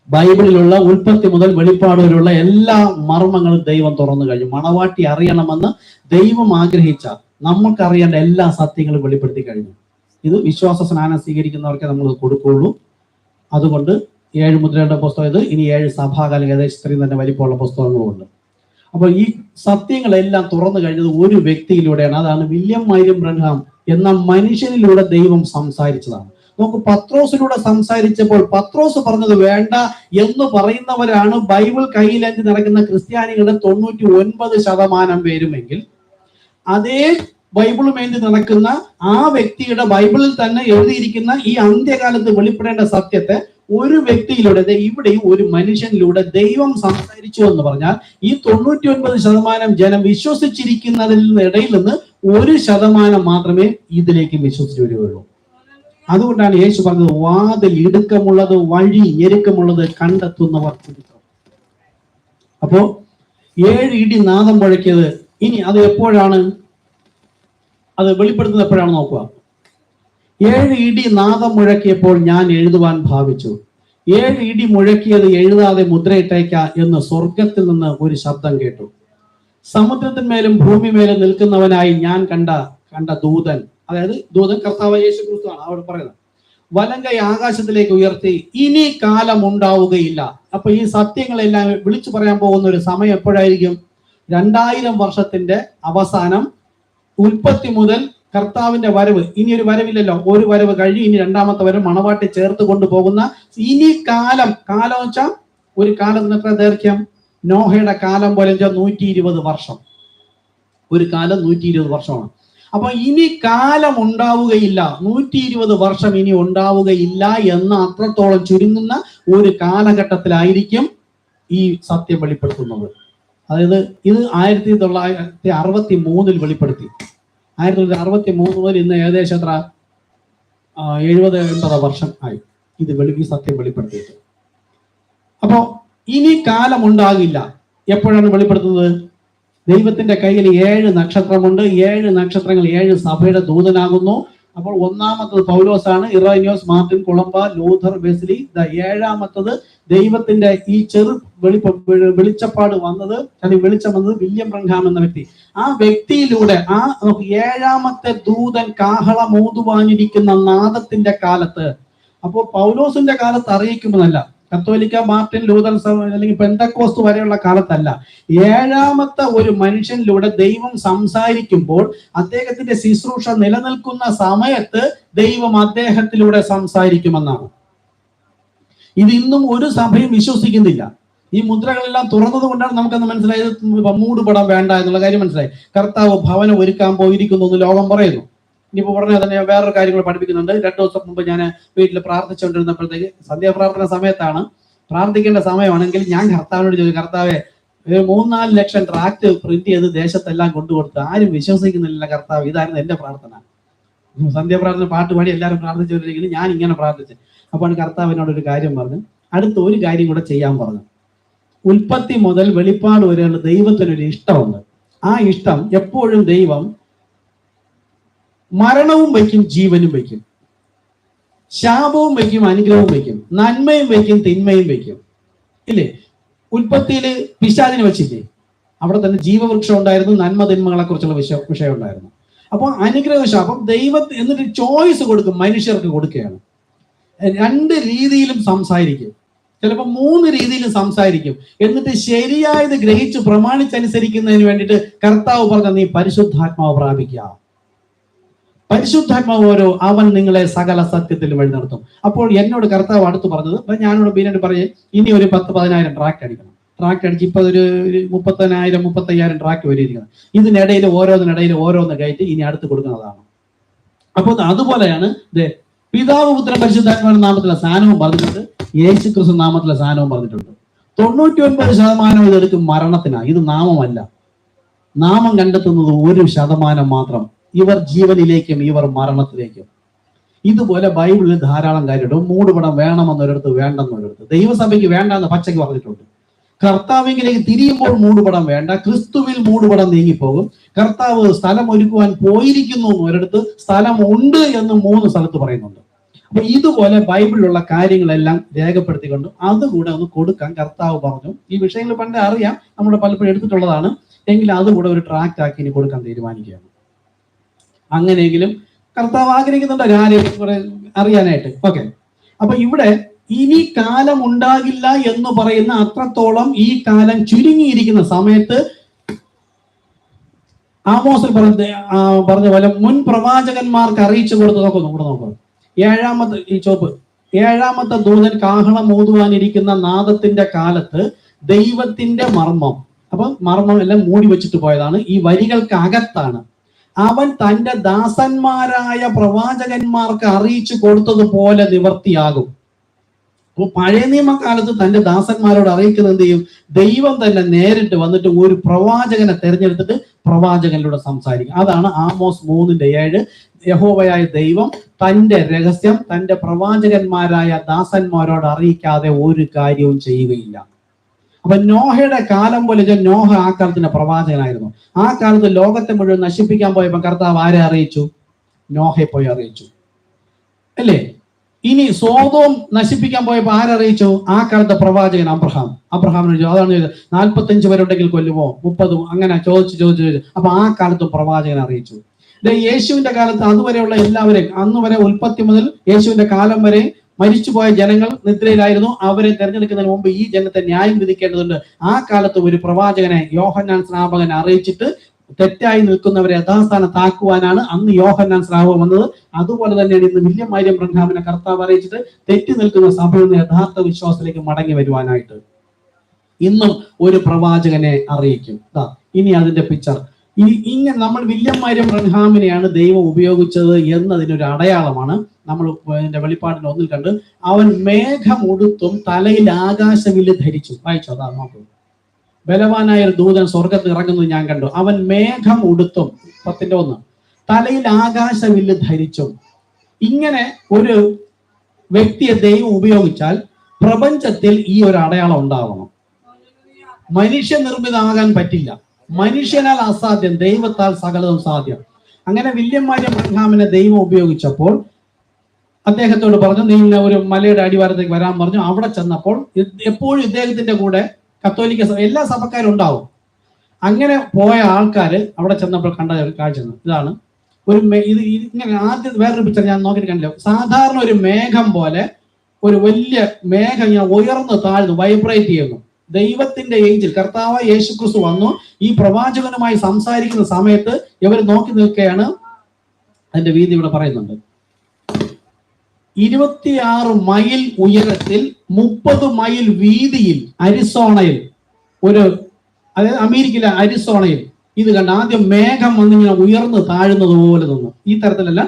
ബൈബിളിലുള്ള ഉൽപ്പത്തി മുതൽ വെളിപ്പാട് വരെയുള്ള എല്ലാ മർമ്മങ്ങളും ദൈവം തുറന്നു കഴിഞ്ഞു. മണവാട്ടി അറിയണമെന്ന് ദൈവം ആഗ്രഹിച്ച, നമുക്കറിയേണ്ട എല്ലാ സത്യങ്ങളും വെളിപ്പെടുത്തി കഴിഞ്ഞു. ഇത് വിശ്വാസ സ്നാനം സ്വീകരിക്കുന്നവർക്കെ നമ്മൾ കൊടുക്കുകയുള്ളൂ. അതുകൊണ്ട് 7 മുദ്രയുടെ പുസ്തകം ഇത്. ഇനി 7 സഭാകാലം ഏകദേശം ഇത്രയും തന്നെ വലിപ്പമുള്ള പുസ്തകങ്ങളുമുണ്ട്. അപ്പോൾ ഈ സത്യങ്ങളെല്ലാം തുറന്നു കഴിഞ്ഞത് ഒരു വ്യക്തിയിലൂടെയാണ്. അതാണ് വില്യം മൈരം ബ്രൻഹാം എന്ന മനുഷ്യനിലൂടെ ദൈവം സംസാരിച്ചതാണ്. നമുക്ക് പത്രോസിലൂടെ സംസാരിച്ചപ്പോൾ പത്രോസ് പറഞ്ഞത് വേണ്ട എന്ന് പറയുന്നവരാണ് ബൈബിൾ കയ്യിലേന്തി നടക്കുന്ന ക്രിസ്ത്യാനികളുടെ 99% പേരുമെങ്കിൽ, അതേ ബൈബിളുമേന്തി നടക്കുന്ന ആ വ്യക്തിയുടെ ബൈബിളിൽ തന്നെ എഴുതിയിരിക്കുന്ന ഈ അന്ത്യകാലത്ത് വെളിപ്പെടേണ്ട സത്യത്തെ ഒരു വ്യക്തിയിലൂടെ, ഇവിടെയും ഒരു മനുഷ്യനിലൂടെ ദൈവം സംസാരിച്ചു എന്ന് പറഞ്ഞാൽ, ഈ 99% ജനം വിശ്വസിച്ചിരിക്കുന്നതിന് ഇടയിൽ നിന്ന് 1% മാത്രമേ ഇതിലേക്ക് വിശ്വസിച്ചു വരികയുള്ളൂ. അതുകൊണ്ടാണ് യേശു പറഞ്ഞത്, വാതിൽ ഇടുക്കമുള്ളത്, വഴി ഞെരുക്കമുള്ളത് കണ്ടെത്തുന്നവർ. അപ്പോ 7 ഇടി നാദം മുഴക്കിയത്. ഇനി അത് എപ്പോഴാണ്, അത് വെളിപ്പെടുത്തുന്നത് എപ്പോഴാണ് നോക്കുക. 7 ഇടി നാദം മുഴക്കിയപ്പോൾ ഞാൻ എഴുതുവാൻ ഭാവിച്ചു. 7 ഇടി മുഴക്കിയത് എഴുതാതെ മുദ്രയിട്ടേക്ക എന്ന് സ്വർഗത്തിൽ നിന്ന് ഒരു ശബ്ദം കേട്ടു. സമുദ്രത്തിന്മേലും ഭൂമിമേലും നിൽക്കുന്നവനായി ഞാൻ കണ്ട ദൂതൻ, അതായത് ദൂതൻ കർത്താവ് യേശു ക്രിസ്തുവാണ്. അവിടെ പറയുന്നത്, വലങ്കൈ ആകാശത്തിലേക്ക് ഉയർത്തി, ഇനി കാലം ഉണ്ടാവുകയില്ല. അപ്പൊ ഈ സത്യങ്ങളെല്ലാം വിളിച്ചു പറയാൻ പോകുന്ന ഒരു സമയം എപ്പോഴായിരിക്കും? 2000 വർഷത്തിന്റെ അവസാനം, ഉൽപ്പത്തി മുതൽ കർത്താവിന്റെ വരവ്. ഇനി ഒരു വരവില്ലല്ലോ, ഒരു വരവ് കഴിഞ്ഞ് ഇനി 2ാമത്തെ വരവ് മണവാട്ടി ചേർത്ത് കൊണ്ടുപോകുന്ന ഇനി കാലം വെച്ചാൽ ഒരു കാലത്തിന് എത്ര ദൈർഘ്യം? നോഹയുടെ കാലം പോലെ 120 വർഷം. ഒരു കാലം 120 വർഷമാണ്. അപ്പൊ ഇനി കാലം ഉണ്ടാവുകയില്ല, 120 വർഷം ഇനി ഉണ്ടാവുകയില്ല എന്ന അത്രത്തോളം ചുരുങ്ങുന്ന ഒരു കാലഘട്ടത്തിലായിരിക്കും ഈ സത്യം വെളിപ്പെടുത്തുന്നത്. അതായത് ഇത് 1963 വെളിപ്പെടുത്തി. 1963 മുതൽ ഇന്ന് ഏകദേശം എത്ര 70-80 വർഷം ആയി ഇത് ഈ സത്യം വെളിപ്പെടുത്തിയിട്ട്. അപ്പോ ഇനി കാലം ഉണ്ടാകില്ല. എപ്പോഴാണ് വെളിപ്പെടുത്തുന്നത്? ദൈവത്തിന്റെ കയ്യിൽ 7 നക്ഷത്രമുണ്ട്. 7 നക്ഷത്രങ്ങൾ 7 സഭയുടെ ദൂതനാകുന്നു. അപ്പോൾ 1ാമത്തത് പൗലോസാണ്, ഇറാനിയോസ്, മാർട്ടിൻ, കൊളംബ, ലൂഥർ, വെസ്ലി. 7ാമത്തത് ദൈവത്തിന്റെ ഈ വെളിച്ചപ്പാട് വന്നത്, അല്ലെങ്കിൽ വെളിച്ചം വന്നത് വില്യം ബ്രൻഹാം എന്ന വ്യക്തി. ആ വ്യക്തിയിലൂടെ 7ാമത്തെ ദൂതൻ കാഹളമൂതുവാനിരിക്കുന്ന നാദത്തിന്റെ കാലത്ത്, അപ്പോ പൗലോസിന്റെ കാലത്ത് അറിയിക്കുന്നതല്ല, കത്തോലിക്ക, മാർട്ടിൻ, ലൂതർ അല്ലെങ്കിൽ പെന്തക്കോസ്ത് വരെയുള്ള കാലത്തല്ല, 7ാമത്തെ ഒരു മനുഷ്യനിലൂടെ ദൈവം സംസാരിക്കുമ്പോൾ അദ്ദേഹത്തിന്റെ ശുശ്രൂഷ നിലനിൽക്കുന്ന സമയത്ത് ദൈവം അദ്ദേഹത്തിലൂടെ സംസാരിക്കുമെന്നാണ്. ഇത് ഇന്നും ഒരു സഭയും വിശ്വസിക്കുന്നില്ല. ഈ മുദ്രകളെല്ലാം തുറന്നത് കൊണ്ടാണ് നമുക്കന്ന് മനസ്സിലായത് മൂടുപടം വേണ്ട എന്നുള്ള കാര്യം മനസ്സിലായി. കർത്താവ് ഭവനം ഒരുക്കാൻ പോയിരിക്കുന്നു എന്ന് ലോകം പറയുന്നു. ഇനിയിപ്പോ ഉടനെ തന്നെ വേറൊരു കാര്യങ്ങൾ പഠിപ്പിക്കുന്നുണ്ട്. 2 ദിവസം മുമ്പ് ഞാൻ വീട്ടിൽ പ്രാർത്ഥിച്ചുകൊണ്ടിരുന്നപ്പോഴത്തേക്ക്, സന്ധ്യാപ്രാർത്ഥന സമയത്താണ്, പ്രാർത്ഥിക്കേണ്ട സമയമാണെങ്കിൽ ഞാൻ കർത്താവിനോട് ചോദിച്ചു, കർത്താവെ 3-4 ലക്ഷം ട്രാക്ട് പ്രിന്റ് ചെയ്ത് ദേശത്തെല്ലാം കൊണ്ടുകൊടുത്ത് ആരും വിശ്വസിക്കുന്നില്ല കർത്താവ്. ഇതായിരുന്നു എന്റെ പ്രാർത്ഥന. സന്ധ്യാപ്രാർത്ഥന പാട്ട് പാടി എല്ലാവരും പ്രാർത്ഥിച്ചുകൊണ്ടിരിക്കുന്നു, ഞാൻ ഇങ്ങനെ പ്രാർത്ഥിച്ചു. അപ്പോൾ കർത്താവിനോട് ഒരു കാര്യം പറഞ്ഞു, അടുത്ത ഒരു കാര്യം കൂടെ ചെയ്യാൻ പറഞ്ഞു. ഉൽപ്പത്തി മുതൽ വെളിപ്പാട് വരെയുള്ള ദൈവത്തിനൊരു ഇഷ്ടമുണ്ട്. ആ ഇഷ്ടം എപ്പോഴും ദൈവം മരണവും വയ്ക്കും, ജീവനും വയ്ക്കും. ശാപവും വയ്ക്കും, അനുഗ്രഹവും വയ്ക്കും, നന്മയും വയ്ക്കും, തിന്മയും വയ്ക്കും. ഇല്ലേ? ഉൽപ്പത്തിയിൽ പിശാചിനെ വെച്ചില്ലേ? അവിടെ തന്നെ ജീവവൃക്ഷം ഉണ്ടായിരുന്നു, നന്മ തിന്മകളെ കുറിച്ചുള്ള വിഷയം ഉണ്ടായിരുന്നു. അപ്പോൾ അനുഗ്രഹ ശാപം ദൈവത്തിന് എന്നിട്ട് ചോയ്സ് കൊടുക്കും, മനുഷ്യർക്ക് കൊടുക്കുകയാണ്. 2 രീതിയിലും സംസാരിക്കും, ചിലപ്പോൾ 3 രീതിയിലും സംസാരിക്കും. എന്നിട്ട് ശരിയായത് ഗ്രഹിച്ച് പ്രമാണിച്ചനുസരിക്കുന്നതിന് വേണ്ടിയിട്ട് കർത്താവ് പറഞ്ഞ നീ പരിശുദ്ധാത്മാവ് പ്രാപിക്കുക. പരിശുദ്ധാത്മാവ് ഓരോ അവൻ നിങ്ങളെ സകല സത്യത്തിലും വഴി നടത്തും. അപ്പോൾ എന്നോട് കർത്താവ് അടുത്ത് പറഞ്ഞത്, ഞാനോട് ബീനോട് പറയേ, ഇനി ഒരു 10,000-10,000 ട്രാക്ട് അടിക്കണം. ട്രാക്ട് അടിച്ച് ഇപ്പൊ ഒരു 30,000-35,000 ട്രാക്ട് വരിയിരിക്കണം. ഇതിനിടയിൽ ഓരോന്ന് കയറ്റി ഇനി അടുത്ത് കൊടുക്കുന്നതാണ്. അപ്പൊ അതുപോലെയാണ് പിതാവ് പുത്രൻ പരിശുദ്ധാത്മാവിന്റെ നാമത്തിലെ സാധനവും പറഞ്ഞിട്ടുണ്ട്, യേശു ക്രിസ്തു നാമത്തിലെ സാധനവും പറഞ്ഞിട്ടുണ്ട്. 99% ഇതെടുക്കും മരണത്തിനാണ്. ഇത് നാമമല്ല. നാമം കണ്ടെത്തുന്നത് 1% മാത്രം. ഇവർ ജീവനിലേക്കും ഇവർ മരണത്തിലേക്കും. ഇതുപോലെ ബൈബിളിൽ ധാരാളം കാര്യമുണ്ട്. മൂടുപടം വേണമെന്നൊരിടത്ത്, വേണ്ടെന്നൊരിടത്ത്. ദൈവസഭയ്ക്ക് വേണ്ടെന്ന് പച്ചയ്ക്ക് പറഞ്ഞിട്ടുണ്ട്. കർത്താവിലേക്ക് തിരിയുമ്പോൾ മൂടുപടം വേണ്ട, ക്രിസ്തുവിൽ മൂടുപടം നീങ്ങിപ്പോകും. കർത്താവ് സ്ഥലം ഒരുക്കുവാൻ പോയിരിക്കുന്നു ഒരിടത്ത്, സ്ഥലം ഉണ്ട് എന്ന് 3 സ്ഥലത്ത് പറയുന്നുണ്ട്. അപ്പൊ ഇതുപോലെ ബൈബിളിലുള്ള കാര്യങ്ങളെല്ലാം രേഖപ്പെടുത്തിക്കൊണ്ട് അതുകൂടെ ഒന്ന് കൊടുക്കാൻ കർത്താവ് പറഞ്ഞു. ഈ വിഷയങ്ങൾ പണ്ട് അറിയാം, നമ്മൾ പലപ്പോഴും എടുത്തിട്ടുള്ളതാണ്. എങ്കിലും അതുകൂടെ ഒരു ട്രാക്ട് ആക്കി ഇനി കൊടുക്കാൻ തീരുമാനിക്കുകയാണ്. അങ്ങനെയെങ്കിലും കർത്താവ് ആഗ്രഹിക്കുന്നുണ്ട് കാര്യം അറിയാനായിട്ട്. ഓക്കെ, അപ്പൊ ഇവിടെ ഇനി കാലം ഉണ്ടാകില്ല എന്ന് പറയുന്ന അത്രത്തോളം ഈ കാലം ചുരുങ്ങിയിരിക്കുന്ന സമയത്ത് ആമോസിൽ പറഞ്ഞ പോലെ മുൻ പ്രവാചകന്മാർക്ക് അറിയിച്ചു കൊടുത്ത് നോക്കുന്നു. 7-ാമത്തെ ദൂതൻ കാഹളം ഊതുവാനിരിക്കുന്ന നാദത്തിന്റെ കാലത്ത് ദൈവത്തിന്റെ മർമ്മം, അപ്പൊ മർമ്മം എല്ലാം മൂടി വെച്ചിട്ട് പോയതാണ്. ഈ വരികൾക്ക് അകത്താണ് അവൻ തന്റെ ദാസന്മാരായ പ്രവാചകന്മാർക്ക് അറിയിച്ചു കൊടുത്തതുപോലെ നിവർത്തിയാകും. അപ്പോൾ പഴയ നിയമകാലത്ത് തന്റെ ദാസന്മാരോട് അറിയിക്കുന്നത് എന്ത് ചെയ്യും? ദൈവം തന്നെ നേരിട്ട് വന്നിട്ട് ഒരു പ്രവാചകനെ തെരഞ്ഞെടുത്തിട്ട് പ്രവാചകനിലൂടെ സംസാരിക്കും. അതാണ് ആമോസ് 3:7. യഹോവയായ ദൈവം തന്റെ രഹസ്യം തന്റെ പ്രവാചകന്മാരായ ദാസന്മാരോട് അറിയിക്കാതെ ഒരു കാര്യവും ചെയ്യുകയില്ല. അപ്പൊ നോഹയുടെ കാലം പോലെ നോഹ ആ കാലത്തിന്റെ പ്രവാചകനായിരുന്നു. ആ കാലത്ത് ലോകത്തെ മുഴുവൻ നശിപ്പിക്കാൻ പോയപ്പോൾ കർത്താവ് ആരെ അറിയിച്ചു? നോഹയെ പോയി അറിയിച്ചു, അല്ലേ? ഇനി സോദോം നശിപ്പിക്കാൻ പോയപ്പോൾ ആരറിയിച്ചു? ആ കാലത്തെ പ്രവാചകൻ അബ്രഹാമിന് ചോദിച്ചു. അതാണ് ചോദിച്ചത്, 45 പേരുണ്ടെങ്കിൽ കൊല്ലുമോ, 30 അങ്ങനെ ചോദിച്ചു. അപ്പൊ ആ കാലത്തും പ്രവാചകൻ അറിയിച്ചു. യേശുവിന്റെ കാലത്ത് അതുവരെയുള്ള എല്ലാവരെയും, അന്ന് വരെ ഉൽപ്പത്തി മുതൽ യേശുവിന്റെ കാലം വരെ മരിച്ചുപോയ ജനങ്ങൾ നിദ്രയിലായിരുന്നു. അവരെ തെരഞ്ഞെടുക്കുന്നതിന് മുമ്പ് ഈ ജനത്തെ ന്യായം വിധിക്കേണ്ടതുണ്ട്. ആ കാലത്ത് ഒരു പ്രവാചകനെ യോഹന്നാൻ സ്നാപകൻ അറിയിച്ചിട്ട് തെറ്റായി നിൽക്കുന്നവരെ യഥാസ്ഥാനത്താക്കുവാനാണ് അന്ന് യോഹന്നാൻ സ്നാപകൻ വന്നത്. അതുപോലെ തന്നെയാണ് ഇന്ന് വില്യം മരിയം ബ്രഹാമിനെ കർത്താവ് അറിയിച്ചിട്ട് തെറ്റി നിൽക്കുന്ന സഭയിൽ നിന്ന് യഥാർത്ഥ വിശ്വാസത്തിലേക്ക് മടങ്ങി വരുവാനായിട്ട് ഇന്നും ഒരു പ്രവാചകനെ അറിയിക്കും. ഇനി അതിന്റെ പിക്ചർ ഇങ്ങനെ നമ്മൾ വില്യം മരിയം ബ്രഹാമിനെയാണ് ദൈവം ഉപയോഗിച്ചത് എന്നതിനൊരു അടയാളമാണ് നമ്മൾ ഇതിന്റെ വെളിപ്പാടിൽ 1 കണ്ട്. അവൻ മേഘമുടുത്തും തലയിൽ ആകാശവില്ല് ധരിച്ചു. വായിച്ചോ, അതാ നോക്കൂ. ബലവാനായ ഒരു ദൂതൻ സ്വർഗത്തിൽ ഇറങ്ങുന്നത് ഞാൻ കണ്ടു. അവൻ മേഘം ഉടുത്തും 10:1 തലയിൽ ആകാശവില്ല് ധരിച്ചും. ഇങ്ങനെ ഒരു വ്യക്തിയെ ദൈവം ഉപയോഗിച്ചാൽ പ്രപഞ്ചത്തിൽ ഈ ഒരു അടയാളം ഉണ്ടാവണം. മനുഷ്യനിർമ്മിതമാകാൻ പറ്റില്ല, മനുഷ്യനാൽ അസാധ്യം, ദൈവത്താൽ സകലതും സാധ്യം. അങ്ങനെ വില്യം മരിയം ബ്രഹാമിനെ ദൈവം ഉപയോഗിച്ചപ്പോൾ അദ്ദേഹത്തോട് പറഞ്ഞു, നീ ഒരു മലയുടെ അടിവാരത്തേക്ക് വരാൻ പറഞ്ഞു. അവിടെ ചെന്നപ്പോൾ എപ്പോഴും ഇദ്ദേഹത്തിന്റെ കൂടെ കത്തോലിക്ക എല്ലാ സഭക്കാരും ഉണ്ടാവും. അങ്ങനെ പോയ ആൾക്കാര് അവിടെ ചെന്നപ്പോൾ കണ്ട കാഴ്ച ഇതാണ്. ഇത് ഇങ്ങനെ ആദ്യം വേറൊരു പിക്ചർ ഞാൻ നോക്കിയിട്ട് കണ്ടില്ല. സാധാരണ ഒരു മേഘം പോലെ ഒരു വലിയ മേഘം ഇങ്ങനെ ഉയർന്നു താഴ്ന്നു വൈബ്രേറ്റ് ചെയ്യുന്നു. ദൈവത്തിന്റെ ഏഞ്ചൽ കർത്താവ് യേശുക്രിസ്തു വന്നു ഈ പ്രവാചകനുമായി സംസാരിക്കുന്ന സമയത്ത് ഇവർ നോക്കി നിൽക്കുകയാണ്. അതിന്റെ വീതി ഇവിടെ പറയുന്നുണ്ട്. 26 മൈൽ ഉയരത്തിൽ 30 മൈൽ വീതിയിൽ അരിസോണയിൽ അതായത് അമേരിക്കയിലെ അരിസോണയിൽ ഇത് കണ്ട ആദ്യം മേഘം വന്നിങ്ങനെ ഉയർന്ന് താഴുന്നത് പോലെ തോന്നും. ഈ തരത്തിലല്ല,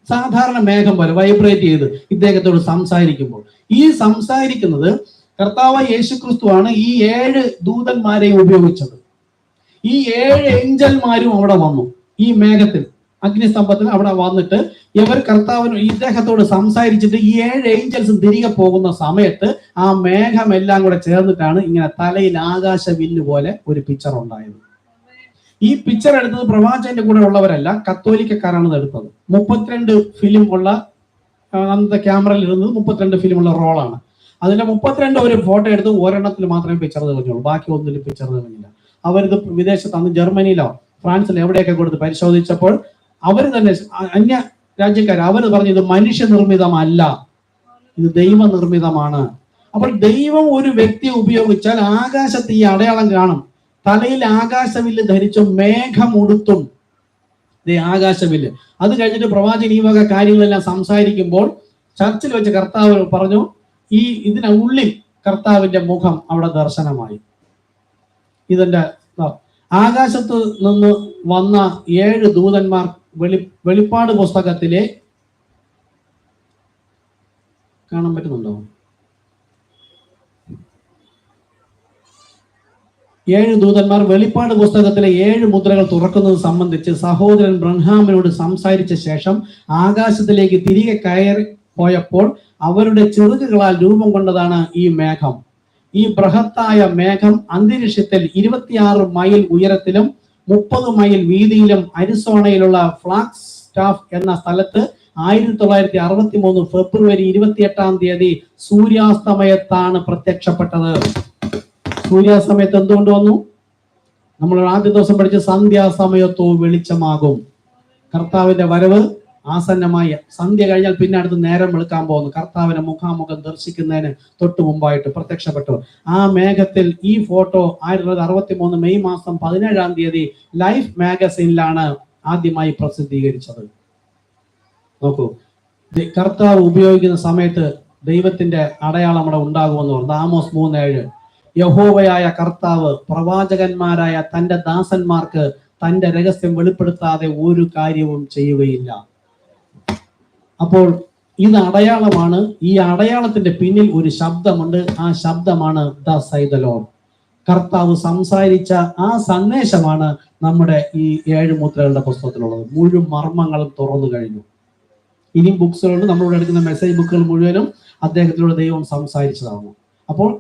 സാധാരണ മേഘം പോലെ വൈബ്രേറ്റ് ചെയ്ത് ഇദ്ദേഹത്തോട് സംസാരിക്കുമ്പോൾ ഈ സംസാരിക്കുന്നത് കർത്താവ് യേശുക്രിസ്തുവാണ്. ഈ 7 ദൂതന്മാരെയും ഉപയോഗിച്ചത്. ഈ 7 ഏഞ്ചൽമാരും അവിടെ വന്നു. ഈ മേഘത്തിൽ അഗ്നിസ്തംഭത്തിൽ അവിടെ വന്നിട്ട് ഇവർ കർത്താവിന് ഇദ്ദേഹത്തോട് സംസാരിച്ചിട്ട് ഈ 7 ഏഞ്ചൽസും തിരികെ പോകുന്ന സമയത്ത് ആ മേഘം എല്ലാം കൂടെ ചേർന്നിട്ടാണ് ഇങ്ങനെ തലയിൽ ആകാശവില്ല് പോലെ ഒരു പിക്ചർ ഉണ്ടായത്. ഈ പിക്ചർ എടുത്തത് പ്രവാചകന്റെ കൂടെ ഉള്ളവരല്ല, കത്തോലിക്കക്കാരാണ് എടുത്തത്. 32 ഫിലിം ഉള്ള അന്നത്തെ ക്യാമറയിൽ ഇരുന്നത് 32 ഫിലിമുള്ള റോളാണ്. അതിന്റെ 32 ഒരു ഫോട്ടോ എടുത്ത് ഒരെണ്ണത്തിൽ മാത്രമേ പിക്ചർ തെളിഞ്ഞുള്ളൂ, ബാക്കി ഒന്നിലും പിക്ചർ തെളിഞ്ഞില്ല. അവരിത് വിദേശത്ത് അന്ന് ജർമ്മനിയിലോ ഫ്രാൻസിലോ എവിടെയൊക്കെ കൊടുത്ത് പരിശോധിച്ചപ്പോൾ അവർ തന്നെ അന്യ രാജ്യക്കാർ അവർ പറഞ്ഞു ഇത് മനുഷ്യനിർമ്മിതമല്ല, ഇത് ദൈവനിർമ്മിതമാണ്. അപ്പോൾ ദൈവം ഒരു വ്യക്തിയെ ഉപയോഗിച്ചാൽ ആകാശത്ത് ഈ അടയാളം കാണും. തലയിൽ ആകാശവില്ല് ധരിച്ചും മേഘമുടുത്തും ആകാശവില്ല്. അത് കഴിഞ്ഞിട്ട് പ്രവാചകൻ ഈ വക കാര്യങ്ങളെല്ലാം സംസാരിക്കുമ്പോൾ ചർച്ചിൽ വെച്ച് കർത്താവ് പറഞ്ഞു, ഇതിനുള്ളിൽ കർത്താവിന്റെ മുഖം അവിടെ ദർശനമായി. ഇതിന്റെ ആകാശത്ത് നിന്ന് വന്ന 7 ദൂതന്മാർ വെളിപ്പാട് പുസ്തകത്തിലെ കാണാൻ പറ്റുന്നുണ്ടോ? 7 ദൂതന്മാർ വെളിപ്പാട് പുസ്തകത്തിലെ 7 മുദ്രകൾ തുറക്കുന്നത് സംബന്ധിച്ച് സഹോദരൻ ബ്രൻഹാമിനോട് സംസാരിച്ച ശേഷം ആകാശത്തിലേക്ക് തിരികെ കയറി പോയപ്പോൾ അവരുടെ ചിറകുകളാൽ രൂപം കൊണ്ടതാണ് ഈ മേഘം. ഈ ബൃഹത്തായ മേഘം അന്തരീക്ഷത്തിൽ 26 മൈൽ ഉയരത്തിലും 30 മൈൽ വീതിയിലും അരിസോണയിലുള്ള ഫ്ലാഗ് സ്റ്റാഫ് എന്ന സ്ഥലത്ത് 1963 ഫെബ്രുവരി 28 സൂര്യാസ്തമയത്താണ് പ്രത്യക്ഷപ്പെട്ടത്. സൂര്യാസ്തമയത്ത് എന്തുകൊണ്ട് വന്നു? നമ്മൾ ആദ്യ ദിവസം പഠിച്ച സന്ധ്യാസമയത്തോ വെളിച്ചമാകും. കർത്താവിന്റെ വരവ് ആസന്നമായി. സന്ധ്യ കഴിഞ്ഞാൽ പിന്നെ അടുത്ത് നേരം വെളുക്കാൻ പോകുന്നു. കർത്താവിനെ മുഖാമുഖം ദർശിക്കുന്നതിന് തൊട്ട് മുമ്പായിട്ട് പ്രത്യക്ഷപ്പെട്ടു. ആ മേഘത്തിൽ ഈ ഫോട്ടോ 1963 മെയ് മാസം 17 ലൈഫ് മാഗസിനിലാണ് ആദ്യമായി പ്രസിദ്ധീകരിച്ചത്. നോക്കൂ, കർത്താവ് ഉപയോഗിക്കുന്ന സമയത്ത് ദൈവത്തിന്റെ അടയാളം അവിടെ ഉണ്ടാകുമെന്ന് പറഞ്ഞു. ആമോസ് 3:7. യഹോവയായ കർത്താവ് പ്രവാചകന്മാരായ തന്റെ ദാസന്മാർക്ക് തന്റെ രഹസ്യം വെളിപ്പെടുത്താതെ ഒരു കാര്യവും ചെയ്യുകയില്ല. അപ്പോൾ ഇത് അടയാളമാണ്. ഈ അടയാളത്തിന്റെ പിന്നിൽ ഒരു ശബ്ദമുണ്ട്. ആ ശബ്ദമാണ് ദ സൈ ദ ലോർഡ്. കർത്താവ് സംസാരിച്ച ആ സന്ദേശമാണ് നമ്മുടെ ഈ 7 മുദ്രകളുടെ പുസ്തകത്തിലുള്ളത്. മുഴുവൻ മർമ്മങ്ങളും തുറന്നു കഴിഞ്ഞു. ഇനിയും ബുക്സുകളുണ്ട്. നമ്മളിവിടെ എടുക്കുന്ന മെസ്സേജ് ബുക്കുകൾ മുഴുവനും അദ്ദേഹത്തിലൂടെ ദൈവം സംസാരിച്ചതാണ്. അപ്പോൾ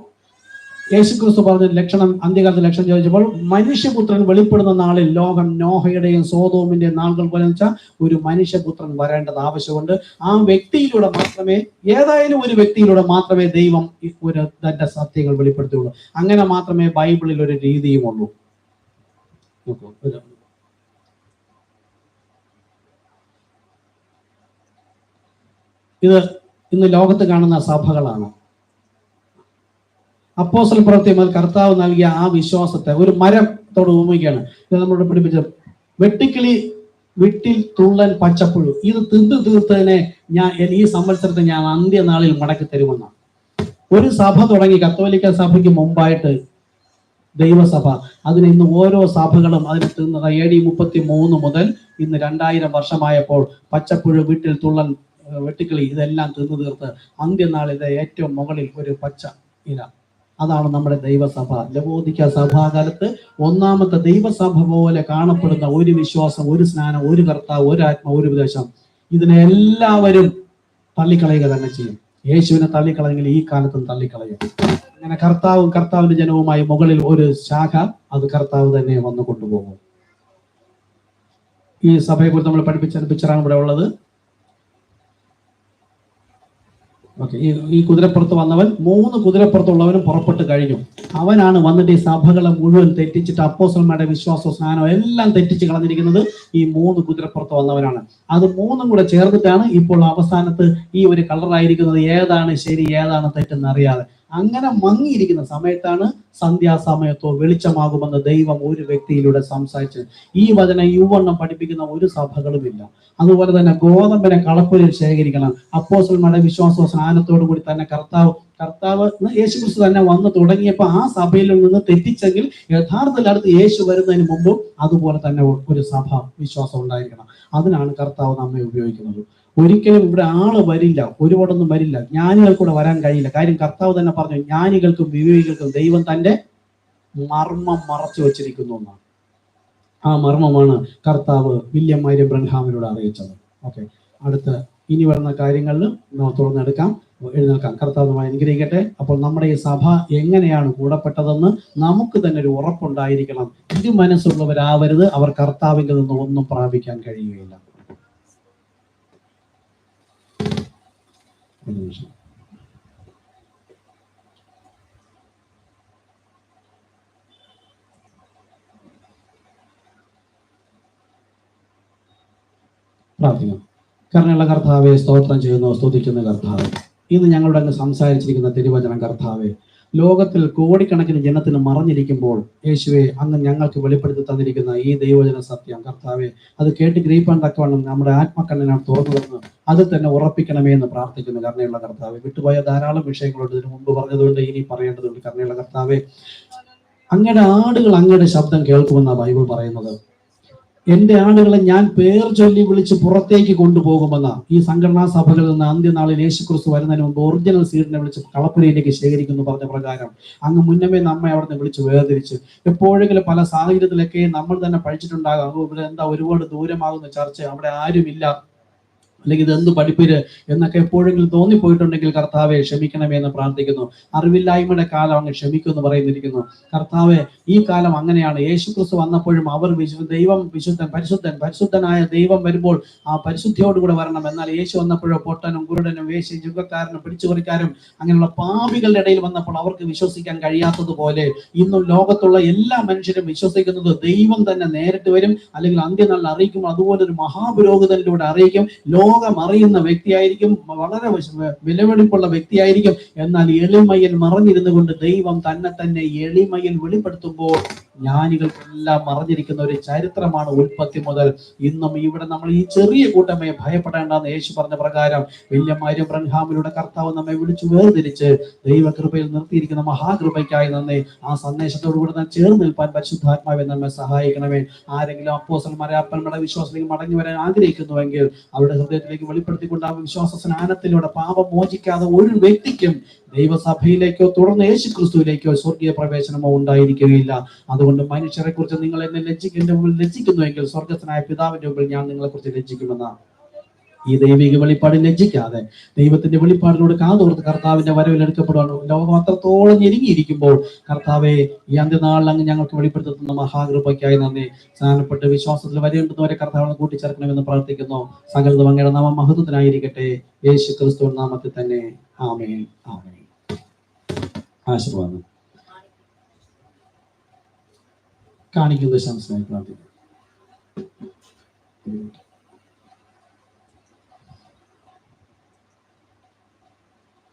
യേശുക്രിസ്തു പറഞ്ഞ ലക്ഷണം, അന്ത്യകാലത്ത് ലക്ഷണം ചോദിച്ചപ്പോൾ മനുഷ്യപുത്രൻ വെളിപ്പെടുന്ന നാളിൽ ലോകം നോഹയുടെയും സോദോമിന്റെയും നാളുകൾ പോലെ വെച്ചാൽ ഒരു മനുഷ്യപുത്രൻ വരേണ്ടത് ആവശ്യമുണ്ട്. ആ വ്യക്തിയിലൂടെ മാത്രമേ, ഏതായാലും ഒരു വ്യക്തിയിലൂടെ മാത്രമേ ദൈവം ഒരു തന്റെ സത്യങ്ങൾ വെളിപ്പെടുത്തുകയുള്ളൂ. അങ്ങനെ മാത്രമേ ബൈബിളിൽ ഒരു രീതിയുമുള്ളൂ. ഇത് ഇന്ന് ലോകത്ത് കാണുന്ന സഭകളാണ്. അപ്പോസ്തല പ്രവൃത്തി മുതൽ കർത്താവ് നൽകിയ ആ വിശ്വാസത്തെ ഒരു മരത്തോട് ഉപമിക്കുകയാണ്. ഇത് നമ്മളോട് പഠിപ്പിച്ച വെട്ടിക്കിളി വിട്ടിൽ തുള്ളൻ പച്ചപ്പുഴു, ഇത് തിന്നു തീർത്തതിനെ ഈ സംവത്സരത്തെ ഞാൻ അന്ത്യനാളിൽ മടക്കി തരുമെന്നാണ്. ഒരു സഭ തുടങ്ങി, കത്തോലിക്ക സഭയ്ക്ക് മുമ്പായിട്ട് ദൈവസഭ. അതിന് ഇന്ന് ഓരോ സഭകളും അതിന് തിന്നത് AD 33 മുതൽ ഇന്ന് 2000 വർഷമായപ്പോൾ പച്ചപ്പുഴു, വീട്ടിൽ തുള്ളൻ, വെട്ടിക്കിളി ഇതെല്ലാം തിന്നു തീർത്ത് അന്ത്യനാളിലെ ഏറ്റവും മുകളിൽ ഒരു പച്ച ഇല, അതാണ് നമ്മുടെ ദൈവസഭ. ലവോദിക്ക സഭാകാലത്ത് ഒന്നാമത്തെ ദൈവസഭ പോലെ കാണപ്പെടുന്ന ഒരു വിശ്വാസം, ഒരു സ്നാനം, ഒരു കർത്താവ്, ഒരു ആത്മ, ഒരു ഉപദേശം, ഇതിനെ എല്ലാവരും തള്ളിക്കളയുക തന്നെ ചെയ്യും. യേശുവിനെ തള്ളിക്കളയെങ്കിൽ ഈ കാലത്തും തള്ളിക്കളയും. അങ്ങനെ കർത്താവും കർത്താവിന്റെ ജനവുമായി മുകളിൽ ഒരു ശാഖ, അത് കർത്താവ് തന്നെ വന്നു കൊണ്ടുപോകും. ഈ സഭയെക്കുറിച്ച് നമ്മൾ പഠിപ്പിച്ച പിക്ചറാണ് ഇവിടെ ഉള്ളത്. ഓക്കെ, ഈ കുതിരപ്പുറത്ത് വന്നവൻ 3 കുതിരപ്പുറത്തുള്ളവനും പുറപ്പെട്ട് കഴിഞ്ഞു. അവനാണ് വന്നിട്ട് ഈ സഭകളെ മുഴുവൻ തെറ്റിച്ചിട്ട് അപ്പോസ്തലന്മാരുടെ വിശ്വാസവും സ്നാനവും എല്ലാം തെറ്റിച്ച് കളഞ്ഞിരിക്കുന്നത്. ഈ 3 കുതിരപ്പുറത്ത് വന്നവനാണ്. അത് 3ഉം കൂടെ ചേർന്നിട്ടാണ് ഇപ്പോൾ അവസാനത്ത് ഈ ഒരു കളറായിരിക്കുന്നത്. ഏതാണ് ശരി ഏതാണ് തെറ്റെന്ന് അറിയാതെ അങ്ങനെ മങ്ങിയിരിക്കുന്ന സമയത്താണ് സന്ധ്യാസമയത്തോ വെളിച്ചമാകുമെന്ന് ദൈവം ഒരു വ്യക്തിയിലൂടെ സംസാരിച്ചത്. ഈ വചനം യുവണ്ണം പഠിപ്പിക്കുന്ന ഒരു സഭകളുമില്ല. അതുപോലെ തന്നെ ഗോതമ്പിനെ കളപ്പുരയിൽ ശേഖരിക്കണം. അപ്പോസ്തലന്മാരുടെ വിശ്വാസവും സ്നാനത്തോടു കൂടി തന്നെ കർത്താവ് യേശുക്രിസ്തു തന്നെ വന്ന് തുടങ്ങിയപ്പോൾ ആ സഭയിൽ നിന്ന് തെറ്റിച്ചെങ്കിൽ യഥാർത്ഥത്തിൽ അടുത്ത് യേശു വരുന്നതിന് മുമ്പും അതുപോലെ തന്നെ ഒരു സഭ വിശ്വാസം ഉണ്ടായിരിക്കണം. അതിനാണ് കർത്താവ് നമ്മെ ഉപയോഗിക്കുന്നത്. ഒരിക്കലും ഇവിടെ ആള് വരില്ല, ഒരുപാടൊന്നും വരില്ല, ജ്ഞാനികൾക്കൂടെ വരാൻ കഴിയില്ല. കാര്യം കർത്താവ് തന്നെ പറഞ്ഞു, ജ്ഞാനികൾക്കും വിവേകികൾക്കും ദൈവം തന്റെ മർമ്മം മറച്ചു വച്ചിരിക്കുന്നു എന്നാണ്. ആ മർമ്മമാണ് കർത്താവ് വില്യം മരിയം ബ്രൻഹാമിനോട് അറിയിച്ചത്. ഓക്കെ, അടുത്ത ഇനി വരുന്ന കാര്യങ്ങളിൽ തുറന്നെടുക്കാം, എഴുന്നേൽക്കാം. കർത്താവ് നമ്മെ അനുഗ്രഹിക്കട്ടെ. അപ്പോൾ നമ്മുടെ ഈ സഭ എങ്ങനെയാണ് കൂടപ്പെട്ടതെന്ന് നമുക്ക് തന്നെ ഒരു ഉറപ്പുണ്ടായിരിക്കണം. ഇരു മനസ്സുള്ളവരാവരുത്, അവർ കർത്താവിൻ്റെ നിന്ന് ഒന്നും പ്രാപിക്കാൻ കഴിയുകയില്ല. ഒരു നിമിഷം. പ്രാർത്ഥിക്കാം. കരുണയുള്ള കർത്താവെ, സ്തോത്രം ചെയ്യുന്നു, സ്തുതിക്കുന്ന കർത്താവെ, ഇന്ന് ഞങ്ങളുടെ അങ്ങ് സംസാരിച്ചിരിക്കുന്ന തിരുവചനം കർത്താവെ, ലോകത്തിൽ കോടിക്കണക്കിന് ജനത്തിന് മറഞ്ഞിരിക്കുമ്പോൾ യേശുവെ അങ്ങ് ഞങ്ങൾക്ക് വെളിപ്പെടുത്തി തന്നിരിക്കുന്ന ഈ ദൈവവചന സത്യം കർത്താവെ, അത് കേട്ട് ഗ്രഹിപ്പാൻ തക്കവണ്ണം നമ്മുടെ ആത്മക്കണ്ണിനാണ് തുറന്നു തന്ന് അതിൽ തന്നെ ഉറപ്പിക്കണമേ എന്ന് പ്രാർത്ഥിക്കുന്നു. കരുണയുള്ള കർത്താവെ, വിട്ടുപോയ ധാരാളം വിഷയങ്ങളുണ്ട്, ഇതിനു മുമ്പ് പറഞ്ഞതുകൊണ്ട് ഇനി പറയേണ്ടതുണ്ട്. കരുണയുള്ള കർത്താവെ, അങ്ങയുടെ ആടുകൾ അങ്ങയുടെ ശബ്ദം കേൾക്കുമെന്നാണ് ബൈബിൾ പറയുന്നത്. എന്റെ ആളുകളെ ഞാൻ പേർ ചൊല്ലി വിളിച്ച് പുറത്തേക്ക് കൊണ്ടുപോകുമെന്ന ഈ സംഘടനാ സഭകളിൽ നിന്ന് അന്ത്യനാളിൽ യേശുക്രിസ്തു വരുന്നതിന് മുമ്പ് ഒറിജിനൽ സീഡിനെ വിളിച്ച് കളപ്പുരയിലേക്ക് ശേഖരിക്കുന്നു പറഞ്ഞ പ്രകാരം അങ്ങ് മുന്നമേ നമ്മെ അവിടെ നിന്ന് വിളിച്ച് വേർതിരിച്ച് എപ്പോഴെങ്കിലും പല സാഹചര്യത്തിലൊക്കെ നമ്മൾ തന്നെ പഠിച്ചിട്ടുണ്ടാകാം, ഇവിടെ എന്താ ഒരുപാട് ദൂരമാകുന്ന ചർച്ച, അവിടെ ആരുമില്ല, അല്ലെങ്കിൽ ഇത് എന്ത് പഠിപ്പിര് എന്നൊക്കെ എപ്പോഴെങ്കിലും തോന്നിപ്പോയിട്ടുണ്ടെങ്കിൽ കർത്താവെ ക്ഷമിക്കണമേ എന്ന് പ്രാർത്ഥിക്കുന്നു. അറിവില്ലായ്മയുടെ കാലം അങ്ങ് ക്ഷമിക്കുമെന്ന് പറയുന്നിരിക്കുന്നു. കർത്താവെ, ഈ കാലം അങ്ങനെയാണ്. യേശുക്രിസ്തു വന്നപ്പോഴും അവർ ദൈവം വിശുദ്ധൻ, പരിശുദ്ധനായ ദൈവം വരുമ്പോൾ ആ പരിശുദ്ധിയോടുകൂടെ വരണം. എന്നാൽ യേശു വന്നപ്പോഴോ പൊട്ടനും കുരുടനും വേശ്യയും ചുങ്കക്കാരനും പിടിച്ചുപറിക്കാരും അങ്ങനെയുള്ള പാപികളുടെ ഇടയിൽ വന്നപ്പോൾ അവർക്ക് വിശ്വസിക്കാൻ കഴിയാത്തതുപോലെ ഇന്നും ലോകത്തുള്ള എല്ലാ മനുഷ്യരും വിശ്വസിക്കുന്നത് ദൈവം തന്നെ നേരിട്ട് വരും, അല്ലെങ്കിൽ അന്ത്യനാളിൽ അറിയിക്കും. അതുപോലെ ഒരു മഹാപുരോഹിതനിലൂടെ അറിയിക്കും. ലോകം അറിയുന്ന വ്യക്തിയായിരിക്കും, വളരെ വിലവെടുപ്പുള്ള വ്യക്തിയായിരിക്കും. എന്നാൽ എളിമയിൽ മറഞ്ഞിരുന്നു കൊണ്ട് ദൈവം തന്നെ എളിമയിൽ വെളിപ്പെടുത്തുമ്പോൾ ജ്ഞാനികൾക്കെല്ലാം മറഞ്ഞിരിക്കുന്ന ഒരു ചരിത്രമാണ് ഉൽപ്പത്തി മുതൽ ഇന്നും. ഇവിടെ നമ്മൾ ഈ ചെറിയ കൂട്ടമേ ഭയപ്പെടേണ്ടെന്ന് യേശു പറഞ്ഞ പ്രകാരം വല്യമാരും ബ്രഹ്മാമിലൂടെ കർത്താവ് നമ്മെ വിളിച്ചു വേർതിരിച്ച് ദൈവകൃപയിൽ നിർത്തിയിരിക്കുന്ന മഹാകൃപയ്ക്കായി നന്ദി. ആ സന്ദേശത്തോടുകൂടെ ഞാൻ ചേർന്ന് നിൽപ്പാൻ പരിശുദ്ധാത്മാവെ നമ്മെ സഹായിക്കണമേ. ആരെങ്കിലും അപ്പോസ്തലന്മാരെ അപ്പന്മാരുടെ വിശ്വാസത്തിൽ മടങ്ങി വരാൻ ആഗ്രഹിക്കുന്നുവെങ്കിൽ അവരുടെ ഹൃദയത്തിലേക്ക് വെളിപ്പെടുത്തിക്കൊണ്ട് ആ വിശ്വാസ സ്നാനത്തിലൂടെ പാപം മോചിക്കാതെ ഒരു വ്യക്തിക്കും ദൈവസഭയിലേക്കോ തുടർന്ന് യേശു ക്രിസ്തുവിലേക്കോ സ്വർഗീയ പ്രവേശനമോ ഉണ്ടായിരിക്കുകയില്ല. അതുകൊണ്ട് മനുഷ്യരെ കുറിച്ച് നിങ്ങൾ എന്നെ എന്റെ മുമ്പിൽ ലജ്ജിക്കുന്നുവെങ്കിൽ സ്വർഗസ്ഥനായ പിതാവിന്റെ മുമ്പിൽ ഞാൻ നിങ്ങളെ കുറിച്ച് ലജ്ജിക്കുമെന്നാണ്. ഈ ദൈവിക വെളിപ്പാടിൽ ലജ്ജിക്കാതെ ദൈവത്തിന്റെ വെളിപ്പാടിനോട് കാതോർത്ത് കർത്താവിന്റെ വരവിൽ എടുക്കപ്പെടുവാണ്. ലോകം അത്രത്തോളം ഞെരുങ്ങിയിരിക്കുമ്പോൾ കർത്താവെ, ഈ അന്ത്യനാളിൽ അങ്ങ് ഞങ്ങൾക്ക് വെളിപ്പെടുത്തുന്ന മഹാകൃപയ്ക്കായി നന്ദി. സ്നാനപ്പെട്ട് വിശ്വാസത്തിൽ വരേണ്ടുന്നവരെ കർത്താവിനെ കൂട്ടിച്ചേർക്കണമെന്ന് പ്രാർത്ഥിക്കുന്നു. സകലതും അങ്ങയുടെ നാമം മഹത്വത്തിനായിരിക്കട്ടെ, യേശു ക്രിസ്തു നാമത്തിൽ തന്നെ. ആമേൻ, ആമേൻ. ആശീർവാദം കാണിക്കുന്ന ശംസനായി പ്രാർത്ഥിക്കുന്നു.